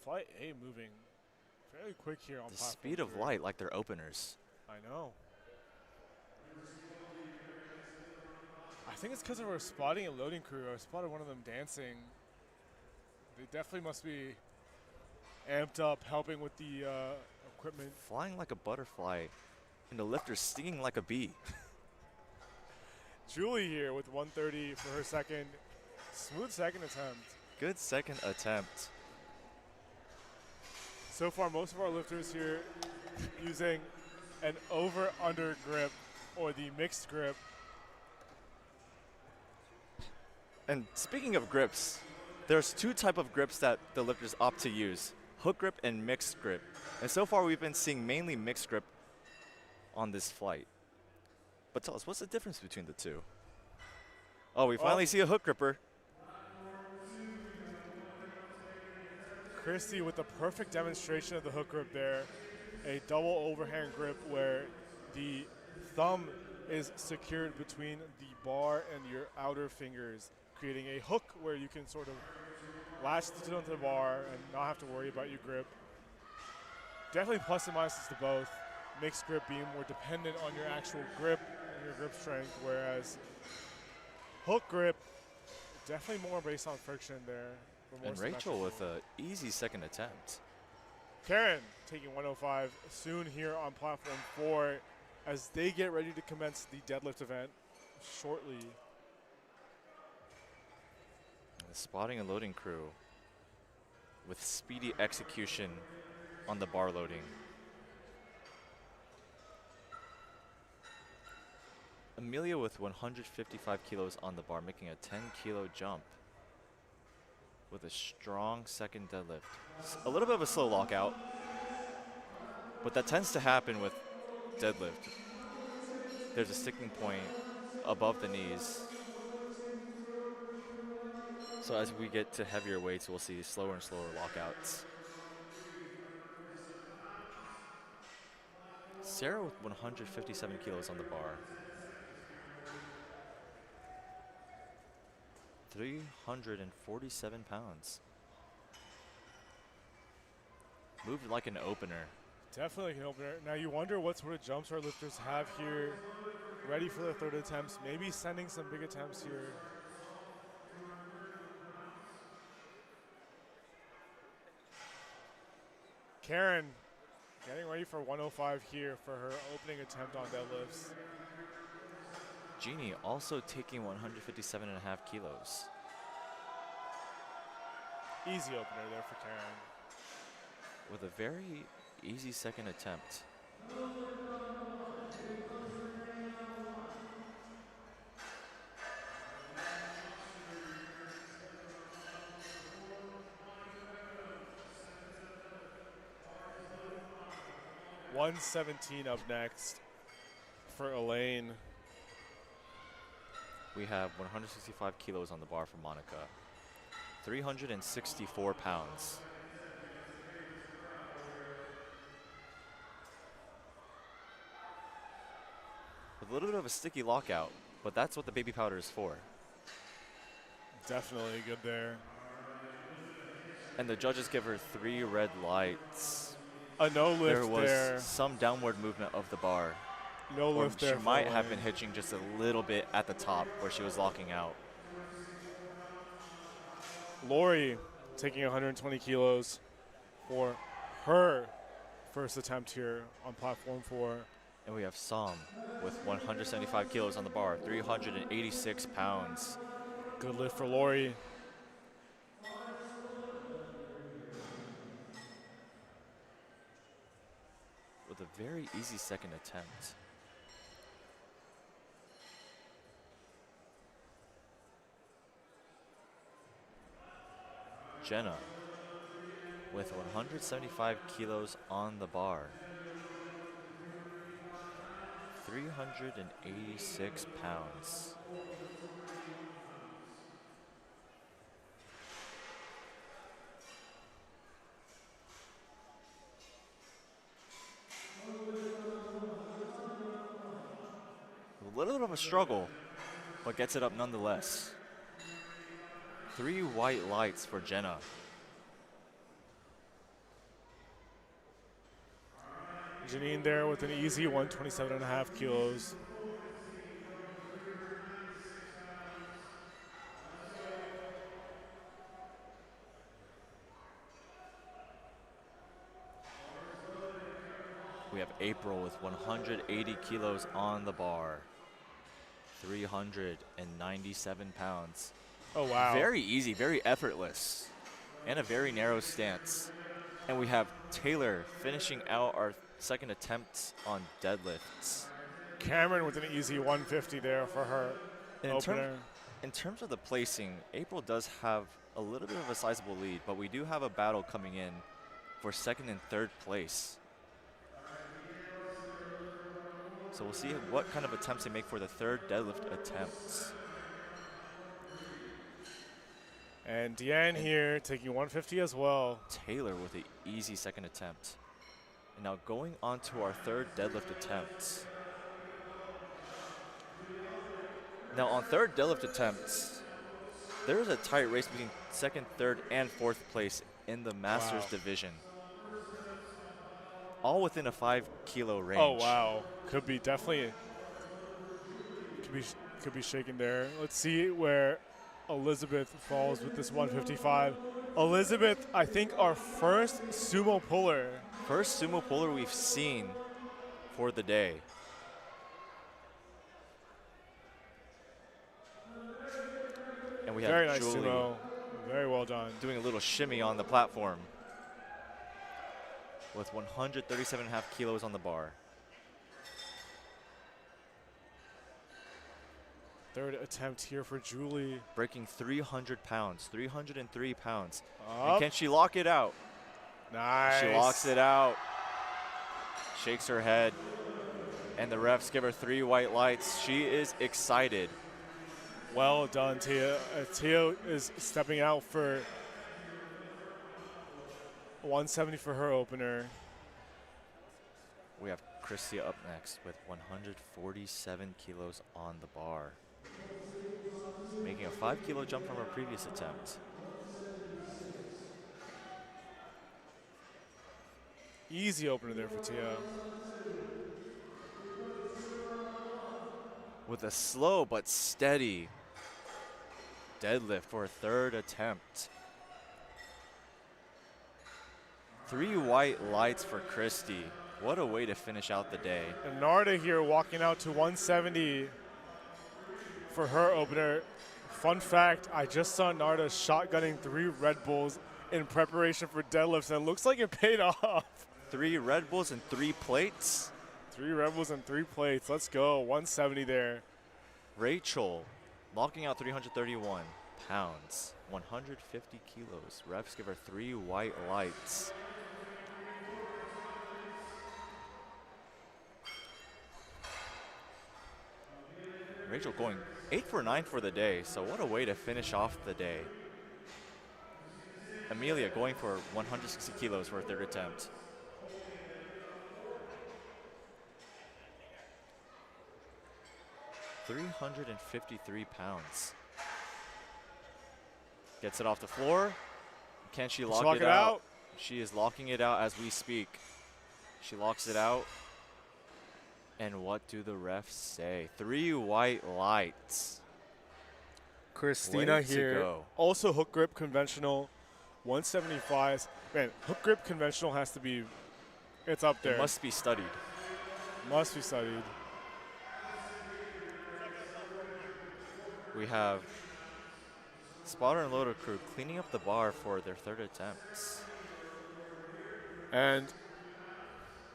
Flight A moving fairly quick here on The platform speed of 3. light, like they're openers. I know. I think it's because of our spotting and loading crew. I spotted one of them dancing. They definitely must be amped up, helping with the equipment. Flying like a butterfly, and the lifter stinging like a bee. Julie here with 130 for her second. Smooth second attempt. Good second attempt. So far, most of our lifters here using an over-under grip or the mixed grip. And speaking of grips, there's two type of grips that the lifters opt to use, hook grip and mixed grip. And so far we've been seeing mainly mixed grip on this flight. But tell us, what's the difference between the two? Oh, we finally see a hook gripper. Christy with the perfect demonstration of the hook grip there. A double overhand grip where the thumb is secured between the bar and your outer fingers, creating a hook where you can sort of latch onto the bar and not have to worry about your grip. Definitely plus and minuses to both. Mixed grip being more dependent on your actual grip and your grip strength, whereas hook grip, definitely more based on friction there. And Rachel with an easy second attempt. Karen taking 105 soon here on platform 4 as they get ready to commence the deadlift event shortly. The spotting and loading crew with speedy execution on the bar loading. Amelia with 155 kilos on the bar, making a 10-kilo jump with a strong second deadlift. A little bit of a slow lockout, but that tends to happen with deadlift. There's a sticking point above the knees. So as we get to heavier weights, we'll see slower and slower lockouts. Sarah with 157 kilos on the bar. 347 pounds. Moved like an opener. Definitely an opener. Now you wonder what sort of jumps our lifters have here, ready for their third attempts, maybe sending some big attempts here. Karen getting ready for 105 here for her opening attempt on deadlifts. Jeannie also taking 157.5 kilos. Easy opener there for Karen. With a very easy second attempt. $117 up next for Elaine. We have 165 kilos on the bar for Monica. 364 pounds. With a little bit of a sticky lockout, but that's what the baby powder is for. Definitely good there. And the judges give her 3 red lights. A no lift there was there. some downward movement of the bar. No Or lift she there. might have been hitching just a little bit at the top where she was locking out. Lori taking 120 kilos for her first attempt here on platform 4. And we have Sam with 175 kilos on the bar, 386 pounds. Good lift for Lori. With a very easy second attempt. Jenna with 175 kilos on the bar. 386 pounds. A little bit of a struggle, but gets it up nonetheless. 3 white lights for Jenna. Janine there with an easy 127.5 kilos. We have April with 180 kilos on the bar. 397 pounds. Oh, wow. Very easy, very effortless, and a very narrow stance. And we have Taylor finishing out our second attempt on deadlifts. Cameron with an easy 150 there for her And opener. in terms of the placing, April does have a little bit of a sizable lead, but we do have a battle coming in for second and third place. So we'll see what kind of attempts they make for the third deadlift attempts. And Deanne here taking 150 as well. Taylor with an easy second attempt. And now going on to our third deadlift attempt. Now on third deadlift attempts, there is a tight race between second, third, and fourth place in the Masters division. All within a 5 kilo range. Oh, wow. Could be definitely, could be shaken there. Let's see where Elizabeth falls with this 155. Elizabeth, I think our first sumo puller. First sumo puller we've seen for the day. And we have Very nice Julie sumo. Very well done. doing a little shimmy on the platform with 137.5 kilos on the bar. Third attempt here for Julie. Breaking 300 pounds, 303 pounds. Up. And can she lock it out? Nice. She locks it out, shakes her head, and the refs give her 3 white lights. She is excited. Well done, Tia. Tia is stepping out for 170 for her opener. We have Christia up next with 147 kilos on the bar, making a 5 kilo jump from her previous attempt. Easy opener there for Tia. With a slow but steady deadlift for a third attempt. 3 white lights for Christy. What a way to finish out the day. And Narda here walking out to 170 for her opener. Fun fact, I just saw Narda shotgunning 3 Red Bulls in preparation for deadlifts, and it looks like it paid off. 3 Red Bulls and 3 plates. 3 Red Bulls and 3 plates. Let's go. 170 there. Rachel locking out 331 pounds, 150 kilos. Refs give her 3 white lights. Rachel going 8 for 9 for the day, so what a way to finish off the day. Amelia going for 160 kilos for her third attempt. $353. Gets it off the floor. Can she lock it out? She is locking it out as we speak. She locks it out. And what do the refs say? 3 white lights. Christina Way to here. go. Also hook grip conventional, 175. Man, hook grip conventional has to be, it's up there. It must be studied. Must be studied. We have spotter and loader crew cleaning up the bar for their third attempts. And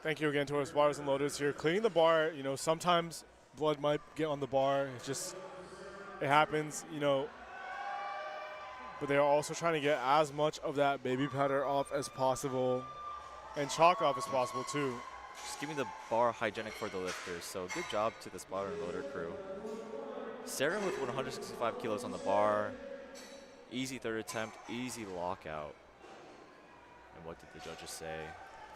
thank you again to our spotters and loaders here. Cleaning the bar, you know, sometimes blood might get on the bar. It's just, it happens, you know. But they're also trying to get as much of that baby powder off as possible and chalk off as possible too. Just keeping the bar hygienic for the lifters. So good job to the spotter and loader crew. Sarah with 165 kilos on the bar. Easy third attempt, easy lockout. And what did the judges say?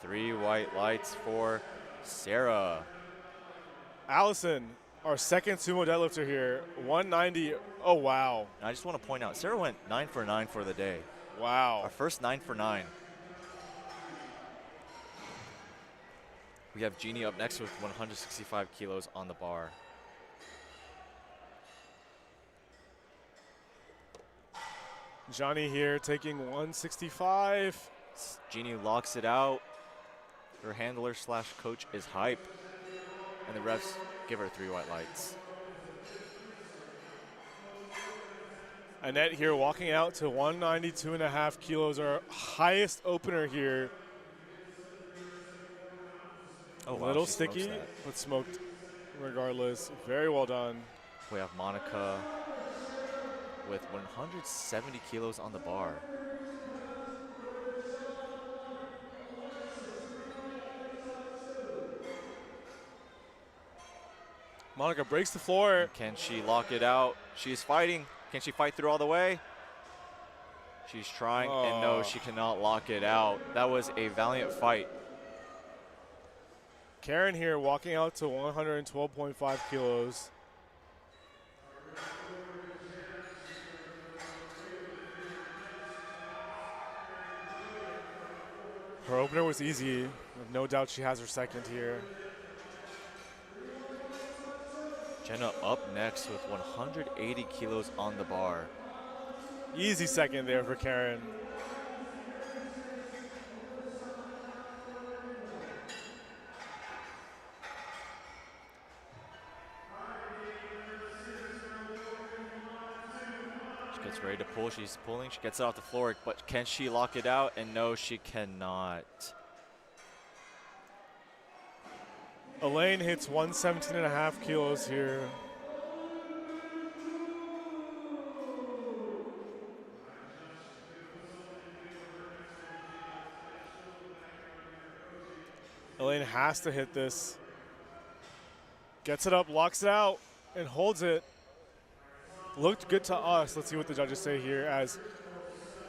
3 white lights for Sarah. Allison, our second sumo deadlifter here, 190. Oh, wow. And I just want to point out, Sarah went 9 for 9 for the day. Wow. Our first 9 for 9. We have Jeannie up next with 165 kilos on the bar. Johnny here taking 165. Jeannie locks it out. Her handler slash coach is hype. And the refs give her 3 white lights. Annette here walking out to 192.5 kilos, our highest opener here. Oh, A wow, little she smokes sticky, that. but smoked regardless. Very well done. We have Monica with 170 kilos on the bar. Monica breaks the floor. Can she lock it out? She's fighting. Can she fight through all the way? She's trying, and no, she cannot lock it out. That was a valiant fight. Karen here walking out to 112.5 kilos. Her opener was easy. No doubt she has her second here. Jenna up next with 180 kilos on the bar. Easy second there for Karen. She gets ready to pull. She's pulling. She gets it off the floor, but can she lock it out? And no, she cannot. Elaine hits 117.5 kilos here. Elaine has to hit this. Gets it up, locks it out, and holds it. Looked good to us. Let's see what the judges say here as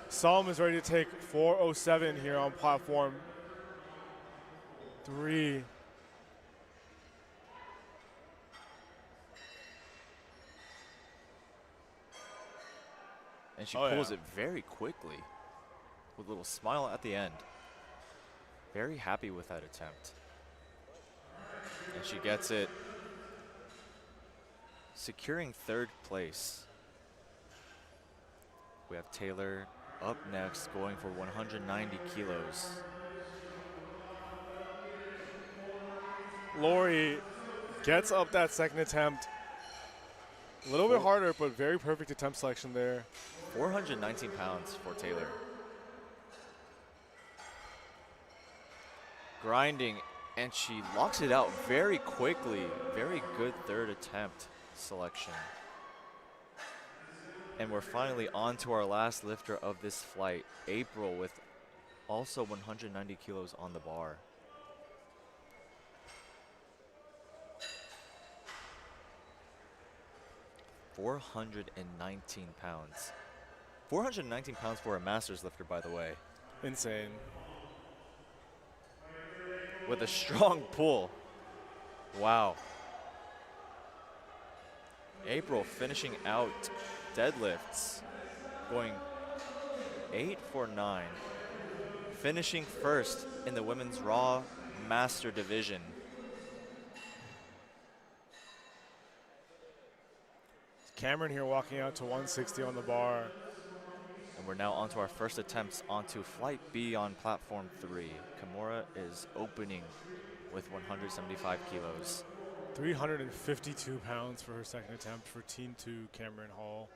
Solomon is ready to take 407 here on platform 3. And she pulls it very quickly with a little smile at the end. Very happy with that attempt. And she gets it, securing 3rd place. We have Taylor up next, going for 190 kilos. Lori gets up that second attempt. A little bit harder, but very perfect attempt selection there. 419 pounds for Taylor. Grinding, and she locks it out very quickly. Very good 3rd attempt selection. And we're finally on to our last lifter of this flight, April, with also 190 kilos on the bar. $419 pounds. 419 pounds for a master's lifter, by the way. Insane. With a strong pull. Wow. April finishing out deadlifts, going 8 for 9. Finishing 1st in the women's raw master division. Cameron here walking out to 160 on the bar. And we're now on to our first attempts onto Flight B on Platform 3. Kimura is opening with 175 kilos. 352 pounds for her second attempt for Team 2, Cameron Hall.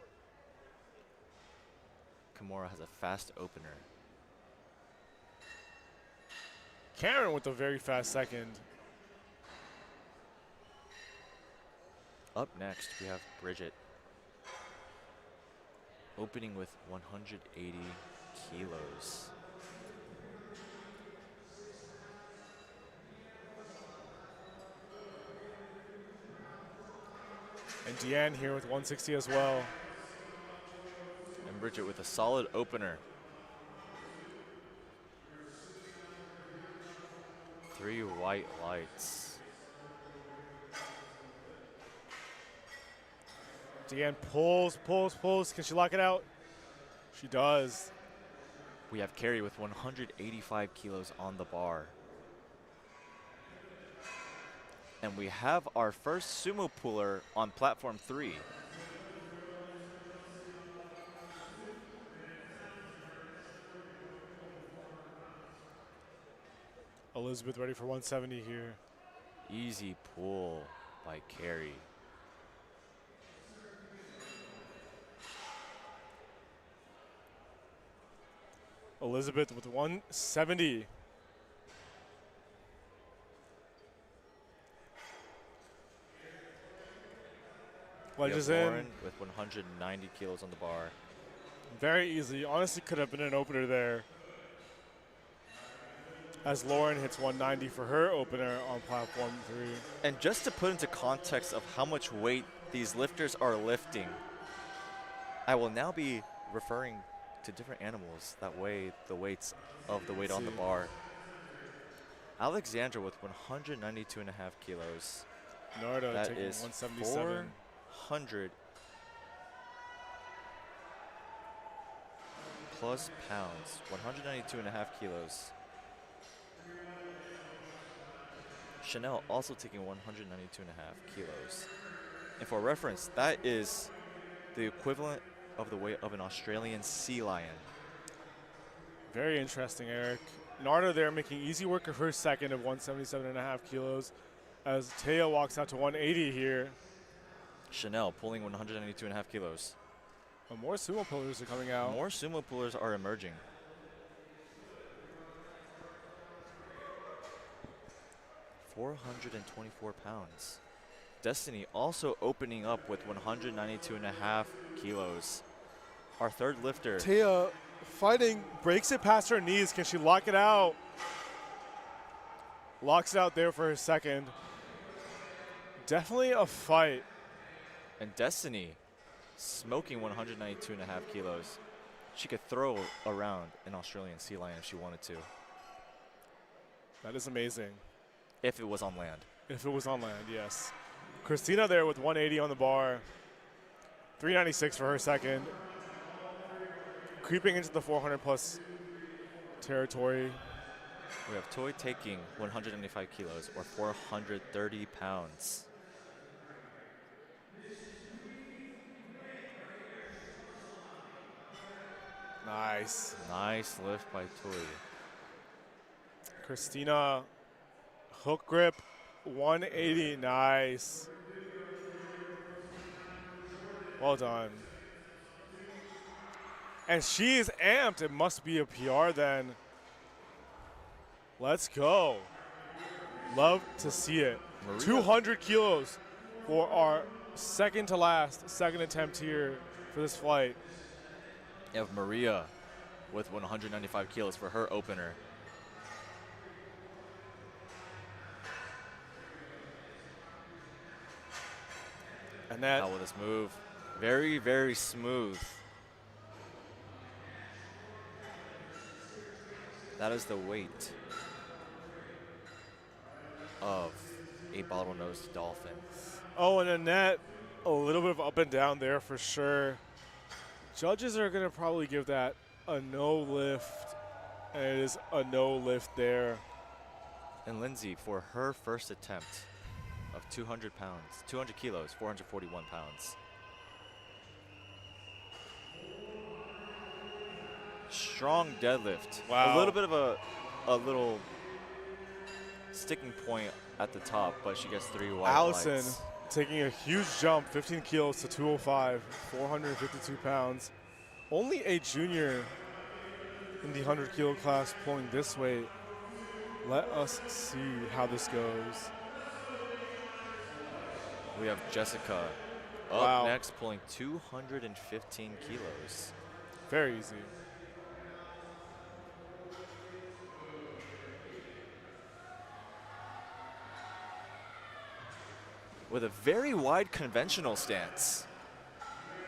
Kimura has a fast opener. Karen with a very fast second. Up next, we have Bridget. Opening with 180 kilos. And Deanne here with 160 as well. And Bridget with a solid opener. 3 white lights. Deanne pulls. Can she lock it out? She does. We have Carrie with 185 kilos on the bar. And we have our first sumo puller on platform 3. Elizabeth ready for 170 here. Easy pull by Carrie. Elizabeth with 170. Wedges in. Lauren with 190 kilos on the bar. Very easy. Honestly, could have been an opener there. As Lauren hits 190 for her opener on platform 3. And just to put into context of how much weight these lifters are lifting, I will now be referring to different animals that weigh the weights of the weight on the bar. Alexandra with 192.5 kilos. Nardo That taking is 177. 400 plus pounds, 192.5 kilos. Chanel also taking 192.5 kilos. And for reference, that is the equivalent of the weight of an Australian sea lion. Very interesting, Eric. Nardo there making easy work of her second of 177.5 kilos as Taya walks out to 180 here. Chanel pulling 192.5 kilos. But more sumo pullers are coming out. More sumo pullers are emerging. $424 pounds. Destiny also opening up with 192.5 kilos. Our third lifter. Taya fighting, breaks it past her knees. Can she lock it out? Locks it out there for her second. Definitely a fight. And Destiny smoking 192.5 kilos. She could throw around an Australian sea lion if she wanted to. That is amazing. If it was on land. If it was on land, yes. Christina there with 180 on the bar. 396 for her second. Creeping into the 400 plus territory. We have Toy taking 195 kilos or 430 pounds. Nice. Nice lift by Toy. Christina, hook grip, 180, nice. Well done. And she is amped. It must be a PR then. Let's go. Love to see it. Maria. 200 kilos for our second attempt here for this flight. You have Maria with 195 kilos for her opener. And that, How will this move? Very, very smooth. That is the weight of a bottlenose dolphin. oh, and Annette, a little bit of up and down there for sure. Judges are going to probably give that a no lift, and it is a no lift there. And Lindsay, for her first attempt of 200 kilos, 441 pounds. Strong deadlift. Wow. A little bit of a little sticking point at the top, but she gets 3 white Allison lights. taking a huge jump, 15 kilos to 205, 452 pounds. Only a junior in the 100 kilo class pulling this weight. Let us see how this goes. We have Jessica up Wow. next, pulling 215 kilos. Very easy. With a very wide conventional stance,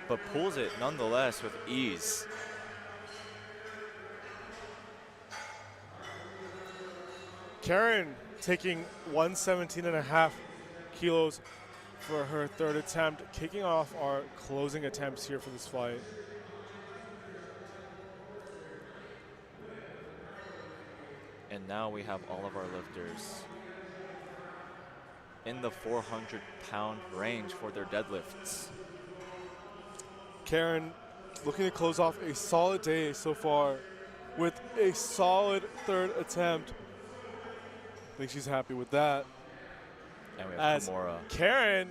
but pulls it nonetheless with ease. Karen taking 117.5 kilos for her third attempt, kicking off our closing attempts here for this flight. And now we have all of our lifters in the 400-pound range for their deadlifts. Karen looking to close off a solid day so far with a solid third attempt. I think she's happy with that. And we have As Kimura. Karen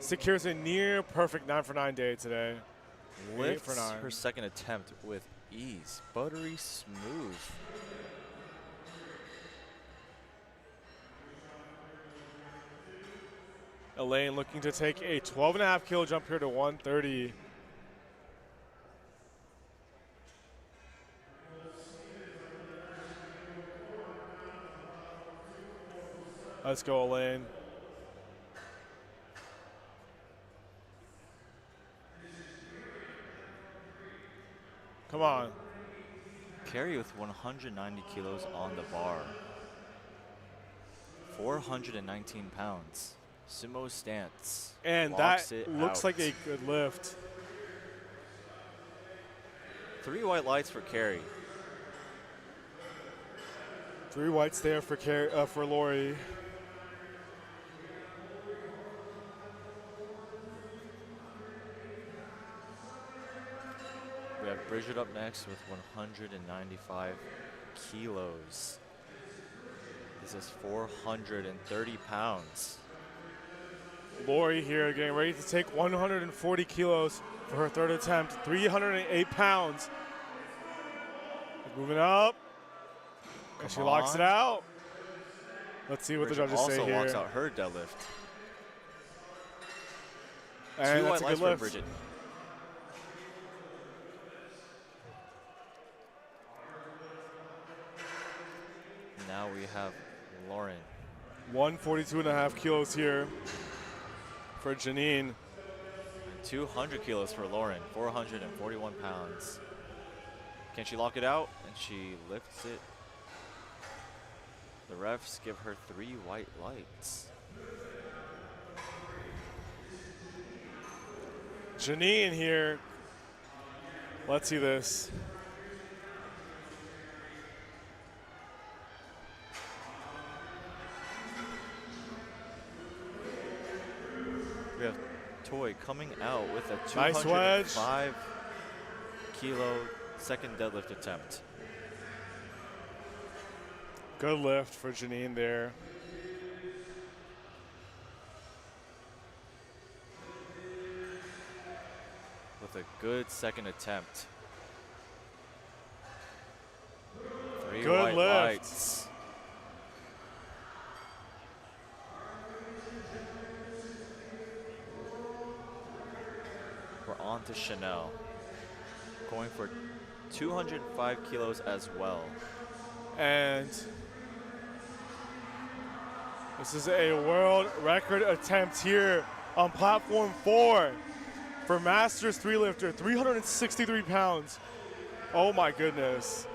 secures a near perfect 9 for 9 day today. 8 for Lifts 9. her second attempt with ease. Buttery smooth. Elaine looking to take a 12.5 kilo jump here to 130. Let's go, Elaine. Come on. Carry with 190 kilos on the bar. 419 pounds. Sumo stance. And Walks that it looks out. like a good lift. 3 white lights for Carrie. 3 whites there for Lori. We have Bridget up next with 195 kilos. This is 430 pounds. Lori here getting ready to take 140 kilos for her third attempt. 308 pounds. Moving up. And she locks it out. Let's see what Bridget the judges say also here. walks out her deadlift. And 2 that's white a lights good for lift. Bridget. Now we have Lauren. 142.5 kilos here for Janine. And 200 kilos for Lauren, 441 pounds. Can she lock it out? And she lifts it. The refs give her 3 white lights. Janine here. Let's see this. We have Toy coming out with a Nice wedge. 205 kilo second deadlift attempt. Good lift for Janine there. With a good second attempt. 3 Good white lift. lights. We're on to Chanel. Going for 205 kilos as well. And this is a world record attempt here on platform 4 for Masters 3 lifter, 363 pounds. Oh my goodness.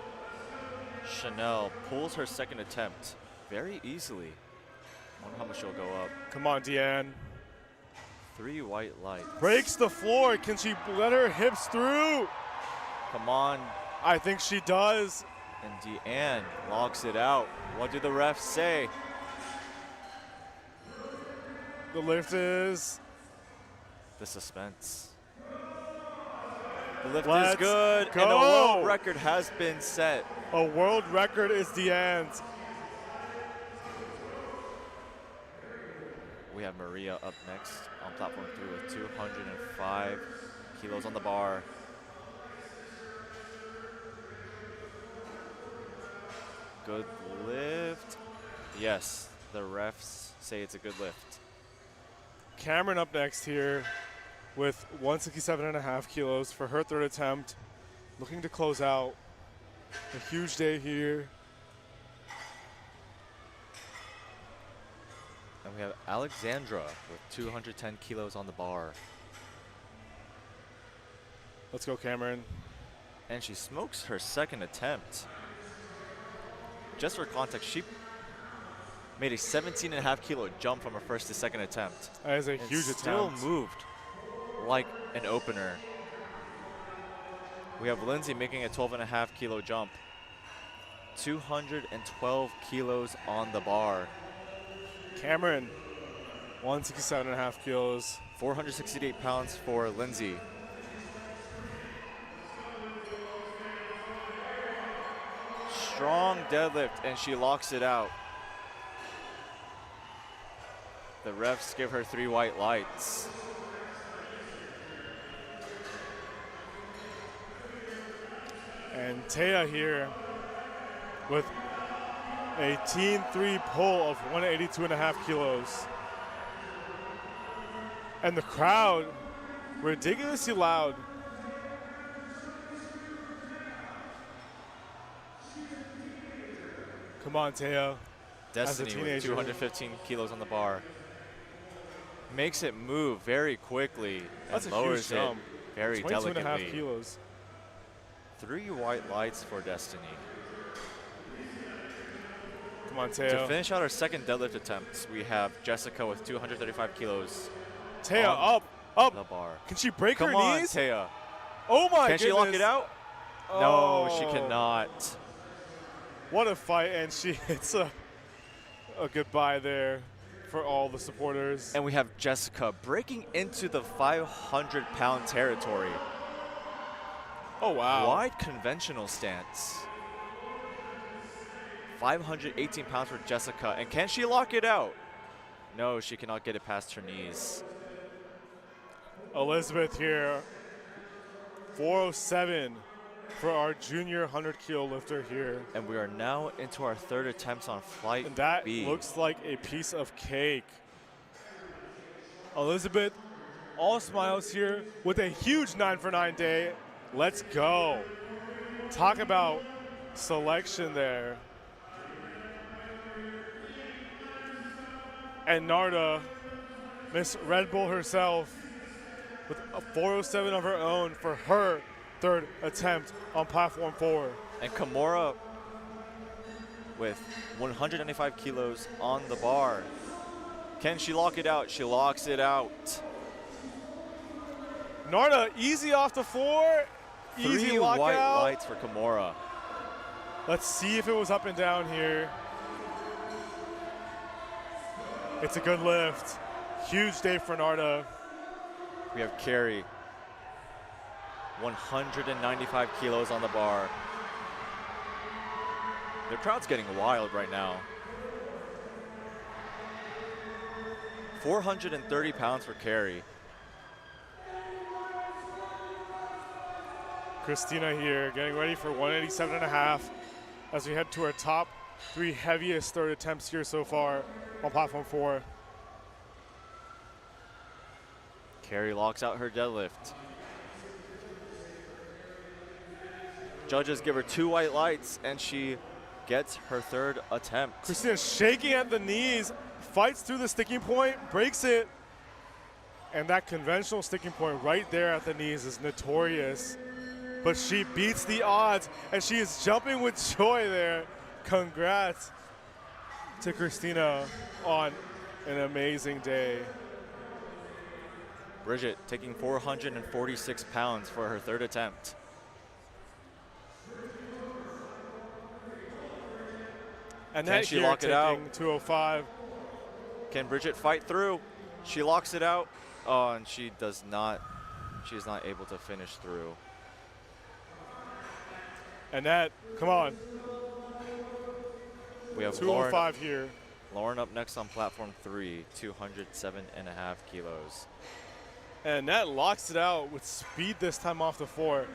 Chanel pulls her second attempt very easily. I wonder how much she'll go up. Come on, Deanne. 3 white lights. Breaks the floor. Can she let her hips through? Come on. I think she does. And Deanne locks it out. What do the refs say? The lift is The suspense. The lift Let's is good, go. and a world record has been set. a world record is Deanne's. We have Maria up next on platform 3 with 205 kilos on the bar. Good lift. Yes, the refs say it's a good lift. Cameron up next here with 167.5 kilos for her third attempt. Looking to close out. A huge day here. And we have Alexandra with 210 kilos on the bar. Let's go, Cameron. And she smokes her second attempt. Just for context, she made a 17.5 kilo jump from her first to second attempt. That is a And huge still attempt. moved like an opener. We have Lindsay making a 12.5 kilo jump. 212 kilos on the bar. Cameron 167.5 kilos. 468 pounds for Lindsay. Strong deadlift, and she locks it out. The refs give her 3 white lights. And Taya here with a Team 3 pull of 182.5 kilos. And the crowd, ridiculously loud. Come on, Taya. Destiny with 215 kilos on the bar. Makes it move very quickly That's and a huge lowers it jump. very 22.5 delicately. kilos. 3 white lights for Destiny. Come on, To Taya. finish out our second deadlift attempt, we have Jessica with 235 kilos Taya, on up. the bar. Can she break Come her on, knees? Taya. Oh my Can goodness. she lock it out? Oh. No, she cannot. What a fight, and she hits a goodbye there for all the supporters. And we have Jessica breaking into the 500-pound territory. Oh, wow. Wide conventional stance. 518 pounds for Jessica. And can she lock it out? No, she cannot get it past her knees. Elizabeth here, 407 for our junior 100-kilo lifter here. And we are now into our third attempts on flight And that B. looks like a piece of cake. Elizabeth, all smiles here with a huge 9 for 9 day. Let's go. Talk about selection there. And Narda, Miss Red Bull herself, with a 407 of her own for her third attempt on platform 4. And Kimura with 195 kilos on the bar. Can she lock it out? She locks it out. Narda, easy off the floor. Easy 3 lockout. white lights for Kimura. Let's see if it was up and down here. It's a good lift. Huge day for Narda. We have Carrie, 195 kilos on the bar. The crowd's getting wild right now. 430 pounds for Carrie. Christina here getting ready for 187.5 as we head to our top 3 heaviest third attempts here so far on platform 4. Carrie locks out her deadlift. Judges give her 2 white lights, and she gets her third attempt. Christina shaking at the knees, fights through the sticking point, breaks it. And that conventional sticking point right there at the knees is notorious. But she beats the odds, and she is jumping with joy there. Congrats to Christina on an amazing day. Bridget taking 446 pounds for her third attempt. And Can that she here lock it out? taking 205. Can Bridget fight through? She locks it out. Oh, and she does not. She's not able to finish through. And that, come on, We have 205 here. Lauren up next on platform 3, 207.5 kilos. And that locks it out with speed this time off the floor.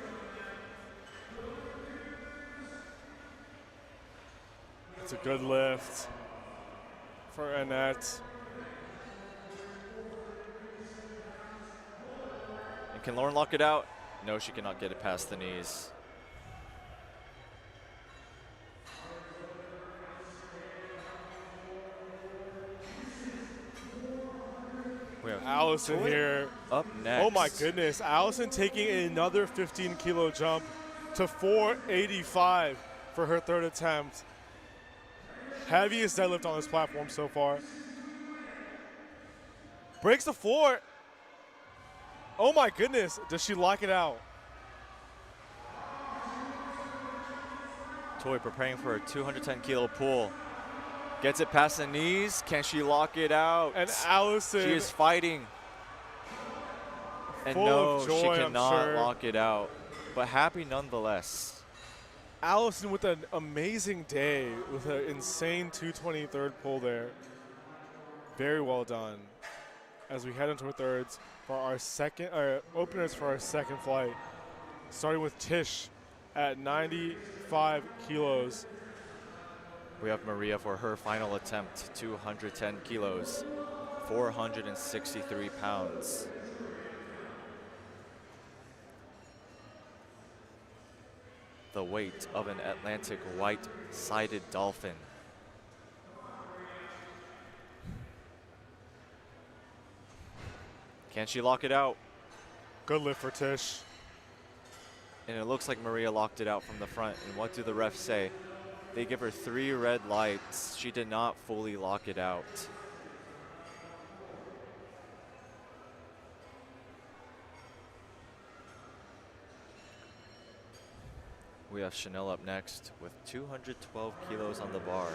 It's a good lift for Annette. And can Lauren lock it out? No, she cannot get it past the knees. We have Allison here. up next. Oh my goodness, Allison taking another 15-kilo jump to 485 for her third attempt. Heaviest deadlift on this platform so far. Breaks the floor. Oh my goodness, does she lock it out? Toy preparing for a 210-kilo pull. Gets it past the knees. Can she lock it out? And Allison, she is fighting. And full no, of joy, she I'm cannot sure. lock it out. But happy nonetheless. Allison with an amazing day with an insane 223rd pull there. Very well done. As we head into our thirds for our openers for our second flight, starting with Tish at 95 kilos. We have Maria for her final attempt, 210 kilos, 463 pounds. The weight of an Atlantic white-sided dolphin. Can she lock it out? Good lift for Tish. And it looks like Maria locked it out from the front. And what do the refs say? They give her 3 red lights. She did not fully lock it out. We have Chanel up next with 212 kilos on the bar,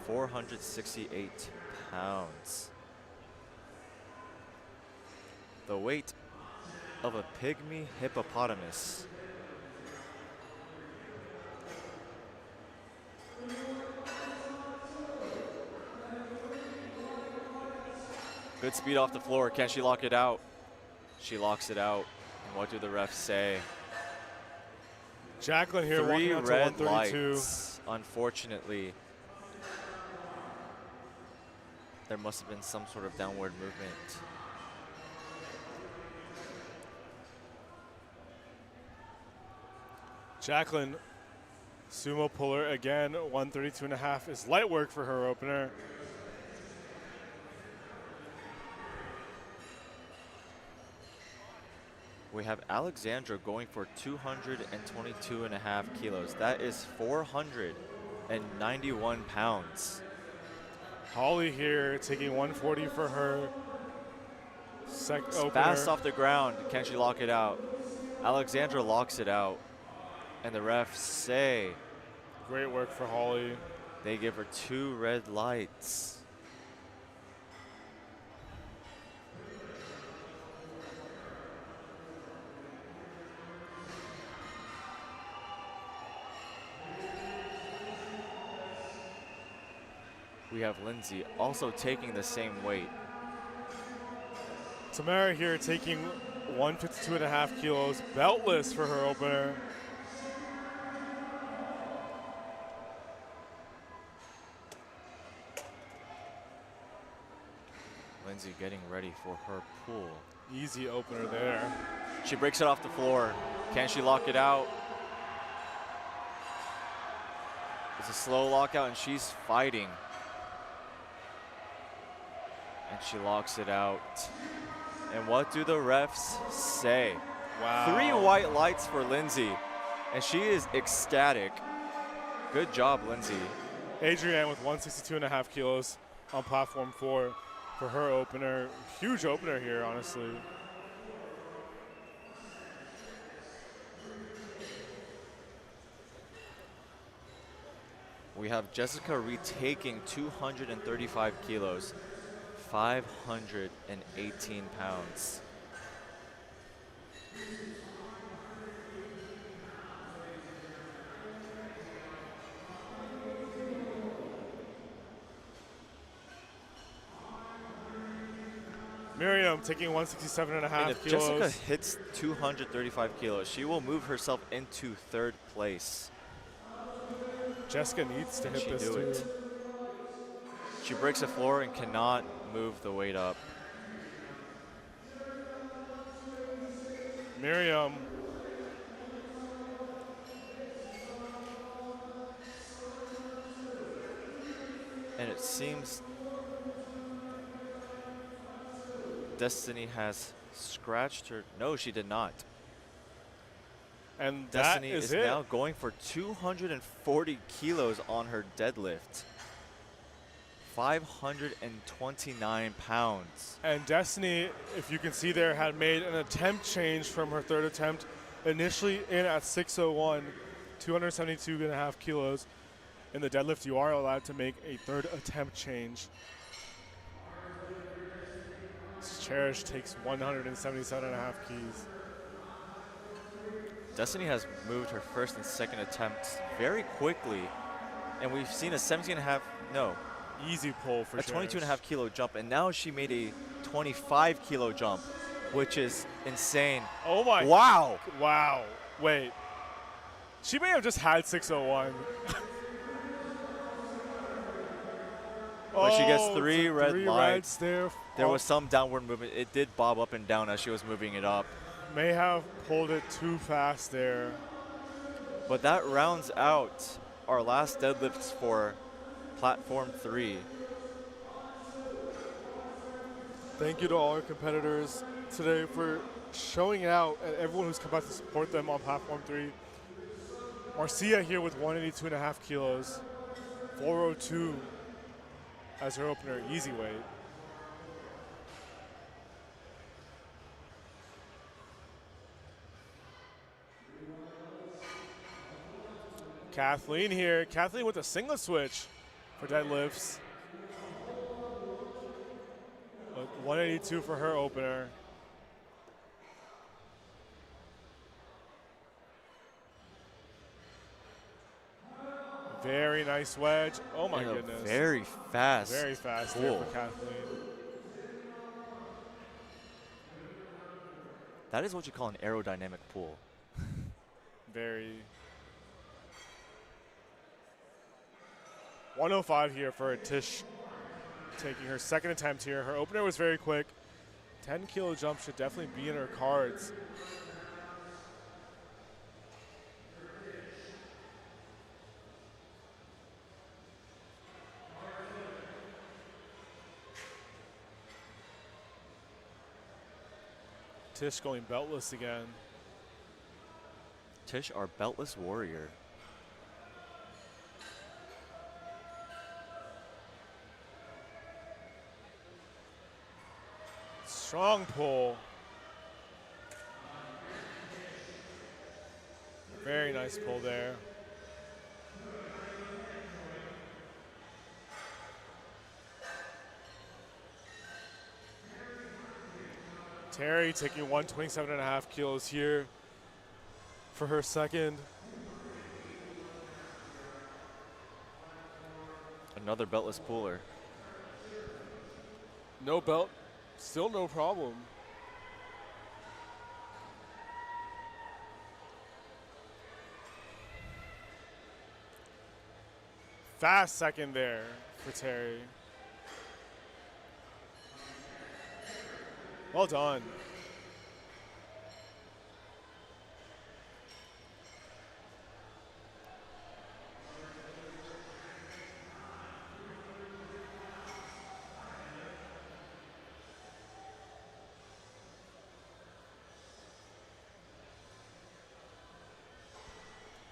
468 pounds. The weight of a pygmy hippopotamus. Good speed off the floor. Can she lock it out? She locks it out. And what do the refs say? Jacqueline here 3 walking out to red 132. lights. Unfortunately, there must have been some sort of downward movement. Jacqueline, sumo puller again, 132.5 is light work for her opener. We have Alexandra going for 222.5 kilos. That is 491 pounds. Holly here taking 140 for her opener. Fast off the ground. Can she lock it out? Alexandra locks it out. And the refs say Great work for Holly. they give her 2 red lights. We have Lindsay also taking the same weight. Tamara here taking 152.5 kilos, beltless for her opener. Lindsay getting ready for her pull. Easy opener there. She breaks it off the floor. Can she lock it out? It's a slow lockout and she's fighting. And she locks it out. And what do the refs say? Wow. 3 white lights for Lindsay. And she is ecstatic. Good job, Lindsay. Adrienne with 162.5 kilos on platform 4 for her opener. Huge opener here, honestly. We have Jessica retaking 235 kilos, 518 pounds. Miriam taking 167.5 And if kilos. Jessica hits 235 kilos, she will move herself into 3rd place. Jessica needs to And hit she this do too. it. She breaks the floor and cannot move the weight up. Miriam. And it seems Destiny has scratched her. No, she did not. And Destiny that is it. now going for 240 kilos on her deadlift. 529 pounds. And Destiny, if you can see there, had made an attempt change from her 3rd attempt. Initially in at 601, 272.5 kilos. In the deadlift, you are allowed to make a third attempt change. Cherish takes 177.5 keys. Destiny has moved her first and second attempts very quickly, and we've seen a 17.5, no, Easy pull for a Cherish. 22.5 kilo jump, and now she made a 25 kilo jump, which is insane. Oh my. Wow. Wow. Wait. She may have just had 601. But she gets Oh, three so red three lights. reds there. There was some downward movement. It did bob up and down as she was moving it up. May have pulled it too fast there. But that rounds out our last deadlifts for Platform 3. Thank you to all our competitors today for showing out and everyone who's come out to support them on Platform 3. Marcia here with 182.5 kilos, 402 as her opener, easy weight. Kathleen here. Kathleen with a singlet switch for deadlifts. 182 for her opener. Very nice wedge. Oh my And a goodness. very fast. Very fast there pull. for Kathleen. That is what you call an aerodynamic pull. Very. 105 here for Tish, taking her second attempt here. Her opener was very quick. 10 kilo jump should definitely be in her cards. Tish going beltless again. Tish, our beltless warrior. Strong pull. Very nice pull there. Terry taking 127.5 kilos here for her second. Another beltless puller. No belt, still no problem. Fast second there for Terry. Well done.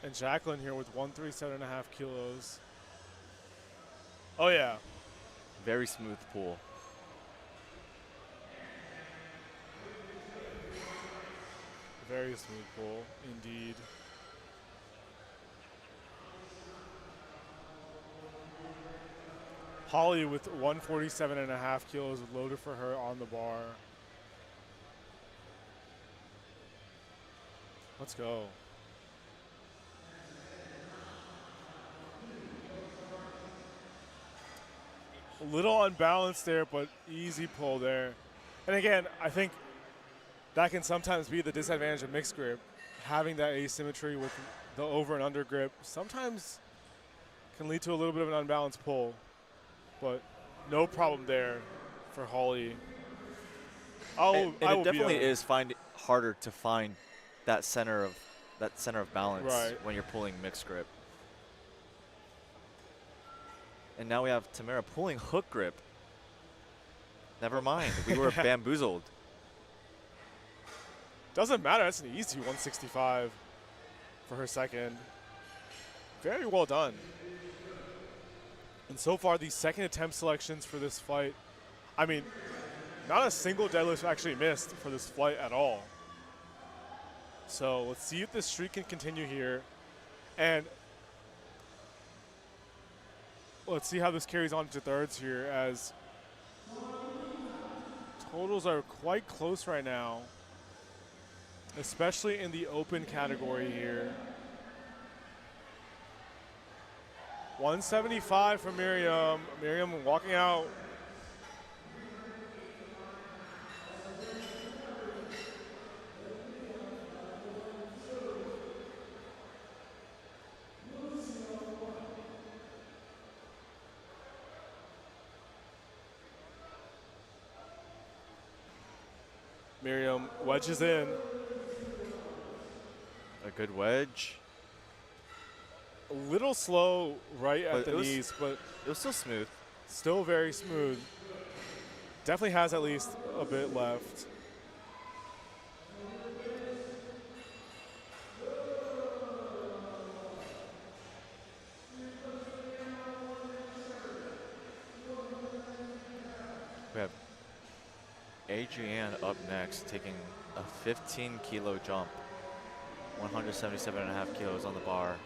And Jacqueline here with 137.5 kilos. Oh yeah. Very smooth pull. Very smooth pull, indeed. Holly with 147.5 kilos loaded for her on the bar. Let's go. A little unbalanced there, but easy pull there. And again, I think that can sometimes be the disadvantage of mixed grip. Having that asymmetry with the over and under grip sometimes can lead to a little bit of an unbalanced pull, but no problem there for Holly. And it definitely is harder to find that center of balance when you're pulling mixed grip. And now we have Tamara pulling hook grip. Never mind, we were bamboozled. Doesn't matter, that's an easy 165 for her second. Very well done. And so far, the second attempt selections for this flight, I mean, not a single deadlift actually missed for this flight at all. So let's see if this streak can continue here. And let's see how this carries on to thirds here, as totals are quite close right now, especially in the open category here. 175 for Miriam. Miriam walking out. Miriam wedges in. A good wedge. A little slow right at But the knees, but It was still smooth. still very smooth. Definitely has at least a bit left. We have Adrienne up next, taking a 15-kilo jump. 177.5 kilos on the bar.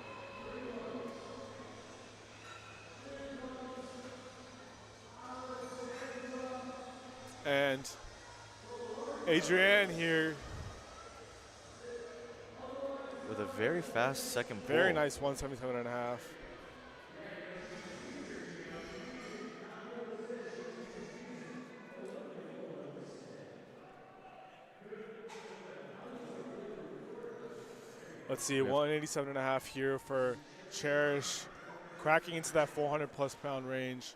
And Adrienne here, With a very fast second pull. very nice 177.5. Let's see, 187.5 here for Cherish, cracking into that 400 plus pound range.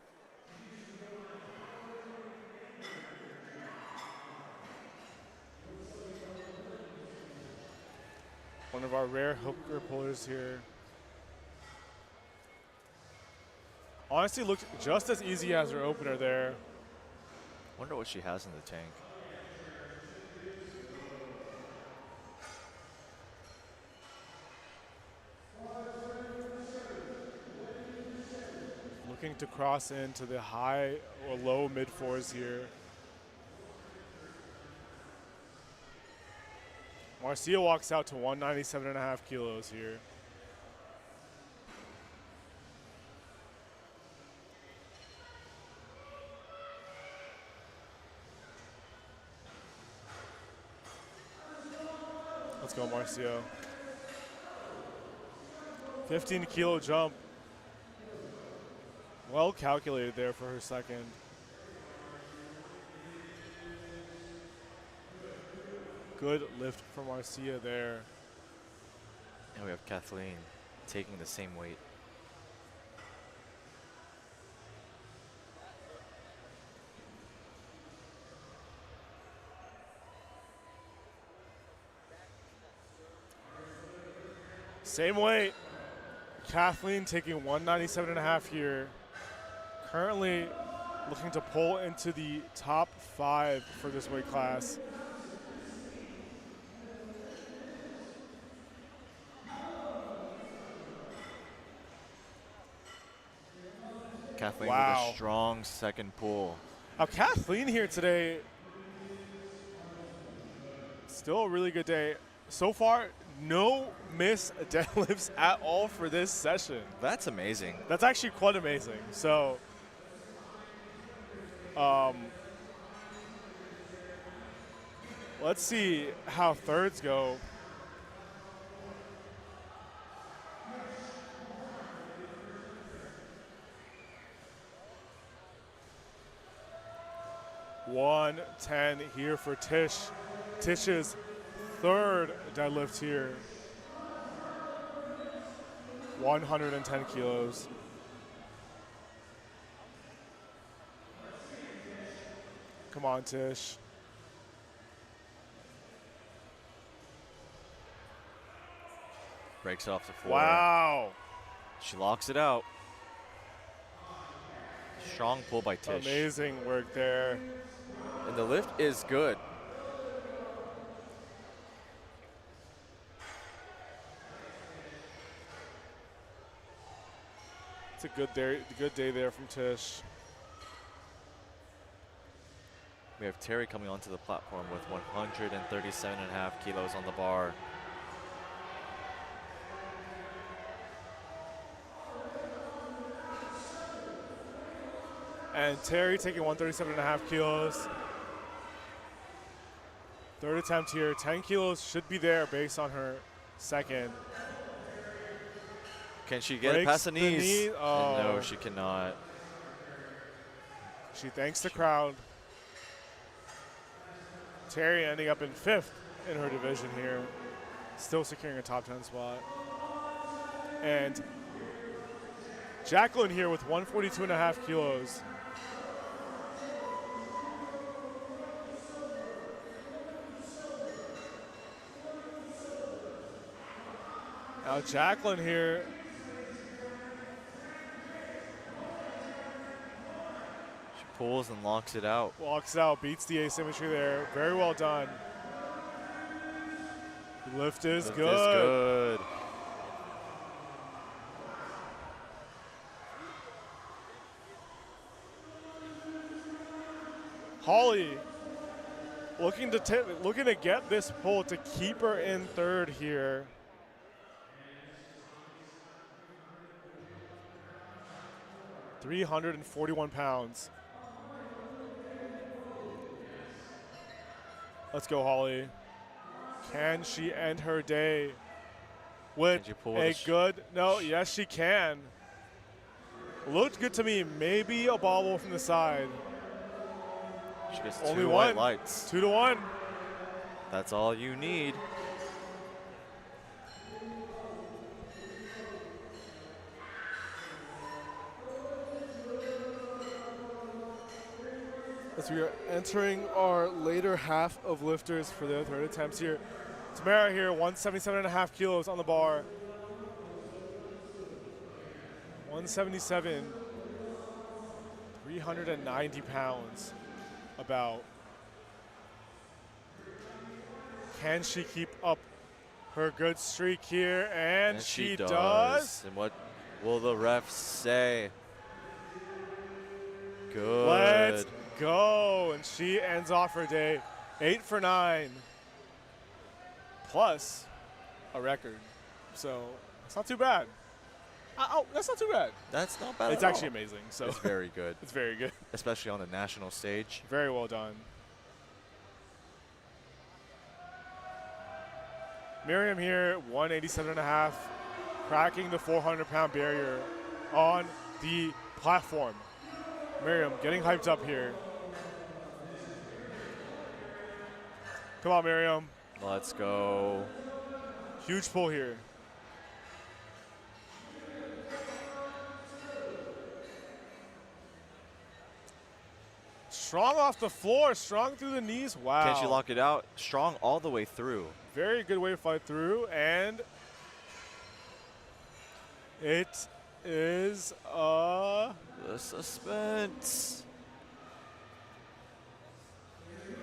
One of our rare hooker pullers here. Honestly, looked just as easy as her opener there. Wonder what she has in the tank. Looking to cross into the high or low mid fours here. Marcia walks out to 197.5 kilos here. Let's go, Marcia. 15-kilo jump. Well calculated there for her second. Good lift from Marcia there. And we have Kathleen taking the same weight. Same weight. Kathleen taking 197.5 here. Currently looking to pull into the top 5 for this weight class. Kathleen Wow. with a strong second pull. Now Kathleen here today, still a really good day. So far, no miss deadlifts at all for this session. That's amazing. That's actually quite amazing. So, let's see how thirds go. $110 here for Tish. Tish's third deadlift here. 110 kilos. Come on, Tish. Breaks it off the floor. Wow. She locks it out. Strong pull by Tish. Amazing work there. And the lift is good. It's a good day there from Tish. We have Terry coming onto the platform with 137.5 kilos on the bar. And Terry taking 137.5 kilos. Third attempt here. 10 kilos should be there based on her second. Can she get it Breaks past the knees? knee. Oh. No, she cannot. She thanks the crowd. Terry ending up in 5th in her division here. Still securing a top 10 spot. And Jacqueline here with 142.5 kilos. Now Jacqueline here. She pulls and locks it out. Walks it out, beats the asymmetry there. Very well done. Lift is Lift good. is good. Holly looking to get this pull to keep her in 3rd here. £341. Let's go, Holly. Can she end her day with a good? No, yes, she can. Looked good to me. Maybe a bobble from the side. She gets Only two one. white lights. 2 to 1. That's all you need. As we are entering our later half of lifters for their 3rd attempts here. Tamara here, 177.5 kilos on the bar. 177, 390 pounds about. Can she keep up her good streak here? And she does. And what will the refs say? Good. Let's go. And she ends off her day 8 for 9. Plus a record. So it's not too bad. Oh, that's not too bad. That's not bad It's at actually all. amazing. So It's very good. it's very good. Especially on the national stage. Very well done. Miriam here, 187.5, cracking the 400-pound barrier on the platform. Miriam getting hyped up here. Come on, Miriam. Let's go. Huge pull here. Strong off the floor, strong through the knees. Wow. Can she lock it out? Strong all the way through. Very good way to fight through, and it is The suspense.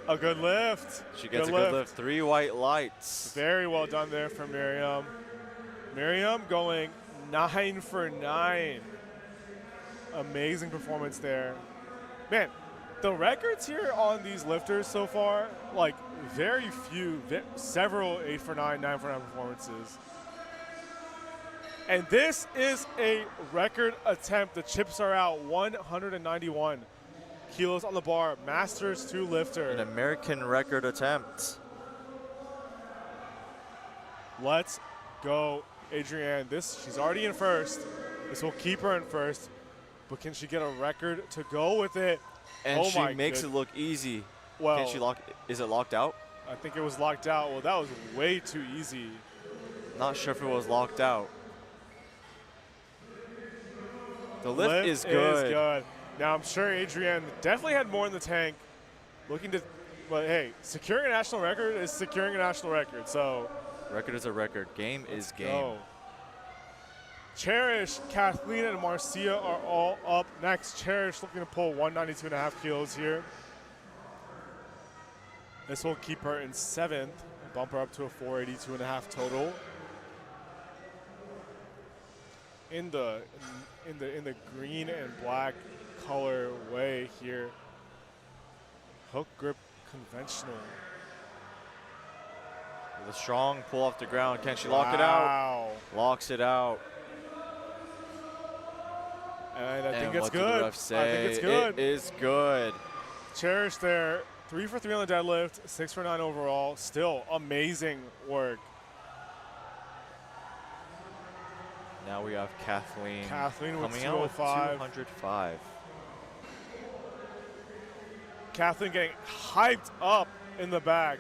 a good lift. She gets a good lift. 3 white lights. Very well done there from Miriam. Miriam going 9 for 9. Amazing performance there. Man, the records here on these lifters so far, like very few, several 8 for 9, 9 for 9 performances. And this is a record attempt. The chips are out, 191 kilos on the bar, Masters 2 lifter. An American record attempt. Let's go, Adrienne. She's already in 1st. This will keep her in 1st. But can she get a record to go with it? And she makes it look easy. Well, Can she lock? Is it locked out? I think it was locked out. Well, that was way too easy. Not sure if it was locked out. The lift is good. Now, I'm sure Adrienne definitely had more in the tank. But hey, securing a national record is securing a national record. So, Record is a record. Game is game. go. Cherish, Kathleen, and Marcia are all up next. Cherish looking to pull 192.5 kilos here. This will keep her in 7th, bump her up to a 482.5 total. In the green and black colorway here. Hook grip conventional. With a strong pull off the ground. Can she lock it out? Locks it out. And I think And it's what did the good. ref say? I think it's good. It is good. Cherish there. 3 for 3 on the deadlift, 6 for 9 overall. Still amazing work. Now we have Kathleen, Kathleen with coming out with 205. 205. Kathleen getting hyped up in the back.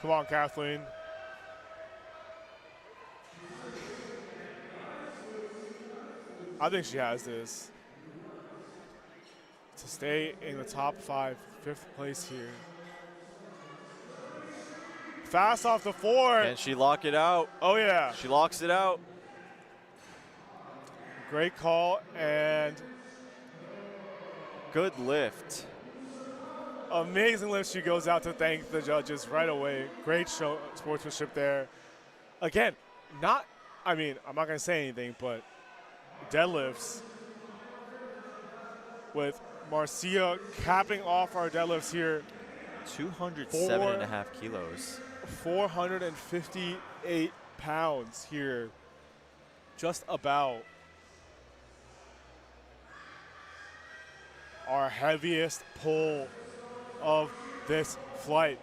Come on, Kathleen. I think she has this. To stay in the top 5, 5th place here. Fast off the 4. Can she lock it out? Oh, yeah. She locks it out. Great call and Good lift. amazing lift. She goes out to thank the judges right away. Great show sportsmanship there. Again, I'm not going to say anything, but deadlifts with Marcia capping off our deadlifts here. 207.5 kilos. 458 pounds here. Just about. Our heaviest pull of this flight.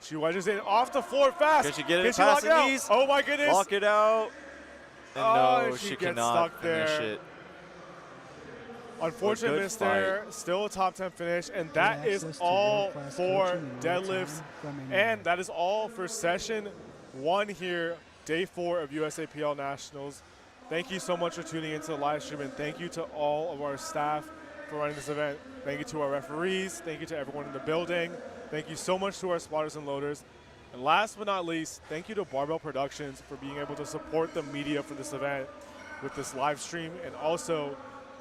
She wedges in off the floor fast. Can she get it Can she past lock it the out? knees? Oh my goodness. Lock it out. And Oh, no, she she gets cannot stuck finish there. it. Unfortunate Good miss fight. there. Still a top 10 finish. And that Get is access to all world-class for coaching in real deadlifts. time from anywhere. And that is all for session 1 here, day 4 of USAPL Nationals. Thank you so much for tuning into the live stream, and thank you to all of our staff for running this event. Thank you to our referees. Thank you to everyone in the building. Thank you so much to our spotters and loaders. And last but not least, thank you to Barbell Productions for being able to support the media for this event with this live stream and also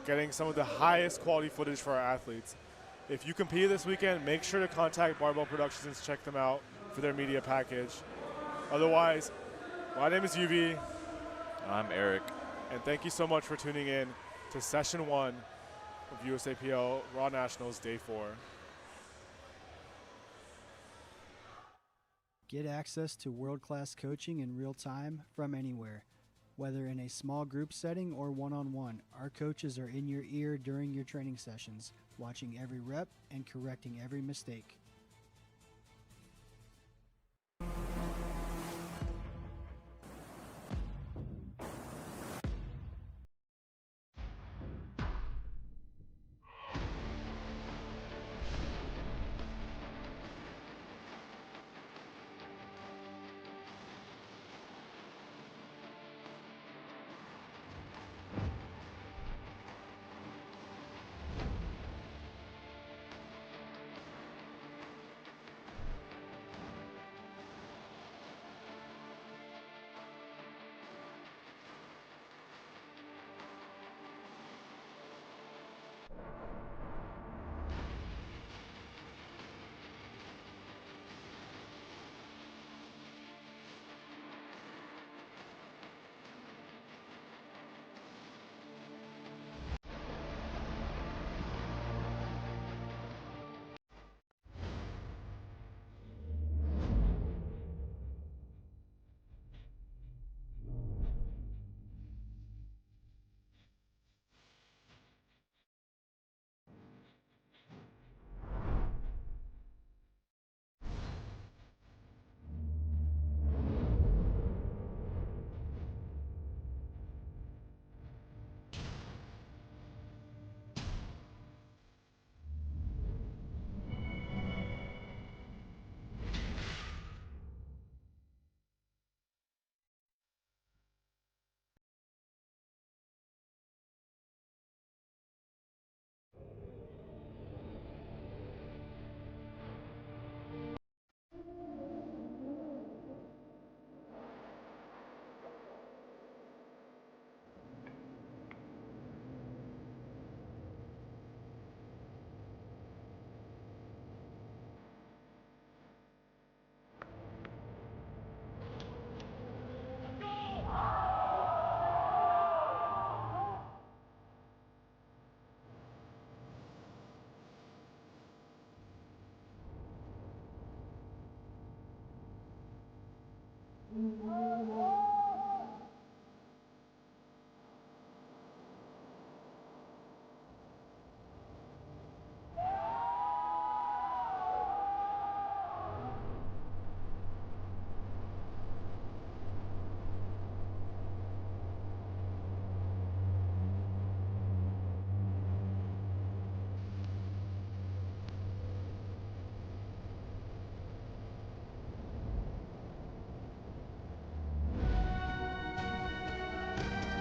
getting some of the highest quality footage for our athletes. If you compete this weekend, make sure to contact Barbell Productions and check them out for their media package. Otherwise, my name is UV. I'm Eric. And thank you so much for tuning in to session 1 of USAPL Raw Nationals Day 4. Get access to world-class coaching in real time from anywhere. Whether in a small group setting or one-on-one, our coaches are in your ear during your training sessions, watching every rep and correcting every mistake.